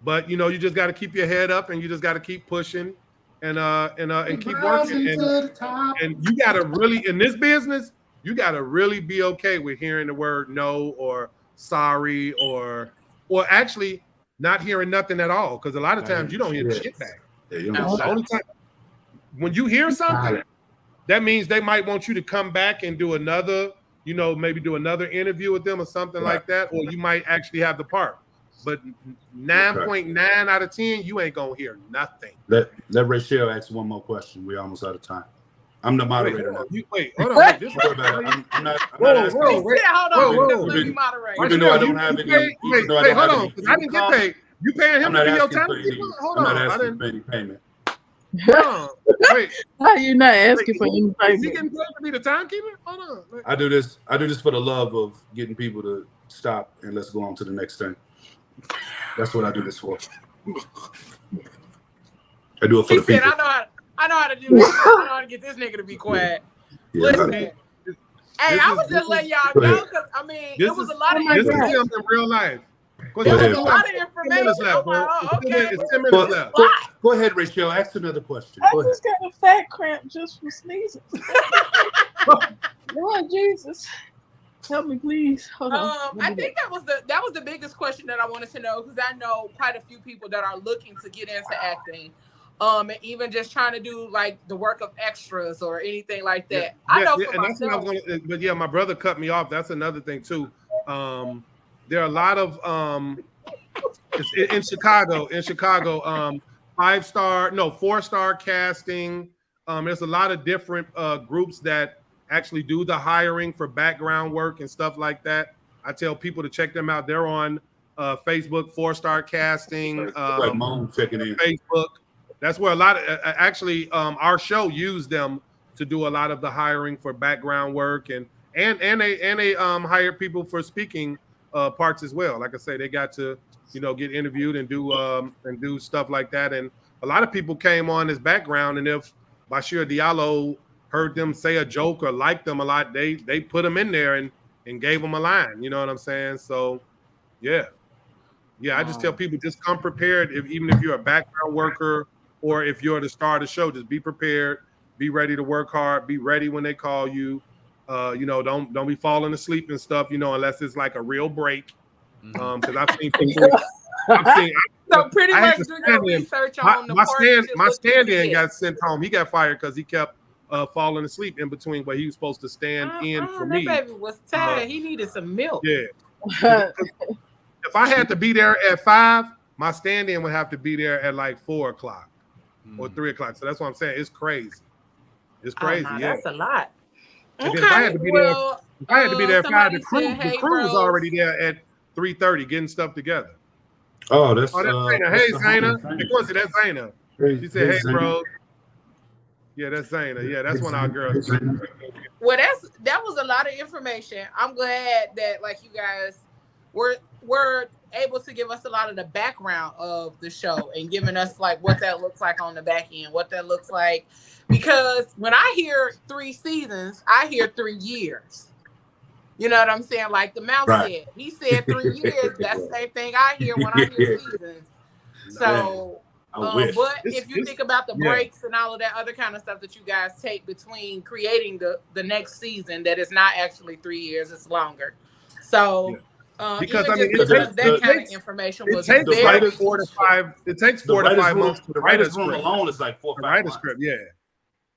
but you know, you just got to keep your head up and you just got to keep pushing and keep working. And you got to really, in this business, you got to really be okay with hearing the word no or sorry or actually not hearing nothing at all, because a lot of times you don't hear shit back. The only time when you hear something, that means they might want you to come back and do another, you know, maybe do another interview with them or something like that, or you might actually have the part. but 9.9 out of 10, you ain't gonna hear nothing.
Let Rachel ask one more question. We're almost out of time. I'm the moderator now.
Hold on. This
I'm not asking.
Hold on. Let me moderate.
Even though I don't have any.
Hold on, because I didn't get paid. You paying him to be your timekeeper? Hold on.
I'm not asking for any payment.
Wait.
How you not asking for any
Is he
payment?
getting paid to be the timekeeper? Hold on.
I do this for the love of getting people to stop and let's go on to the next thing. That's what I do this for. I do it for the people.
I know how to do this. I know how to get this nigga to be quiet.
Yeah,
Listen. I was just letting y'all know because it was a lot of
this is him in real life.
There was a lot of information.
It's 10 minutes left.
Go ahead, Rachel. Ask another question.
I just got a fat cramp just from sneezing. Lord Jesus, help me, please. Hold on.
I think that was the biggest question that I wanted to know because I know quite a few people that are looking to get into acting. And even just trying to do like the work of extras or anything like that. I know for myself.
But yeah, my brother cut me off. That's another thing too. There are a lot of in Chicago, 4-star casting. There's a lot of different groups that actually do the hiring for background work and stuff like that. I tell people to check them out. They're on Facebook, 4-star casting.
Like mom checking in.
Facebook. That's where a lot of our show used them to do a lot of the hiring for background work and they hired people for speaking parts as well. Like I say, they got to get interviewed and do stuff like that. And a lot of people came on as background, and if Bashir Diallo heard them say a joke or liked them a lot, they put them in there and gave them a line. You know what I'm saying? So yeah. I just tell people just come prepared. Even if you're a background worker. Or if you're the star of the show, just be prepared, be ready to work hard, be ready when they call you. Don't be falling asleep and stuff, unless it's like a real break. Because I've seen people.
So pretty much do your research on the
my stand-in got sent home. He got fired because he kept falling asleep in between where he was supposed to stand in for me.
That baby was tired. He needed some milk.
Yeah. If I had to be there at 5, my stand-in would have to be there at like 4 o'clock. Or 3 o'clock. So that's what I'm saying. It's crazy. It's crazy.
That's a lot.
And if I had to be there at 5, the crew was already there at 3:30 getting stuff together.
Oh, that's
Zaina. Hey, Zaina. Quincy, that's Zaina. She said, "Hey, bro." Yeah, that's Zaina. Yeah, that's one of our girls.
Well, that was a lot of information. I'm glad that you guys were able to give us a lot of the background of the show and giving us what that looks like on the back end, what that looks like. Because when I hear 3 seasons, I hear 3 years. You know what I'm saying? Like the mouse said. He said 3 years. That's the same thing I hear when I hear seasons. So, but if you think about the breaks and all of that other kind of stuff that you guys take between creating the next season, that is not actually 3 years, it's longer. So,
because
that kind of information was
very 4 to 5. It takes 4 to 5 months to write a script.
Alone is like 4 or 5
write a
months.
script. Yeah,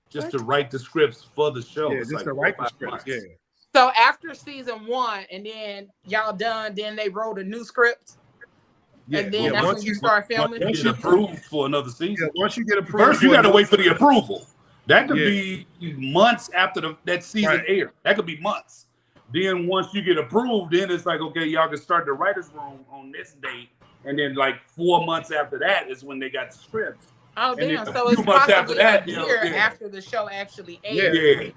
just to write the scripts for the show.
Yeah, just to write the scripts. Yeah.
So after season 1, and then y'all done, then they wrote a new script. Yeah, and then that's when you start filming.
Once you get approved for another season.
Yeah, once you get approved,
first you got to wait for the approval. That could be months after that season aired. That could be months. Then once you get approved, then it's like, okay, y'all can start the writer's room on this date. And then 4 months after that is when they got the scripts.
Oh, damn. So it's possibly a year after the show actually aired.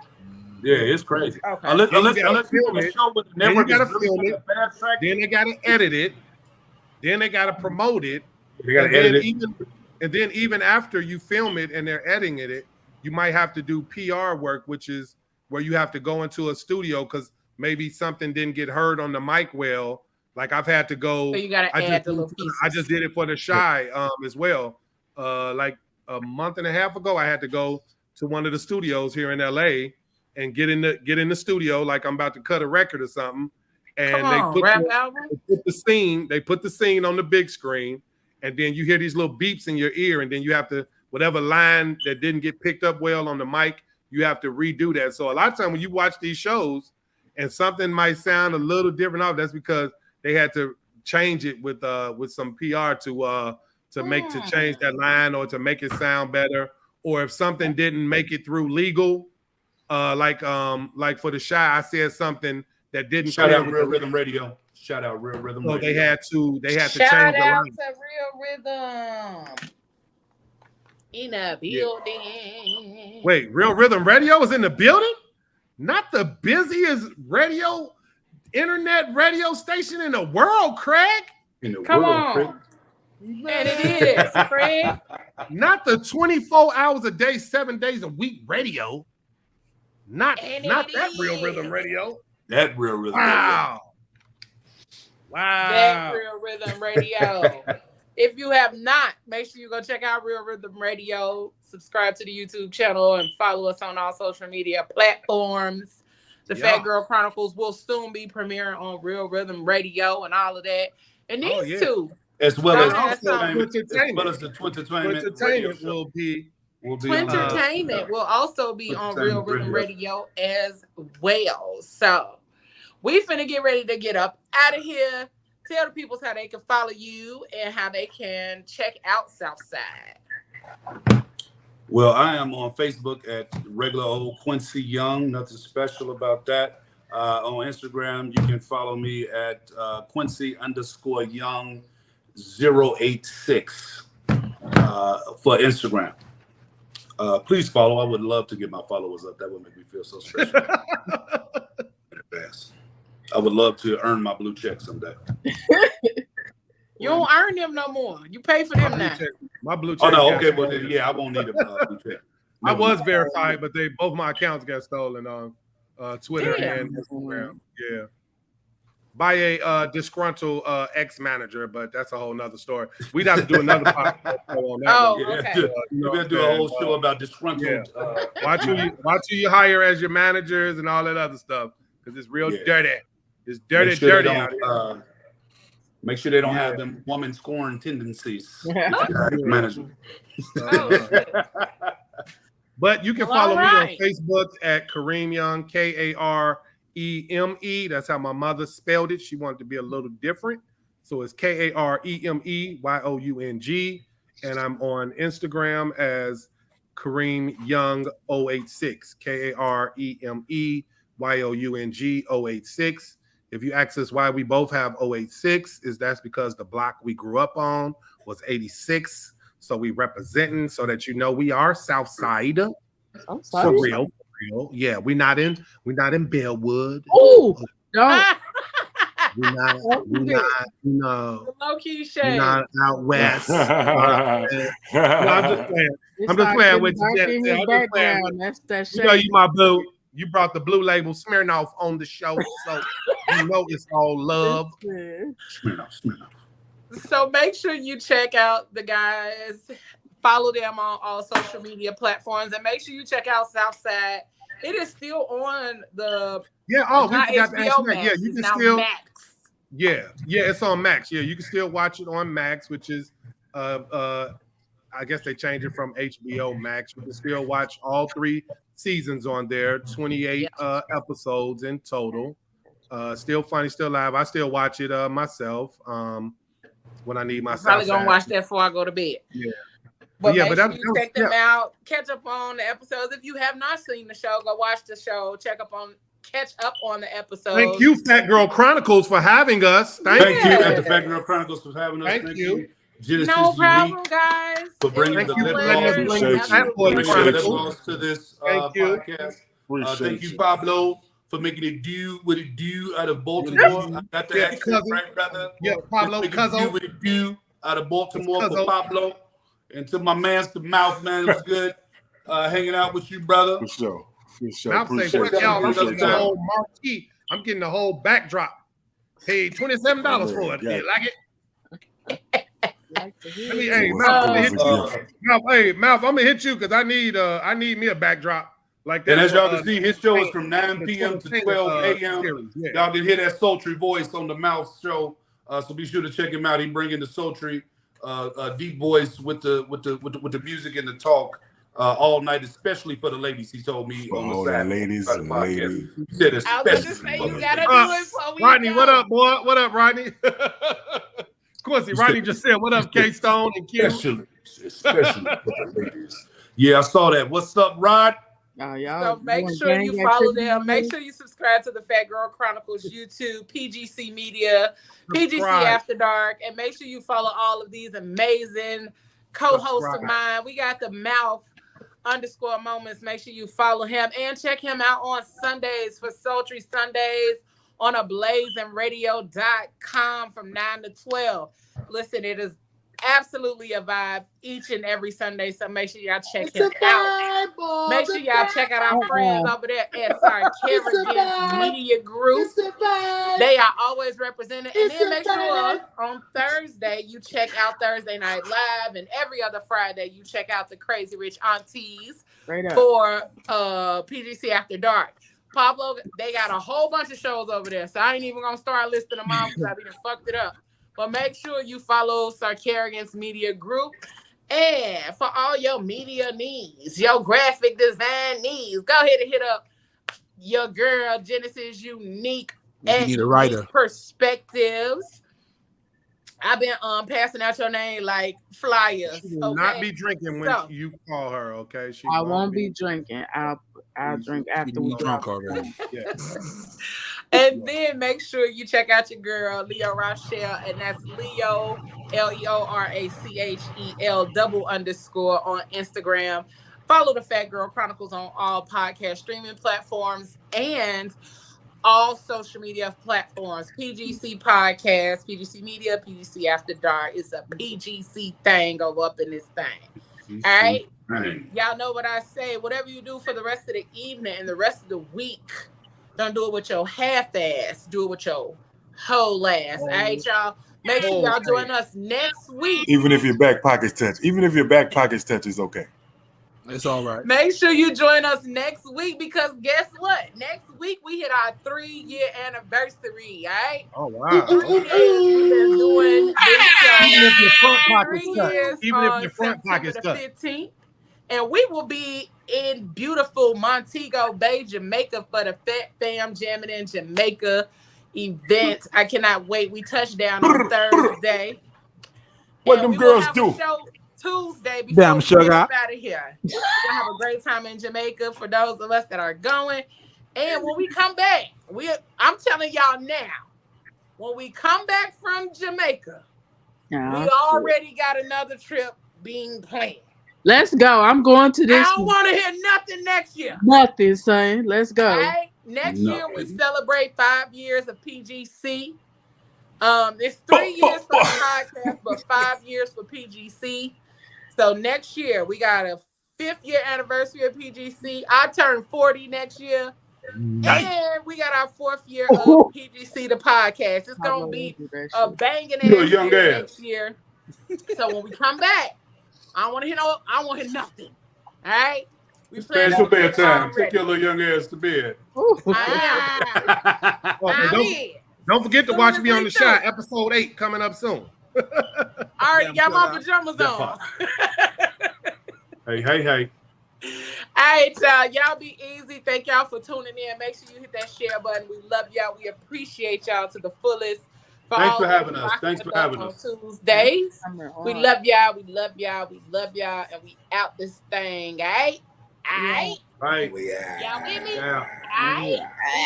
Yeah, it's crazy.
Okay.
Unless
film
the show with the network
then they got to edit it. Then they got to promote it.
They got to edit it.
And then even after you film it and they're editing it, you might have to do PR work, which is where you have to go into a studio because maybe something didn't get heard on the mic well. Like I've had to go.
So you got to add the little pieces.
I just did it for the Shy as well. Like a month and a half ago, I had to go to one of the studios here in LA and get in the studio like I'm about to cut a record or something. And they put the scene on the big screen, and then you hear these little beeps in your ear, and then you have to, whatever line that didn't get picked up well on the mic, you have to redo that. So a lot of times when you watch these shows and something might sound a little different off, that's because they had to change it with some PR to change that line or to make it sound better, or if something didn't make it through legal, like for the Shy, I said something that didn't.
Shout out Real Rhythm Radio. Shout out Real Rhythm Radio.
They had to change the
Shout
line.
out to Real Rhythm in a building.
Yeah. Wait, Real Rhythm Radio is in the building? Not the busiest internet radio station in the world, Craig.
Come on. Craig. And it is, Craig.
Not the 24 hours a day, 7 days a week radio. Not that Real Rhythm Radio.
That Real Rhythm
Radio. Wow.
That Real Rhythm Radio. If you have not, make sure you go check out Real Rhythm Radio. Subscribe to the YouTube channel and follow us on all social media platforms. The Phat Girl Chronicles will soon be premiering on Real Rhythm Radio and all of that. And these two.
As well as the
Twintertainment will be.
Twintertainment will also be on Real Rhythm Radio as well. So we finna get ready to get up out of here. Tell the people how they can follow you and how they can check out Southside.
Well, I am on Facebook at regular old Quincy Young. Nothing special about that. On Instagram, you can follow me at Quincy_Young 086 for Instagram. Please follow. I would love to get my followers up. That would make me feel so special. I would love to earn my blue check someday.
You don't earn them no more. You pay for them now.
My blue check.
Oh no, okay, but I won't need a blue check.
I was verified, but both my accounts got stolen on Twitter and Instagram. Yeah. By a disgruntled ex-manager, but that's a whole nother story. We'd have to do another podcast on that.
Okay.
We're gonna do a whole show about disgruntled.
Watch who you hire as your managers and all that other stuff, because it's real dirty. It's dirty out here.
Make sure they don't have them woman scoring tendencies. Management.
But you can follow me on Facebook at Kareme Young, Kareme. That's how my mother spelled it. She wanted to be a little different. So it's KaremeYoung. And I'm on Instagram as Kareme Young 086. KaremeYoung 086. If you ask us why we both have 086, that's because the block we grew up on was 86. So we representing so that you know we are Southside. For real. Yeah, we're not in Bellwood.
Oh, no.
We're not
low-key shade.
Not out west. I'm just playing with you.
That's that shade.
You know you my boo. You brought the blue label Smirnoff on the show, so you know it's all love.
Smirnoff.
So make sure you check out the guys. Follow them on all social media platforms, and make sure you check out Southside. It is still on the
we forgot to ask that. Yeah, you can still
Max.
Yeah, it's on Max. Yeah, you can still watch it on Max, which is I guess they changed it from HBO Max. You can still watch all 3 seasons on there, 28 episodes in total. Still funny, still live. I still watch it myself when I need my.
I'm probably gonna watch that before I go to bed.
Yeah.
But make sure you check them out. Catch up on the episodes. If you have not seen the show, go watch the show. Catch up on the episodes.
Thank you, Phat Girl Chronicles, for having us. Thank you
at the Phat Girl Chronicles for having us.
Thank you.
Genesis
no problem, guys.
For bringing the lip gloss to this podcast. Thank you, Pablo, for making it do what it do out of Baltimore. I got the accent right, brother.
Yeah, Pablo, cousin.
Do what it do out of Baltimore for Pablo. And to my man's the mouth, man, it was good hanging out with you, brother.
For sure.
I'm getting the whole marquee. I'm getting the whole backdrop. Paid $27 for it. You like it? Mouth, I'm gonna hit you because I need me a backdrop like that.
And as y'all can see, his show is from 9 p.m. to 12 a.m. Y'all can hear that sultry voice on the Mouth show. So be sure to check him out. He bringing the sultry deep voice with the music and the talk. all night, especially for the ladies. He told me on the
all
side.
that ladies and ladies.
He said
I was
especially.
about to say you gotta do it before we
Rodney,
go.
what up, boy? What up, Rodney? Quincy, Rodney just said, "What up, K Stone and Q?"
Especially for the ladies. Yeah, I saw that. What's up, Rod?
So make sure you follow them. Make sure you subscribe to the Phat Girl Chronicles YouTube, PGC Media, PGC After Dark, and make sure you follow all of these amazing co-hosts of mine. We got the Mouth _moments. Make sure you follow him and check him out on Sundays for Sultry Sundays on ablazingradio.com from 9 to 12. Listen, it is absolutely a vibe each and every Sunday, so make sure y'all check him out. Make sure y'all check out our friends over there at Kerrigan's Media Group. They are always represented. And then make sure on Thursday you check out Thursday Night Live, and every other Friday you check out the Crazy Rich Aunties for PGC After Dark. Pablo, they got a whole bunch of shows over there, so I ain't even gonna start listing them off because I've even fucked it up. But make sure you follow Kerrigan's Media Group. And for all your media needs, your graphic design needs, go ahead and hit up your girl Genesis Unique
You need a writer.
Perspectives. I've been passing out your name like flyers.
She will not be drinking when you call her, okay?
I won't be drinking. I'll drink after we
drunk already.
Yeah.
And then make sure you check out your girl Leo Rochelle, and that's Leo LEORACHEL __ on Instagram. Follow the Phat Girl Chronicles on all podcast streaming platforms and all social media platforms. PGC Podcast, PGC Media, PGC After Dark. It's a PGC thing over up in this thing. All right? Y'all know what I say. Whatever you do for the rest of the evening and the rest of the week, don't do it with your half-ass. Do it with your whole ass. All right, y'all? Make sure y'all join us next week.
Even if your back pockets touch. Even if your back pockets touch, it's okay.
It's all right.
Make sure you join us next week because guess what? Next week we hit our 3-year anniversary, all right?
Oh, wow.
3 years we've been doing this show.
Even if your front pockets
3
touch.
years
Even if
on
your front pockets
September
touch.
the 15th. And we will be in beautiful Montego Bay, Jamaica for the Fat Fam Jamming in Jamaica event. I cannot wait. We touch down on Thursday.
What them girls do?
Tuesday before
Damn
we
sugar.
get up out of here. We're gonna have a great time in Jamaica for those of us that are going. And when we come back, I'm telling y'all now, when we come back from Jamaica, we already got another trip being planned.
Let's go. I'm going to this.
I don't want to hear nothing next year.
Nothing, son. Let's go.
Right? Next year we celebrate 5 years of PGC. It's 3 years for the podcast, but 5 years for PGC. So next year we got a 5th year anniversary of PGC. I turn 40 next year. And we got our 4th year of PGC, the podcast. It's gonna be a banging ass year next year. So when we come back, I don't want to hear nothing. All right? We plan
your bedtime. Take your little young ass to bed.
Don't forget to watch me on the shot. Episode 8 coming up soon.
All right, got my pajamas on.
Hey.
All right, y'all. Y'all be easy. Thank y'all for tuning in. Make sure you hit that share button. We love y'all. We appreciate y'all to the fullest.
Thanks for having us. Thanks for having us.
On Tuesdays. We love y'all. We love y'all. We love y'all. And we out this thing, all right? All right?
Right.
Y'all with me?
Yeah.
All right?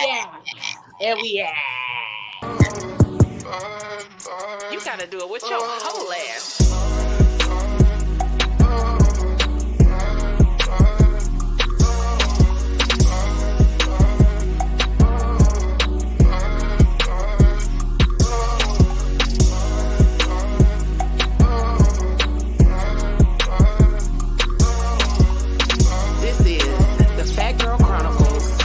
Yeah. And we out.
You gotta do it with your whole ass.